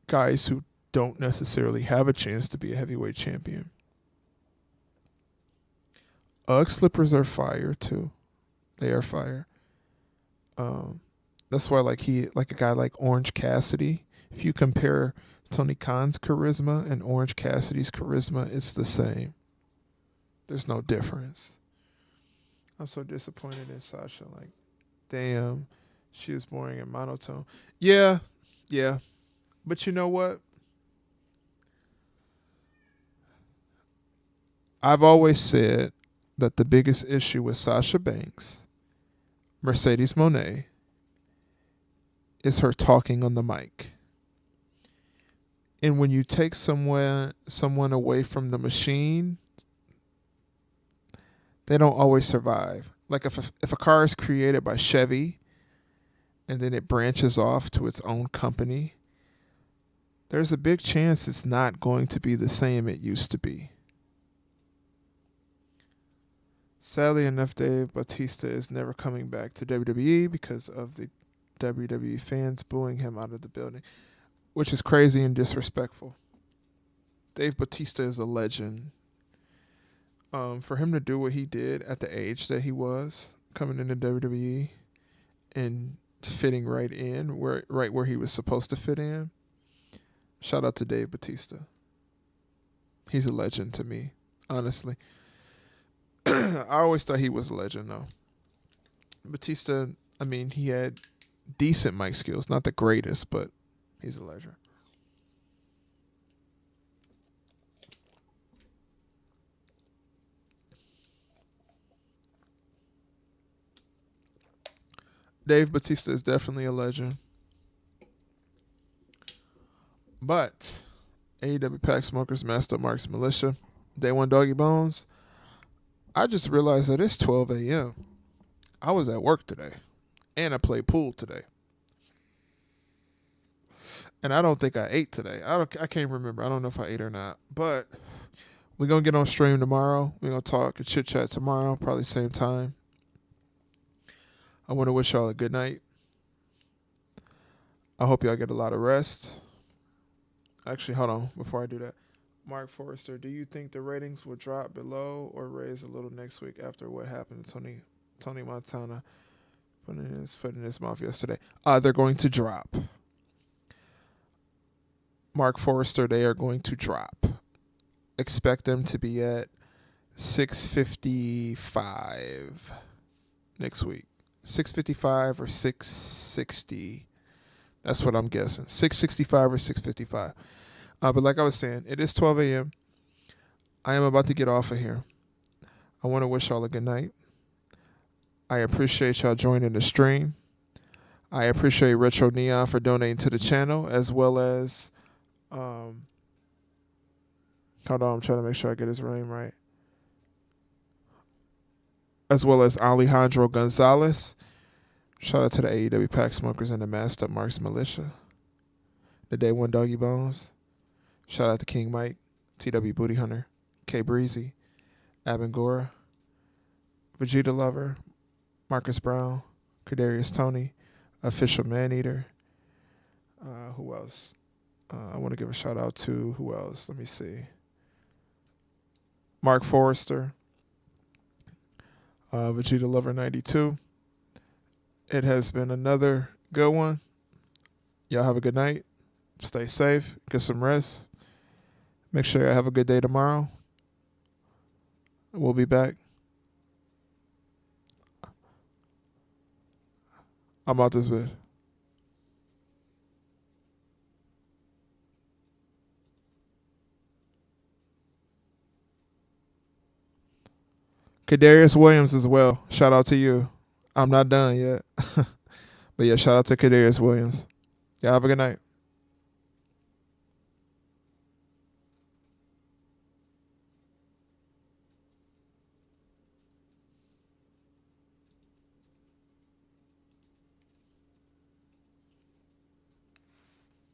Guys who don't necessarily have a chance to be a heavyweight champion. Ugg slippers are fire too. They are fire. That's why like a guy like Orange Cassidy. If you compare Tony Khan's charisma and Orange Cassidy's charisma, it's the same. There's no difference. I'm so disappointed in Sasha. Like, damn, she was boring and monotone. Yeah. But you know what? I've always said that the biggest issue with Sasha Banks, Mercedes Moné, is her talking on the mic. And when you take someone away from the machine, they don't always survive. Like if a car is created by Chevy and then it branches off to its own company, there's a big chance it's not going to be the same it used to be. Sadly enough, Dave Bautista is never coming back to WWE because of the WWE fans booing him out of the building, which is crazy and disrespectful. Dave Bautista is a legend. For him to do what he did at the age that he was, coming into WWE and fitting right in, right where he was supposed to fit in, shout out to Dave Bautista. He's a legend to me, honestly. I always thought he was a legend, though. Batista, I mean, he had decent mic skills. Not the greatest, but he's a legend. Dave Bautista is definitely a legend. But AEW Pack Smokers, Master Marks Militia, Day One Doggy Bones, I just realized that it's 12 a.m. I was at work today, and I played pool today. And I don't think I ate today. I can't remember. I don't know if I ate or not. But we're going to get on stream tomorrow. We're going to talk and chit-chat tomorrow, probably same time. I want to wish y'all a good night. I hope y'all get a lot of rest. Actually, hold on. Before I do that, Mark Forrester, do you think the ratings will drop below or raise a little next week after what happened to Tony Montana putting his foot in his mouth yesterday? They're going to drop. Mark Forrester, they are going to drop. Expect them to be at 655 next week. 655 or 660. That's what I'm guessing. 665 or 655. But like I was saying, it is 12 a.m. I am about to get off of here. I want to wish y'all a good night. I appreciate y'all joining the stream. I appreciate Retro Neon for donating to the channel, as well as Um, Hold on, I'm trying to make sure I get his name right. As well as Alejandro Gonzalez. Shout out to the AEW Pack Smokers and the Masked Up Marks Militia. The Day One Doggy Bones. Shout out to King Mike, TW Booty Hunter, K Breezy, Abengora, Vegeta Lover, Marcus Brown, Kadarius Tony, Official Maneater. Who else? I want to give a shout out to who else? Let me see. Mark Forrester, Vegeta Lover 92. It has been another good one. Y'all have a good night. Stay safe. Get some rest. Make sure you have a good day tomorrow. We'll be back. I'm out this bit. Kadarius Williams as well. Shout out to you. I'm not done yet. But yeah, shout out to Kadarius Williams. Y'all have a good night.